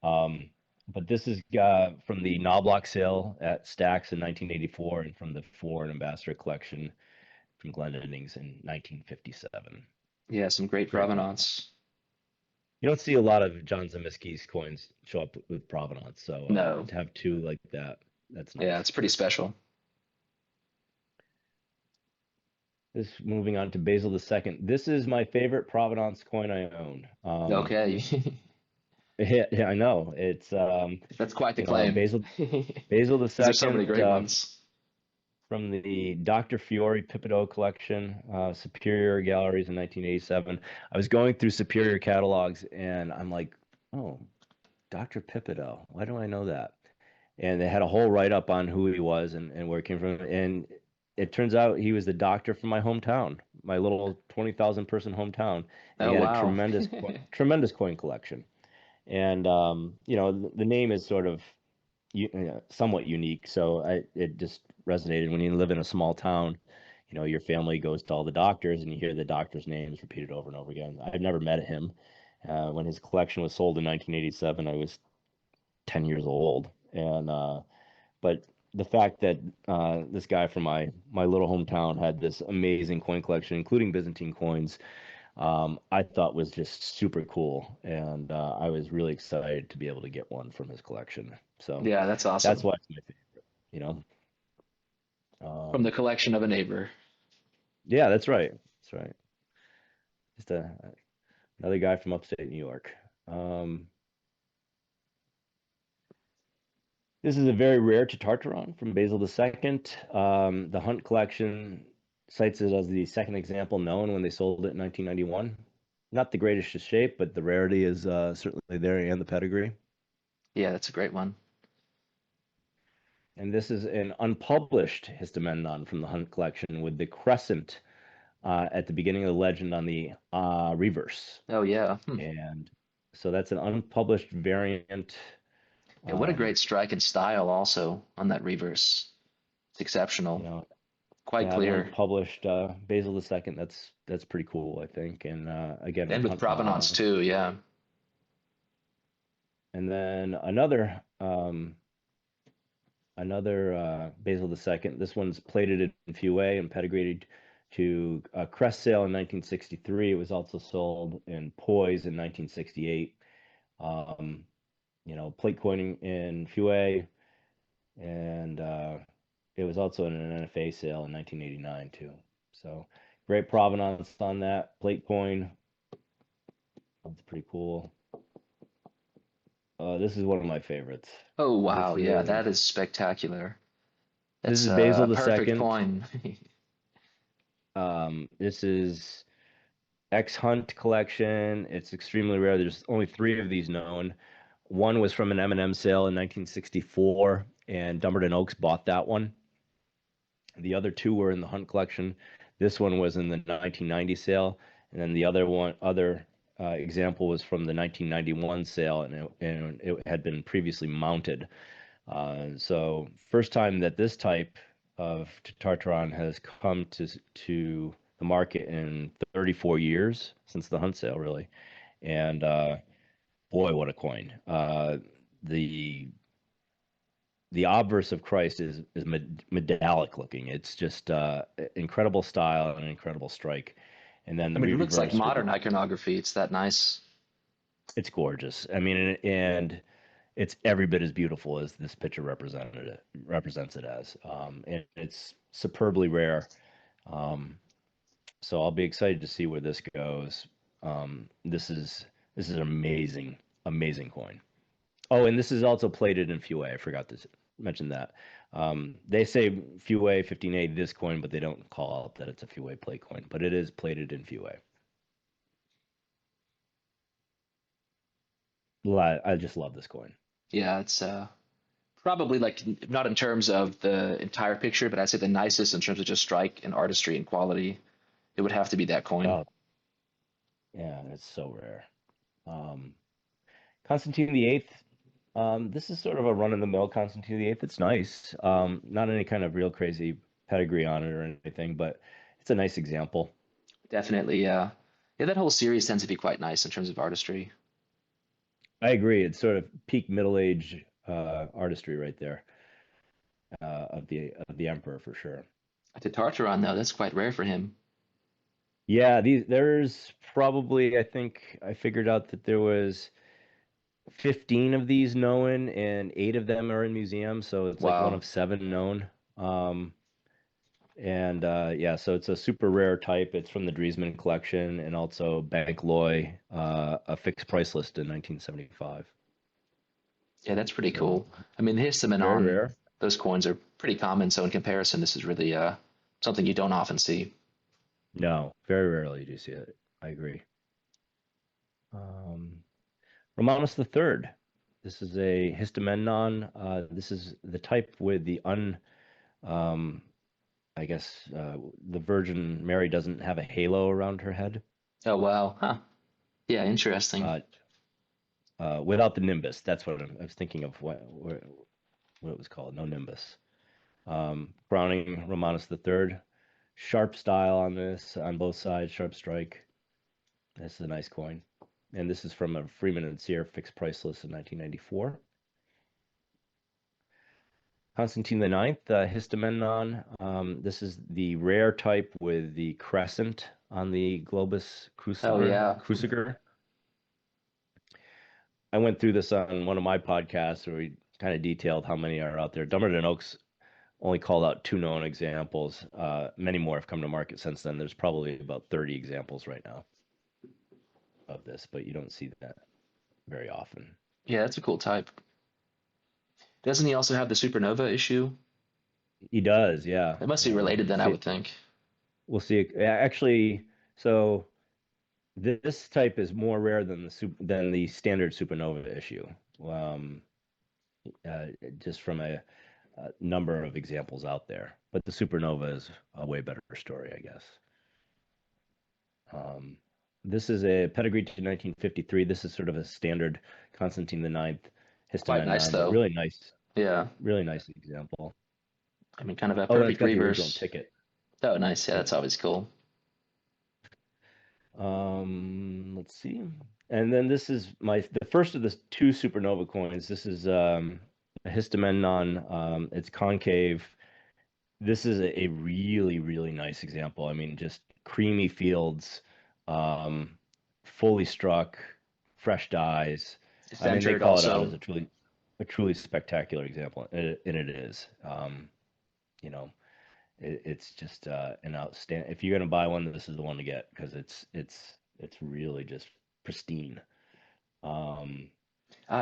Um, but this is from the Knobloch sale at Stax in 1984 and from the Foreign Ambassador collection from Glendinning in 1957. Yeah, some great Great coin. provenance. You don't see a lot of John Zemisky's coins show up with provenance, so No. to have two like that, that's Yeah, nice. it's pretty special. This moving on to Basil II. This is my favorite provenance coin I own. Okay. Yeah, I know. It's That's quite the claim. Basil Because there's so many II great ones. from the Dr. Fiore Pipito collection, Superior Galleries in 1987. I was going through Superior catalogs and I'm like, oh, Dr. Pipito. Why do I know that? And they had a whole write up on who he was and where he came from. And it turns out he was the doctor from my hometown, my little 20,000 person hometown. And Oh he had a wow. tremendous coin collection. And the name is sort of somewhat unique, so it just resonated when you live in a small town. Your family goes to all the doctors, and you hear the doctor's names repeated over and over again. I've never met him. When his collection was sold in 1987, I was 10 years old, and but the fact that this guy from my little hometown had this amazing coin collection, including Byzantine coins, I thought was just super cool, and I was really excited to be able to get one from his collection. So Yeah, that's that's awesome. why it's my favorite. You know, From the um, collection of a neighbor. yeah, that's right. That's right. Just another guy from upstate New York. Um, this is a very rare Tartaron from Basil II. The Hunt collection cites it as the second example known when they sold it in 1991. Not the greatest of shape, but the rarity is certainly there and the pedigree. Yeah, that's a great one. And this is an unpublished Histomenon from the Hunt collection with the crescent at the beginning of the legend on the reverse. Oh yeah. Hmm. And so that's an unpublished variant. Yeah, what a Um, great strike and style also on that reverse. It's you exceptional. know, to Quite have an clear. unpublished Basil II, that's pretty cool, I think. And again, And with with Hunt provenance provenance. too, yeah. And then another Basil II. This one's plated in Fouet and pedigreed to a crest sale in 1963. It was also sold in poise in 1968. Plate coining in Fue, and it was also in an NFA sale in 1989 too. So great provenance on that plate coin. That's pretty cool. This is one of my favorites. Oh wow, This yeah, is that is spectacular. this That's is a Basil perfect II. coin. This is X Hunt collection. It's extremely rare. There's only 3 of these known. One was from an M&M sale in 1964, and Dumbarton Oaks bought that one. The other 2 were in the Hunt collection. This one was in the 1990 sale, and then the other example was from the 1991 sale, and it had been previously mounted. So first time that this type of Tartaron has come to the market in 34 years since the Hunt sale, really. And boy, what a coin! The obverse of Christ is metallic looking. It's just incredible style and incredible strike. And then I the mean, it looks like reverse with modern iconography. It's that nice. it's gorgeous. I mean, and it's every bit as beautiful as this picture represents it as. And it's superbly rare. Um, so I'll be excited to see where this goes. This is an amazing coin. Oh, and this is also plated in Fue. I forgot to mention that. They say Fue 15A this coin, but they don't call out that it's a Fue plate coin, but it is plated in Fue. I just love this coin. Yeah, it's probably like not in terms of the entire picture, but I'd say the nicest in terms of just strike and artistry and quality. It would have to be that coin. Oh, yeah, it's so rare. Um, Constantine VIII. This is sort of a run-of-the-mill Constantine VIII. It's nice. Not any kind of real crazy pedigree on it or anything, but it's a nice example. Definitely, yeah. Yeah, that whole series tends to be quite nice in terms of artistry. I agree. It's sort of peak middle age artistry right there of the emperor for sure. To Tartaron, though, that's quite rare for him. Yeah, there's probably I think I figured out that there was 15 of these known and 8 of them are in museums, so it's like one Wow. of 7 known. And yeah, so it's a super rare type. It's from the Driesman collection and also Bank Loy, a fixed price list in 1975. Yeah, that's pretty So cool. I mean, the histamine very on rare. those coins are pretty common, so in comparison, this is really something you don't often see. No, very rarely do you see it. I agree. Um, Romanus III. This is a histamenon. This is the type with the um, I guess the Virgin Mary doesn't have a halo around her head. Oh, wow. Huh. Yeah, interesting. Uh, without the nimbus. That's what I was thinking of. What it was called? No nimbus. Crowning Romanus III. Sharp style on this on both sides. Sharp strike. This is a nice coin. And this is from a Freeman and Sear fixed price list in 1994. Constantine IX, histamenon. This is the rare type with the crescent on the globus Oh, yeah. cruciger. I went through this on one of my podcasts where we kind of detailed how many are out there. Dumbarton Oaks only called out 2 known examples. Many more have come to market since then. There's probably about 30 examples right now of this, but you don't see that very often. Yeah, that's a cool type. Doesn't he also have the supernova issue? He does, yeah. It must be related then, I would think. We'll see. Actually, so this type is more rare than the standard supernova issue. Um, just from a number of examples out there, but the supernova is a way better story, I guess. This is a pedigree to 1953. This is sort of a standard Constantine IX Quite nice, histamenon, but though. Yeah. really nice example. I mean, kind of a Oh, that's perfect got the original reverse. ticket Oh, nice. Yeah, too. that's always cool. Let's see. And then this is the first of the 2 supernova coins. This is a histamenon. It's concave. this is a really, really nice example. I mean, just creamy fields, um, fully struck, fresh dyes. I mean, they Ventured call it out also. as a truly spectacular example, and it is. You know, it's just an outstanding. If you're gonna buy one, this is the one to get because it's really just pristine. Um,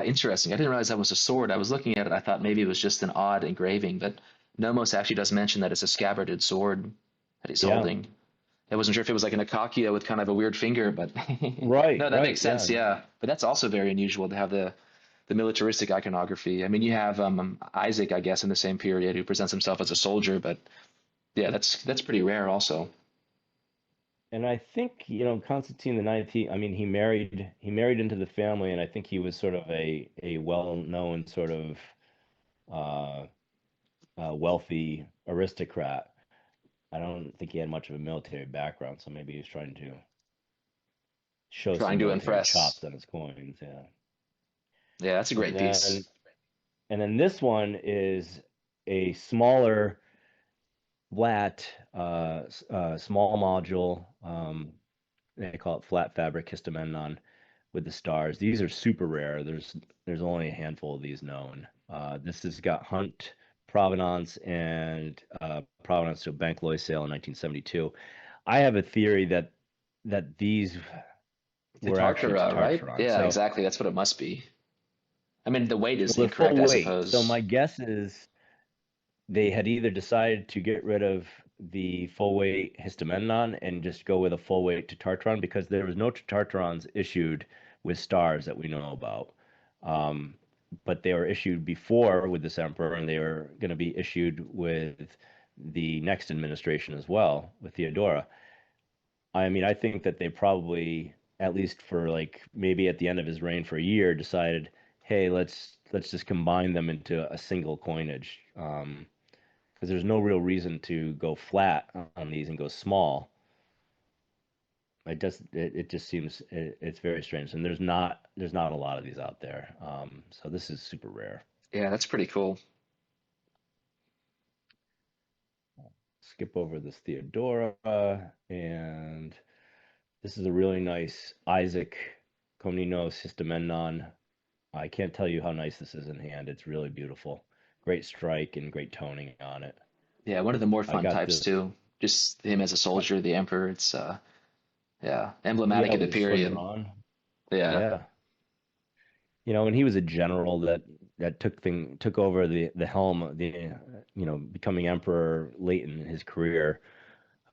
Interesting. I didn't realize that was a sword. I was looking at it. I thought maybe it was just an odd engraving, but Nomos actually does mention that it's a scabbarded sword that he's yeah, holding. I wasn't sure if it was like an Akakia with kind of a weird finger, but right, no, that right, makes yeah. sense. Yeah, but that's also very unusual to have the militaristic iconography. I mean, you have Isaac, I guess, in the same period, who presents himself as a soldier, but yeah, that's pretty rare also. And I think, Constantine the XIX, I mean, he married into the family, and I think he was sort of a well-known sort of uh, wealthy aristocrat. I don't think he had much of a military background, so maybe he was trying to show some Trying to military impress. chops on his coins, yeah. Yeah, that's a And great then piece. and then this one is a smaller flat, small module. They call it flat fabric histamenon with the stars. These are super rare. There's only a handful of these known. This has got Hunt Provenance and Provenance to a Bank Loy sale in 1972. I have a theory that these To were actually to Tartara, right? Tartaron. Yeah, So, exactly. That's what it must be. I mean, the weight is well, they're full incorrect, I weight. So suppose. my guess is they had either decided to get rid of the full weight histamenon and just go with a full weight to Tartaron because there was no Tartarons issued with stars that we know about. Um, but they were issued before with this emperor, and they were going to be issued with the next administration as well, with Theodora. I mean, I think that they probably, at least for like maybe at the end of his reign for a year, decided, hey, let's just combine them into a single coinage. Because there's no real reason to go flat on these and go small. It just seems it's very strange, and there's not a lot of these out there. So this is super rare. Yeah, that's pretty cool. Skip over this Theodora, and this is a really nice Isaac Comnenian Systamenon. I can't tell you how nice this is in hand. It's really beautiful. Great strike and great toning on it. Yeah, one of the more I fun got types this. too. Just him as a soldier, the emperor. It's yeah, emblematic Yeah, of the with the sword period. drawn. Yeah, Yeah. And he was a general that took over the helm, becoming emperor late in his career.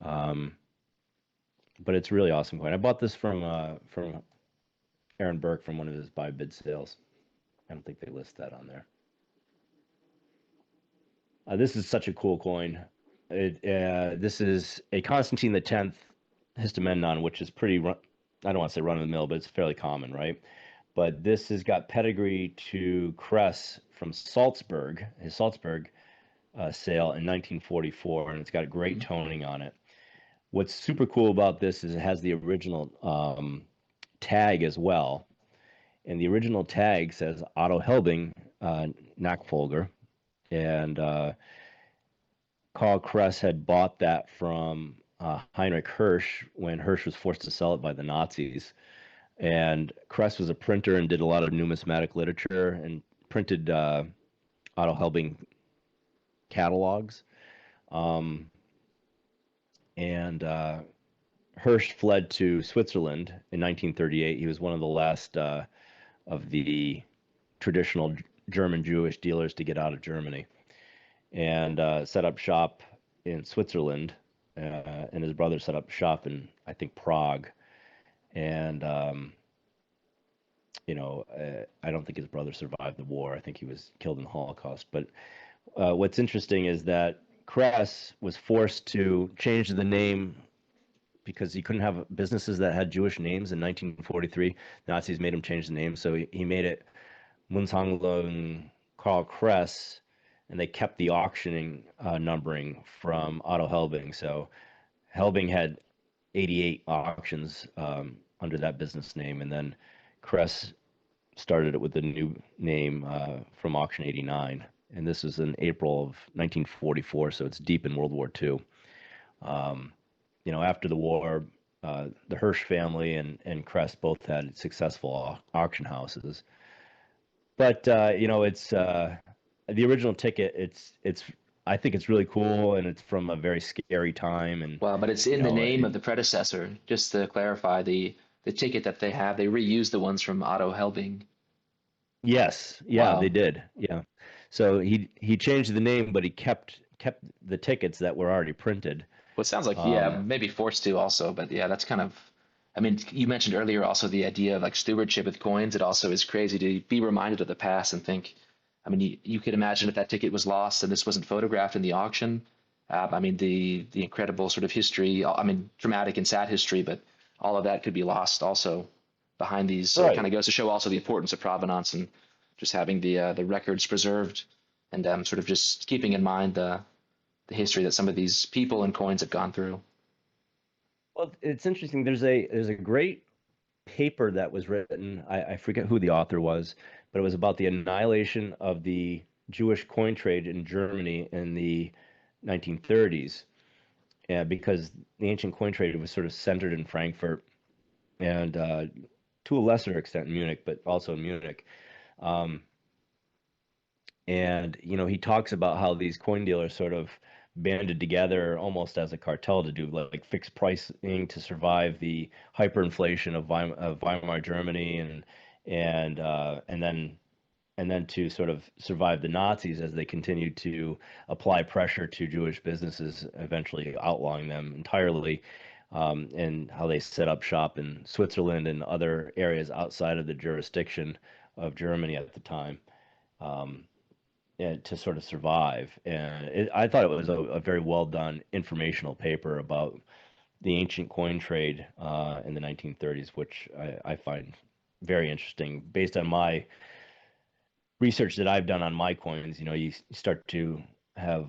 Um, but it's really awesome coin. I bought this from Aaron Burke from one of his buy bid sales. I don't think they list that on there. This is such a cool coin. This is a Constantine X histamenon, which is I don't want to say run of the mill, but it's fairly common, right? But this has got pedigree to Cress from Salzburg, his Salzburg sale in 1944, and it's got a great mhm. toning on it. What's super cool about this is it has the original tag as well, and the original tag says Otto Helbing Nachfolger, and Carl Kress had bought that from Heinrich Hirsch when Hirsch was forced to sell it by the Nazis. And Kress was a printer and did a lot of numismatic literature and printed Otto Helbing catalogs. Um, and Hirsch fled to Switzerland in 1938. He was one of the last of the traditional German Jewish dealers to get out of Germany and set up shop in Switzerland. And his brother set up shop in, I think, Prague. And, I don't think his brother survived the war. I think he was killed in the Holocaust. But what's interesting is that Kress was forced to change the name because he couldn't have businesses that had Jewish names in 1943. Nazis made him change the name, so he made it Munzhanglung Karl Kress, and they kept the auctioning numbering from Otto Helbing. So Helbing had 88 auctions under that business name, and then Kress started it with the new name from auction 89. and this was in April of 1944, so it's deep in World War II. Um, after the war, the Hirsch family and Crest both had successful auction houses. But it's the original ticket. It's I think it's really cool, and it's from a very scary time, and Well, but it's you in the know, name of it, the predecessor. Just to clarify, the ticket that they have, they reused the ones from Otto Helbing. yes, yeah, they Wow. did, yeah. So he changed the name, but he kept the tickets that were already printed. Well, it sounds like, yeah, Um, maybe forced to also, but yeah, that's kind of, I mean, you mentioned earlier also the idea of like stewardship with coins. It also is crazy to be reminded of the past and think, I mean, you could imagine if that ticket was lost and this wasn't photographed in the auction. I mean, the incredible sort of history, I mean, dramatic and sad history, but all of that could be lost also behind these. So it kind right. of goes to show also the importance of provenance and just having the records preserved and sort of just keeping in mind the history that some of these people and coins have gone through. Well, it's interesting. There's a great paper that was written. I forget who the author was, but it was about the annihilation of the Jewish coin trade in Germany in the 1930s. Yeah, because the ancient coin trade was sort of centered in Frankfurt and to a lesser extent in Munich, but also in Munich. Um, and he talks about how these coin dealers sort of banded together almost as a cartel to do like fixed pricing to survive the hyperinflation of Weimar Germany and then to sort of survive the Nazis as they continued to apply pressure to Jewish businesses, eventually outlawing them entirely, and how they set up shop in Switzerland and other areas outside of the jurisdiction of Germany at the time, um, and to sort of survive. And I thought it was a very well done informational paper about the ancient coin trade in the 1930s, which I find very interesting based on my research that I've done on my coins. You start to have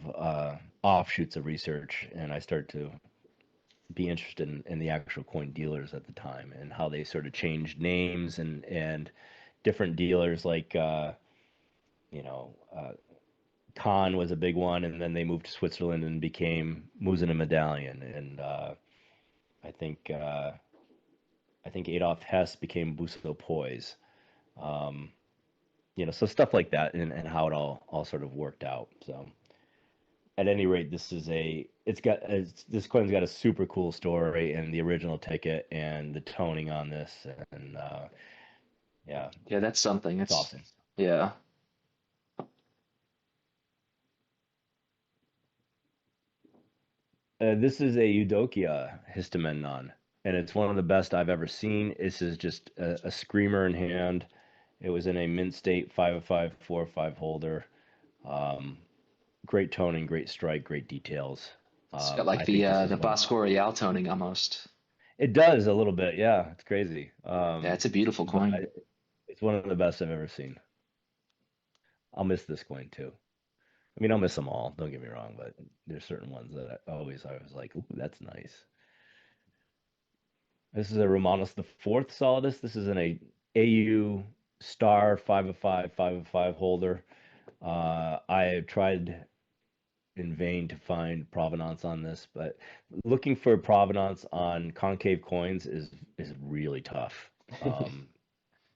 offshoots of research, and I start to be interested in the actual coin dealers at the time and how they sort of changed names and different dealers like you know uh, Kahn was a big one, and then they moved to Switzerland and became Musen and Medallion, and I think uh, I think Adolf Hess became Busso Poise. Um, so stuff like that, and how it all sort of worked out. So at any rate, this coin's got a super cool story and the original ticket and the toning on this, and yeah, Yeah, that's something. it's It's awesome. yeah. This is a Eudokia histomenon, and it's one of the best I've ever seen. This is just a screamer in hand. It was in a mint state 505 405 holder. Um, Great toning, great strike, great details. It's got like I think this is the one. Bosco Royale toning almost. It does a little bit, yeah. It's crazy. Yeah, it's a beautiful But coin. it's one of the best I've ever seen. I'll miss this coin too. I mean, I'll miss them all. Don't get me wrong, but there's certain ones that I was like, ooh, that's nice. This is a Romanus the Fourth Solidus. This is an AU star 505 505 holder. I have tried in vain to find provenance on this, but looking for provenance on concave coins is really tough.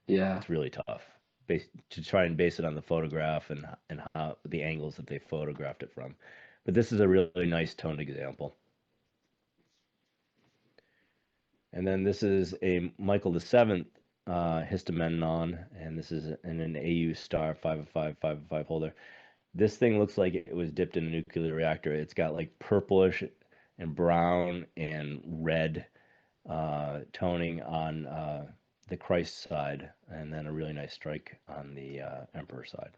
Yeah. It's really tough to try and base it on the photograph and how the angles that they photographed it from. But this is a really nice toned example. And then this is a Michael the Seventh histomenon, and this is in an AU star 505 505 holder. This thing looks like it was dipped in a nuclear reactor. It's got like purplish and brown and red toning on the Christ side, and then a really nice strike on the Emperor side.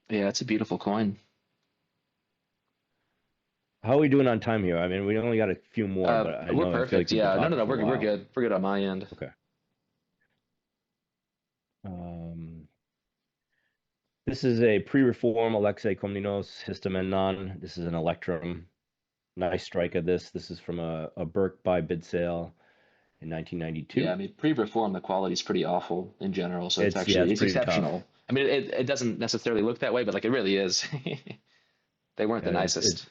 Yeah, it's a beautiful coin. How are we doing on time here? I mean, we only got a few more, but I We're know I feel perfect. like we've been Yeah. No, no, talking no. for a We're while. good. We're good on my end. Okay. Um, this is a pre-reform Alexei Komnenos histomenon. This is an electrum. Nice strike of this. This is from a Burke buy bid sale in Yeah, 1992. I mean, pre-reform, the quality is pretty awful in general, so it's Yeah, actually it's it's pretty tough. exceptional. I mean, it doesn't necessarily look that way, but like it really is. They weren't the Yeah, nicest.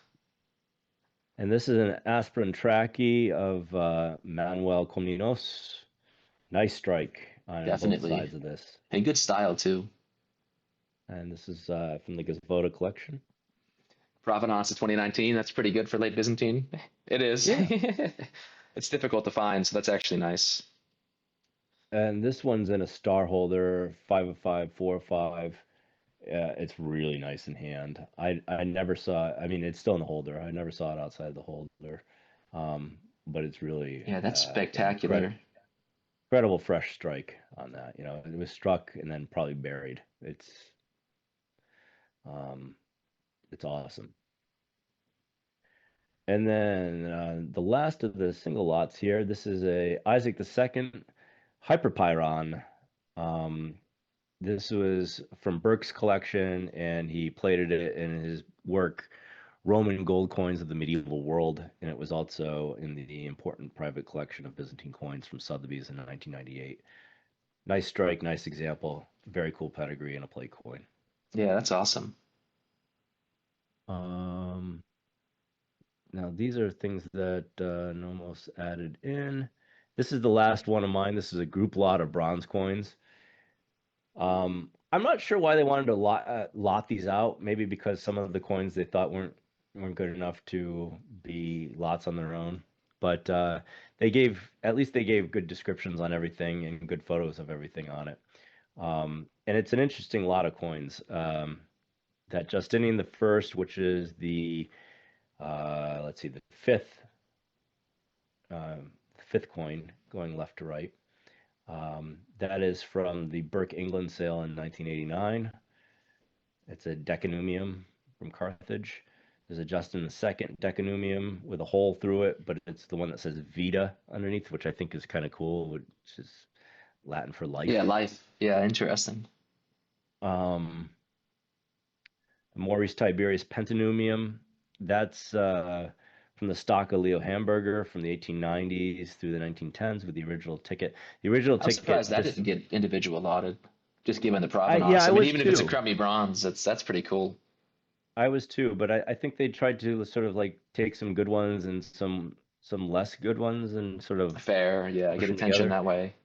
and this is an aspirin trachea of Manuel Comnenius. Nice strike on both Definitely. sides of this. And good style too. And this is from the Gazvoda collection. Provenance of 2019. That's pretty good for late Byzantine. It is. Yeah. It's difficult to find, so that's actually nice. And this one's in a star holder, 5 of 5, 4 of 5. It's really nice in hand. I never saw it. I mean, it's still in the holder. I never saw it outside the holder. But it's really Yeah, that's an spectacular. incredible fresh strike on that. You know, it was struck and then probably buried. Um, it's awesome. And then the last of the single lots here, this is a Isaac II Hyperpyron. Um, this was from Burke's collection, and he plated it in his work, Roman Gold Coins of the Medieval World, and it was also in the important private collection of Byzantine coins from Sotheby's in 1998. Nice strike, nice example, very cool pedigree and a plate coin. Yeah, that's awesome. Um, Now, these are things that Nomos added in. This is the last one of mine. This is a group lot of bronze coins. I'm not sure why they wanted to lot these out. Maybe because some of the coins they thought weren't good enough to be lots on their own. But at least they gave good descriptions on everything and good photos of everything on it. And it's an interesting lot of coins. That Justinian I, which is the let's see, the uh, fifth coin going left to right. That is from the Burke England sale in 1989. It's a decanumium from Carthage. There's a Justin II decanumium with a hole through it, but it's the one that says Vita underneath, which I think is kind of cool, which is Latin for Yeah, life. life. Yeah, interesting. Um, Maurice Tiberius pentanumium. That's from the stock of Leo Hamburger from the 1890s through the 1910s with the original ticket. The original I'm surprised ticket that just didn't get individual allotted, just given the yeah, provenance. I I mean, was even if it's a too. crummy bronze, that's pretty cool. I was too, but I think they tried to sort of like take some good ones and some less good ones and sort of Fair, yeah, mush get them attention together. that way.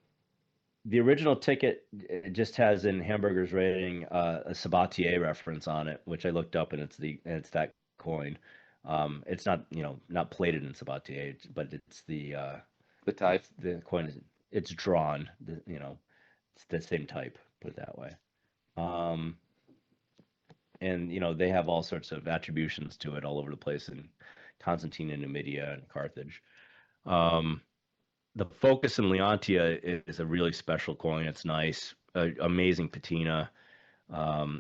The original ticket just has in Hamburger's rating a Sabatier reference on it, which I looked up, and it's that coin. It's not not plated in Sabatier, but The type. it's the coin is it's drawn. It's the same type. Put it that way. Um, and they have all sorts of attributions to it all over the place in Constantine and Numidia and Carthage. Um, the Phocas and Leontia is a really special coin. It's nice, amazing patina.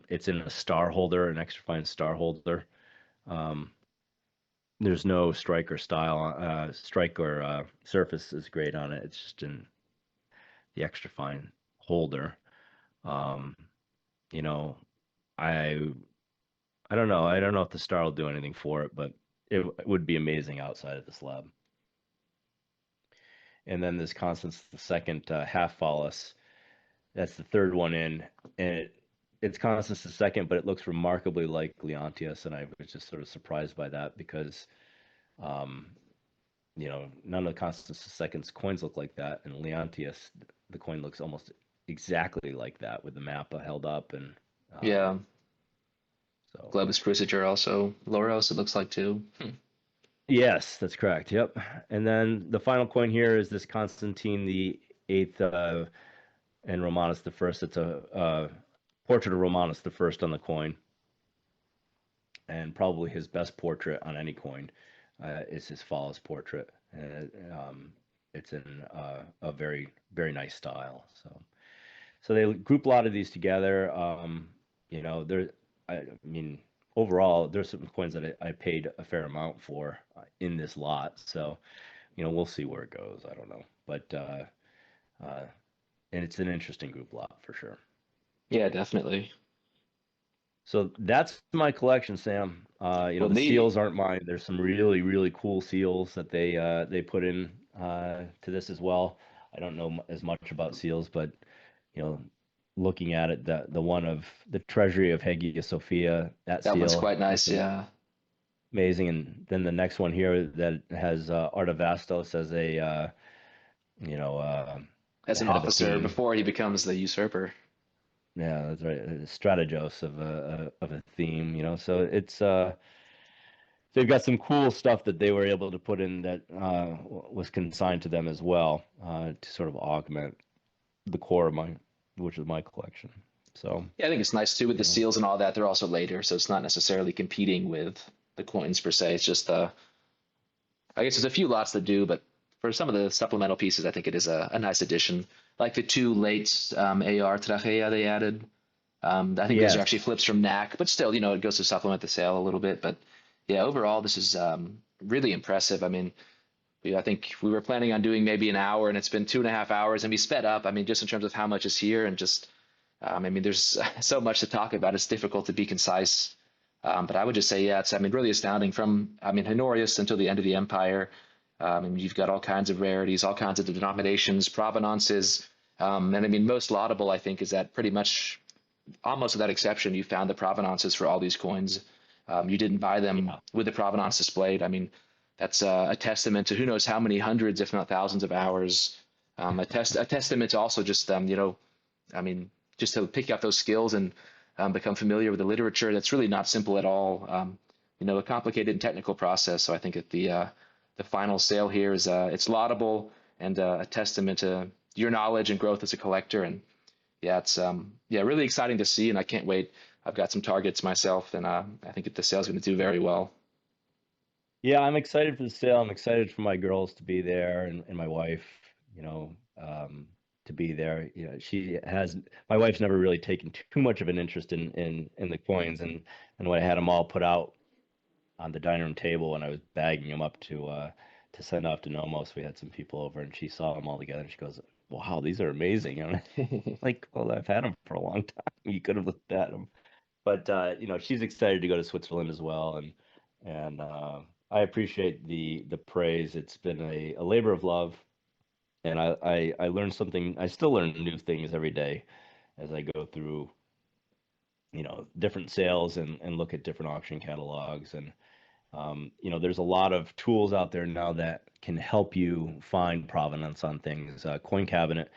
It's in a star holder, an extra fine star holder. Um, there's no strike or surface is great on it. It's just in the extra fine holder. Um, you know, I I don't know. I don't know if the star will do anything for it, but it would be amazing outside of this lab. And then this Constance the second half phallus. That's the third one in, and it's Constance the second, but it looks remarkably like Leontius, and I was just sort of surprised by that because um, none of Constance the second's coins look like that, and Leontius, the coin looks almost exactly like that with the mappa held up, and Yeah, so Globus Cruciger also. Loros, it looks like too. yes, that's correct. Yep. And then the final coin here is this Constantine the eighth and Romanus the first. It's a portrait of Romanus the first on the coin, and probably his best portrait on any coin is his Phallus portrait, and it's in a very very nice style. So they group a lot of these together. There, I mean, overall, there's some coins that I paid a fair amount for in this lot. So, we'll see where it goes. I don't know, but uh, and it's an interesting group lot for sure. Yeah, definitely. So that's my collection, Sam. Well, The neat. seals aren't mine. There's some really really cool seals that they put in to this as well. I don't know as much about seals, but you know looking at it, the one of the treasury of Hagia Sophia, that That one's seal quite nice. looking Yeah, amazing. And then the next one here that has Artavastos as a you know as the an head of a officer theme. before he becomes the usurper. Yeah, that's right. Strategos of a theme, So it's they've got some cool stuff that they were able to put in that was consigned to them as well to sort of augment the core of which is my collection. So, Yeah, I think it's nice too with you the know, seals and all that. They're also later, so it's not necessarily competing with the coins per se. It's just I guess there's a few lots that do, but for some of the supplemental pieces, I think it is a nice addition. Like the two late AR Trachea they added. I think those are actually yes, flips from Knack, but still, it goes to supplement the sale a little bit. But yeah, overall, this is really impressive. I mean, I think we were planning on doing maybe an hour, and it's been 2.5 hours, and we sped up. I mean, just in terms of how much is here, and just, I mean, there's so much to talk about. It's difficult to be concise. But I would just say, yeah, it's, I mean, really astounding from, I mean, Honorius until the end of the empire. And you've got all kinds of rarities, all kinds of denominations, provenances. And I mean, most laudable, I think, is that pretty much almost without exception, you found the provenances for all these coins. You didn't buy them yeah, with the provenance displayed. I mean, that's a testament to who knows how many hundreds, if not thousands, of hours. A testament to also just I mean, just to pick up those skills and become familiar with the literature. That's really not simple at all. A complicated and technical process. So I think that the final sale here is it's laudable and a testament to your knowledge and growth as a collector. And yeah, it's really exciting to see, and I can't wait. I've got some targets myself, and I think that the sale's going to do very well. yeah. I'm excited for the sale. I'm excited for my girls to be there and my wife, you know, um, to be there. She has my wife's never really taken too much of an interest in the coins, and when I had them all put out on the dining room table and I was bagging them up to send off to Nomos. We had some people over and she saw them all together and she goes, "Wow, these are amazing." And I'm like, "Well, I've had them for a long time. You could have looked at them." But she's excited to go to Switzerland as well, and I appreciate the praise. It's been a labor of love, and I learned something. I still learn new things every day as I go through different sales and look at different auction catalogs and there's a lot of tools out there now that can help you find provenance on things. Coin Cabinet.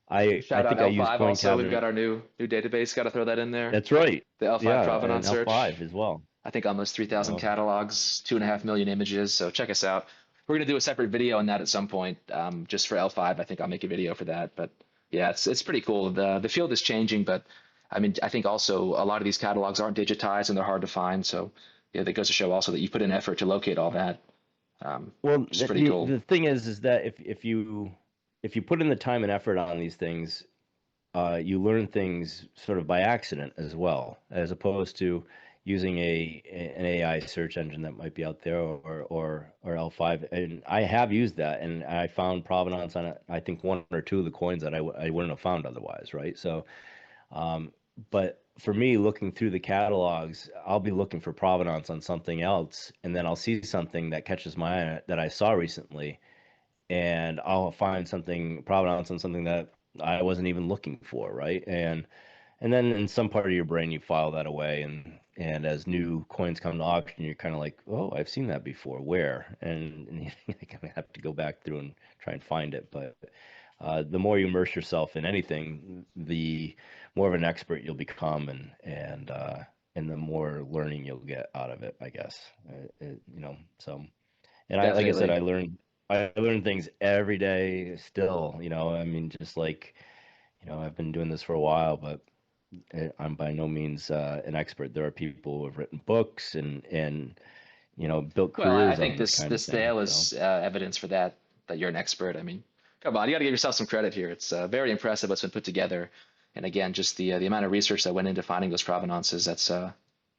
I Shout out think I use L5 Coin also. We've Cabinet. got our new database. Got to throw that in there. That's right. The L5 Yeah, and provenance search. L5 as well. I think almost 3,000 You catalogs, 2.5 million images. So check us out. We're gonna do a separate video on that at some point, just for L5. I think I'll make a video for that. But yeah, it's pretty cool. The field is changing, but I mean, I think also a lot of these catalogs aren't digitized and they're hard to find. So yeah, that goes to show also that you put in effort to locate all that, Well, which is pretty cool. the thing is that if you put in the time and effort on these things, you learn things sort of by accident as well, as opposed to using an AI search engine that might be out there or L5. And I have used that, and I found provenance on it. I think one or two of the coins that I wouldn't have found otherwise, right? So, um, but for me, looking through the catalogs, I'll be looking for provenance on something else, and then I'll see something that catches my eye that I saw recently, and I'll find something provenance on something that I wasn't even looking for, right? And then in some part of your brain you file that away, and as new coins come to auction, you're kind of like, oh, I've seen that before. Where? And you kind of have to go back through and try and find it. But the more you immerse yourself in anything, the more of an expert you'll become, and the more learning you'll get out of it, I guess. So. And like I said, Definitely. I learn things every day still, I mean, just like, I've been doing this for a while, but I'm by no means an expert. There are people who have written books and built Well, I careers think on this this kind of this thing. sale So is evidence for that you're an expert. I mean, come on, you got to give yourself some credit here. It's very impressive what's been put together, and again, just the amount of research that went into finding those provenances. That's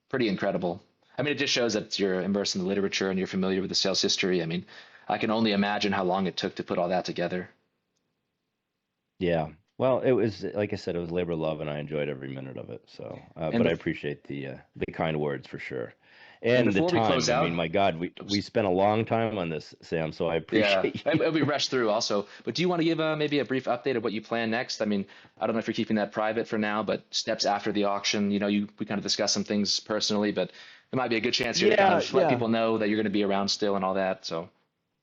pretty incredible. I mean, it just shows that you're immersed in the literature and you're familiar with the sales history. I mean, I can only imagine how long it took to put all that together. yeah, well, it was like I said, it was labor of love, and I enjoyed every minute of it. So, And but I appreciate the kind words for sure. And And the before we close time. I out, mean, my God, we spent a long time on this, Sam. So I yeah, appreciate you. we rushed through also. But do you want to give maybe a brief update of what you plan next? I mean, I don't know if you're keeping that private for now, but steps after the auction, we kind of discussed some things personally, but it might be a good chance here to kind Yeah, of let yeah, people know that you're going to be around still and all that. So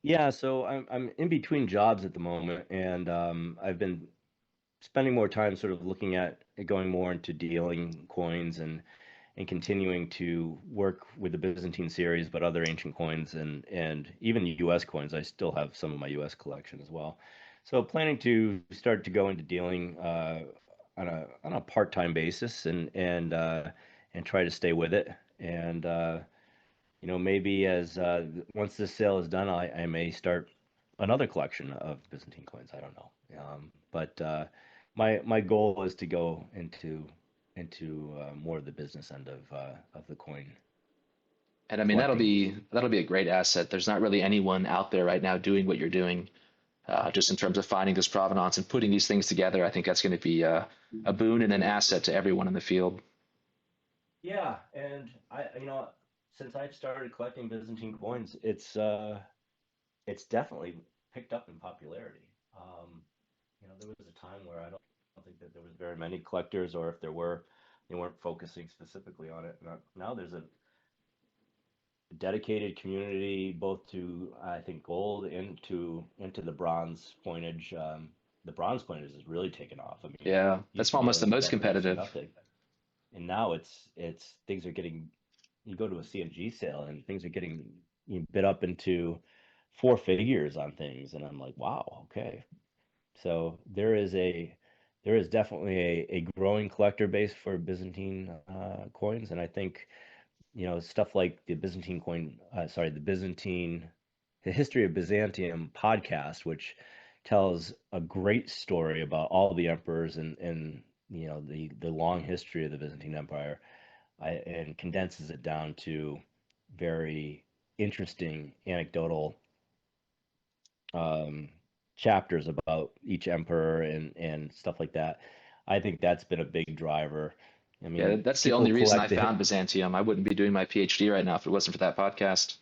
yeah. So I'm in between jobs at the moment, and I've been spending more time sort of looking at going more into dealing coins and continuing to work with the Byzantine series, but other ancient coins and even U.S. coins. I still have some of my U.S. collection as well. So planning to start to go into dealing on a part-time basis and try to stay with it. And maybe as once this sale is done, I may start another collection of Byzantine coins. I don't know. But my goal is to go into more of the business end of the coin and I mean collecting. that'll be a great asset. There's not really anyone out there right now doing what you're doing, just in terms of finding this provenance and putting these things together. I think that's going to be a boon and an asset to everyone in the field. Yeah, and since I've started collecting Byzantine coins, it's definitely picked up in popularity. There was a time where I don't think that there was very many collectors, or if there were, they weren't focusing specifically on it. Now there's a dedicated community both to I think gold into the bronze coinage. The bronze coinage has really taken off. I mean, Yeah, used that's to be almost the almost most next to competitive. nothing, and now it's things are getting. You go to a CNG sale and things are getting bid up into four figures on things, and I'm like, wow, okay. So there is definitely a growing collector base for Byzantine coins, and I think stuff like the Byzantine coin, sorry, the History of Byzantium podcast, which tells a great story about all the emperors and the long history of the Byzantine Empire, and condenses it down to very interesting anecdotal um, chapters about each emperor and stuff like that. I think that's been a big driver. I Yeah, mean, that's the people only reason I collect found Byzantium. I wouldn't be doing my PhD right now if it wasn't for that podcast.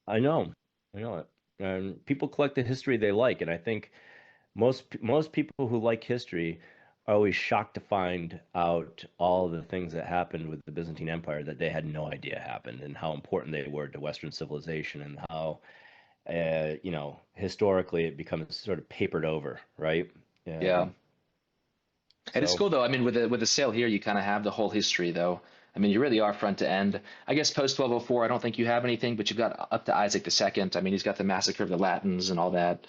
I know, I know it. And people collect the history they like, and I think most people who like history are always shocked to find out all the things that happened with the Byzantine Empire that they had no idea happened, and how important they were to Western civilization, and how historically it becomes sort of papered over, right? Yeah. Um, And it's so cool though. I mean, with the sale here, you kind of have the whole history though. I mean, you really are front to end. I guess post 1204, I don't think you have anything, but you've got up to Isaac II. I mean, he's got the massacre of the Latins and all that.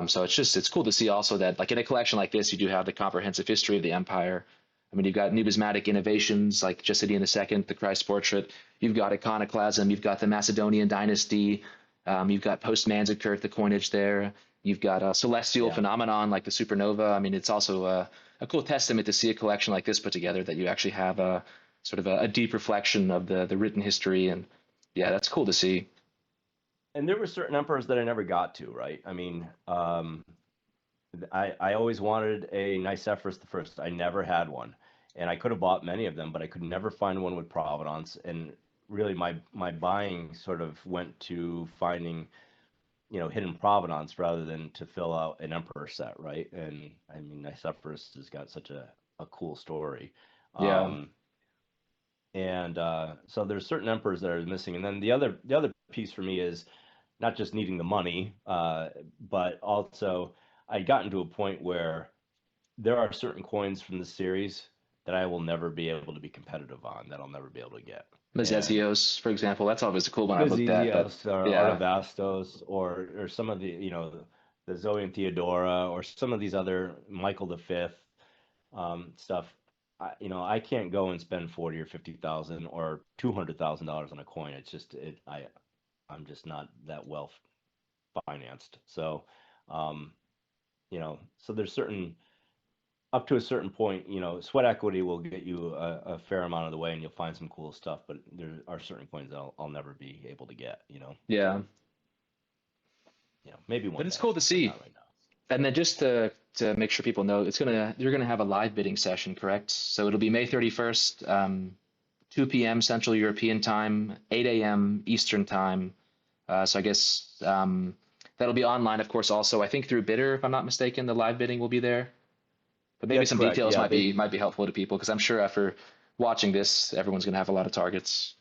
So it's cool to see also that like in a collection like this, you do have the comprehensive history of the empire. I mean, you've got numismatic innovations like Justinian II, the Christ portrait. You've got iconoclasm. You've got the Macedonian dynasty. You've got post-Manzikert, the coinage there. You've got a celestial yeah, phenomenon like the supernova. I mean, it's also a cool testament to see a collection like this put together that you actually have a sort of a deep reflection of the written history. And yeah, that's cool to see. and there were certain emperors that I never got to, right? I mean, I always wanted a Nicephorus the First. I never had one, and I could have bought many of them, but I could never find one with provenance. And really, my buying sort of went to finding hidden provenance rather than to fill out an emperor set, right? And I mean, Nicephorus has got such a cool story. Yeah. Um, and so there's certain emperors that are missing, and then the other piece for me is not just needing the money, but also I'd gotten to a point where there are certain coins from the series that I will never be able to be competitive on, that I'll never be able to get. And Mazetios, for example, that's always a cool one I've looked at, but Mazizios or yeah. Artavastos or some of the Zoe and Theodora or some of these other Michael V stuff. I can't go and spend 40 or 50,000 or $200,000 on a coin. It's just I'm just not that well financed. So um, so there's certain up to a certain point, sweat equity will get you a fair amount of the way, and you'll find some cool stuff. But there are certain coins that I'll never be able to get. Yeah. So maybe But one it's day, cool to but see. not right now. And then just to make sure people know, you're gonna have a live bidding session, correct? So it'll be May 31st. 2 p.m. Central European Time, 8 a.m. Eastern Time. So I guess that'll be online, of course, also. I think through Bidder, if I'm not mistaken, the live bidding will be there. But maybe That's some correct. details Yeah, might be helpful to people because I'm sure after watching this, everyone's going to have a lot of targets.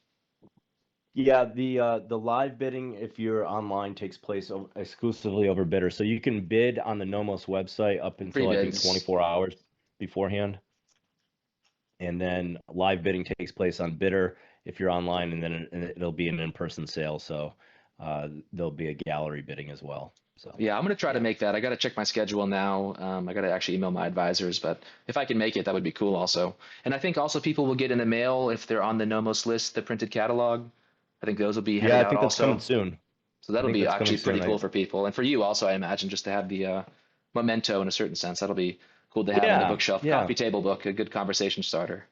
the live bidding, if you're online, takes place exclusively over Bidder. So you can bid on the Nomos website up Free until I think bids. 24 hours beforehand. And then live bidding takes place on Bidder if you're online, and then it'll be an in-person sale. So there'll be a gallery bidding as well. So Yeah, I'm going to try to yeah, make that. I got to check my schedule now. I got to actually email my advisors, but if I can make it, that would be cool also. And I think also people will get in the mail if they're on the Nomos list, the printed catalog. I think those will be yeah, headed I out think that's coming also. soon. So I that'll think be that's coming actually pretty soon. cool for people. And for you also, I imagine, just to have the memento in a certain sense. That'll be cool to have on the Yeah, bookshelf. yeah. Coffee table book, a good conversation starter.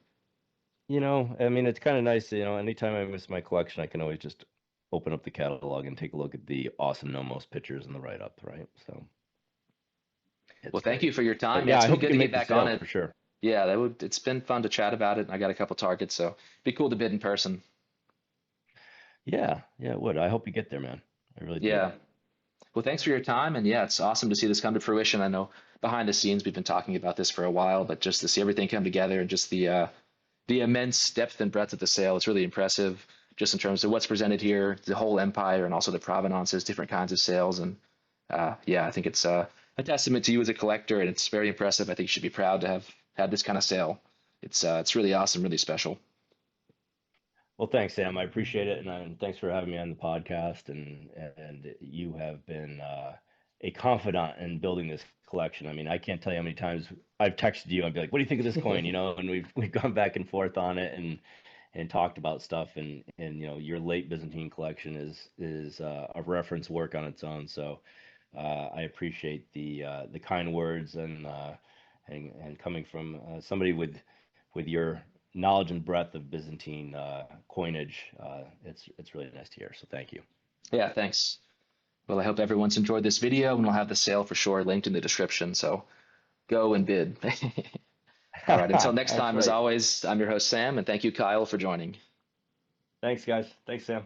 I mean, it's kind of nice. Anytime I miss my collection, I can always just open up the catalog and take a look at the awesome Nomos pictures in the write-up, right? So Well, it's thank you great. for your But time. Yeah, yeah, it's I gonna hope be you good to can get make the back on sale it. for sure. Yeah, that would. It's been fun to chat about it. I got a couple targets, so it'd be cool to bid in person. Yeah, yeah, it would. I hope you get there, man. I really do. Yeah. Well, thanks for your time. And yeah, it's awesome to see this come to fruition. I know behind the scenes we've been talking about this for a while, but just to see everything come together and just the immense depth and breadth of the sale, it's really impressive. Just in terms of what's presented here, the whole empire, and also the provenances, different kinds of sales, and yeah, I think it's a testament to you as a collector, and it's very impressive. I think you should be proud to have had this kind of sale. It's really awesome, really special. Well, thanks, Sam. I appreciate it, and thanks for having me on the podcast. And you have been a confidant in building this collection. I mean, I can't tell you how many times I've texted you. I'd be like, "What do you think of this coin?" And we've gone back and forth on it and talked about stuff. And your late Byzantine collection is a reference work on its own. So I appreciate the kind words and coming from somebody with your knowledge and breadth of Byzantine coinage. It's really nice to hear. So thank you. Yeah, thanks. Well, I hope everyone's enjoyed this video, and we'll have the sale for sure linked in the description. So go and bid. All right. Until next That's time, as right. always, I'm your host, Sam, and thank you, Kyle, for joining. Thanks, guys. Thanks, Sam.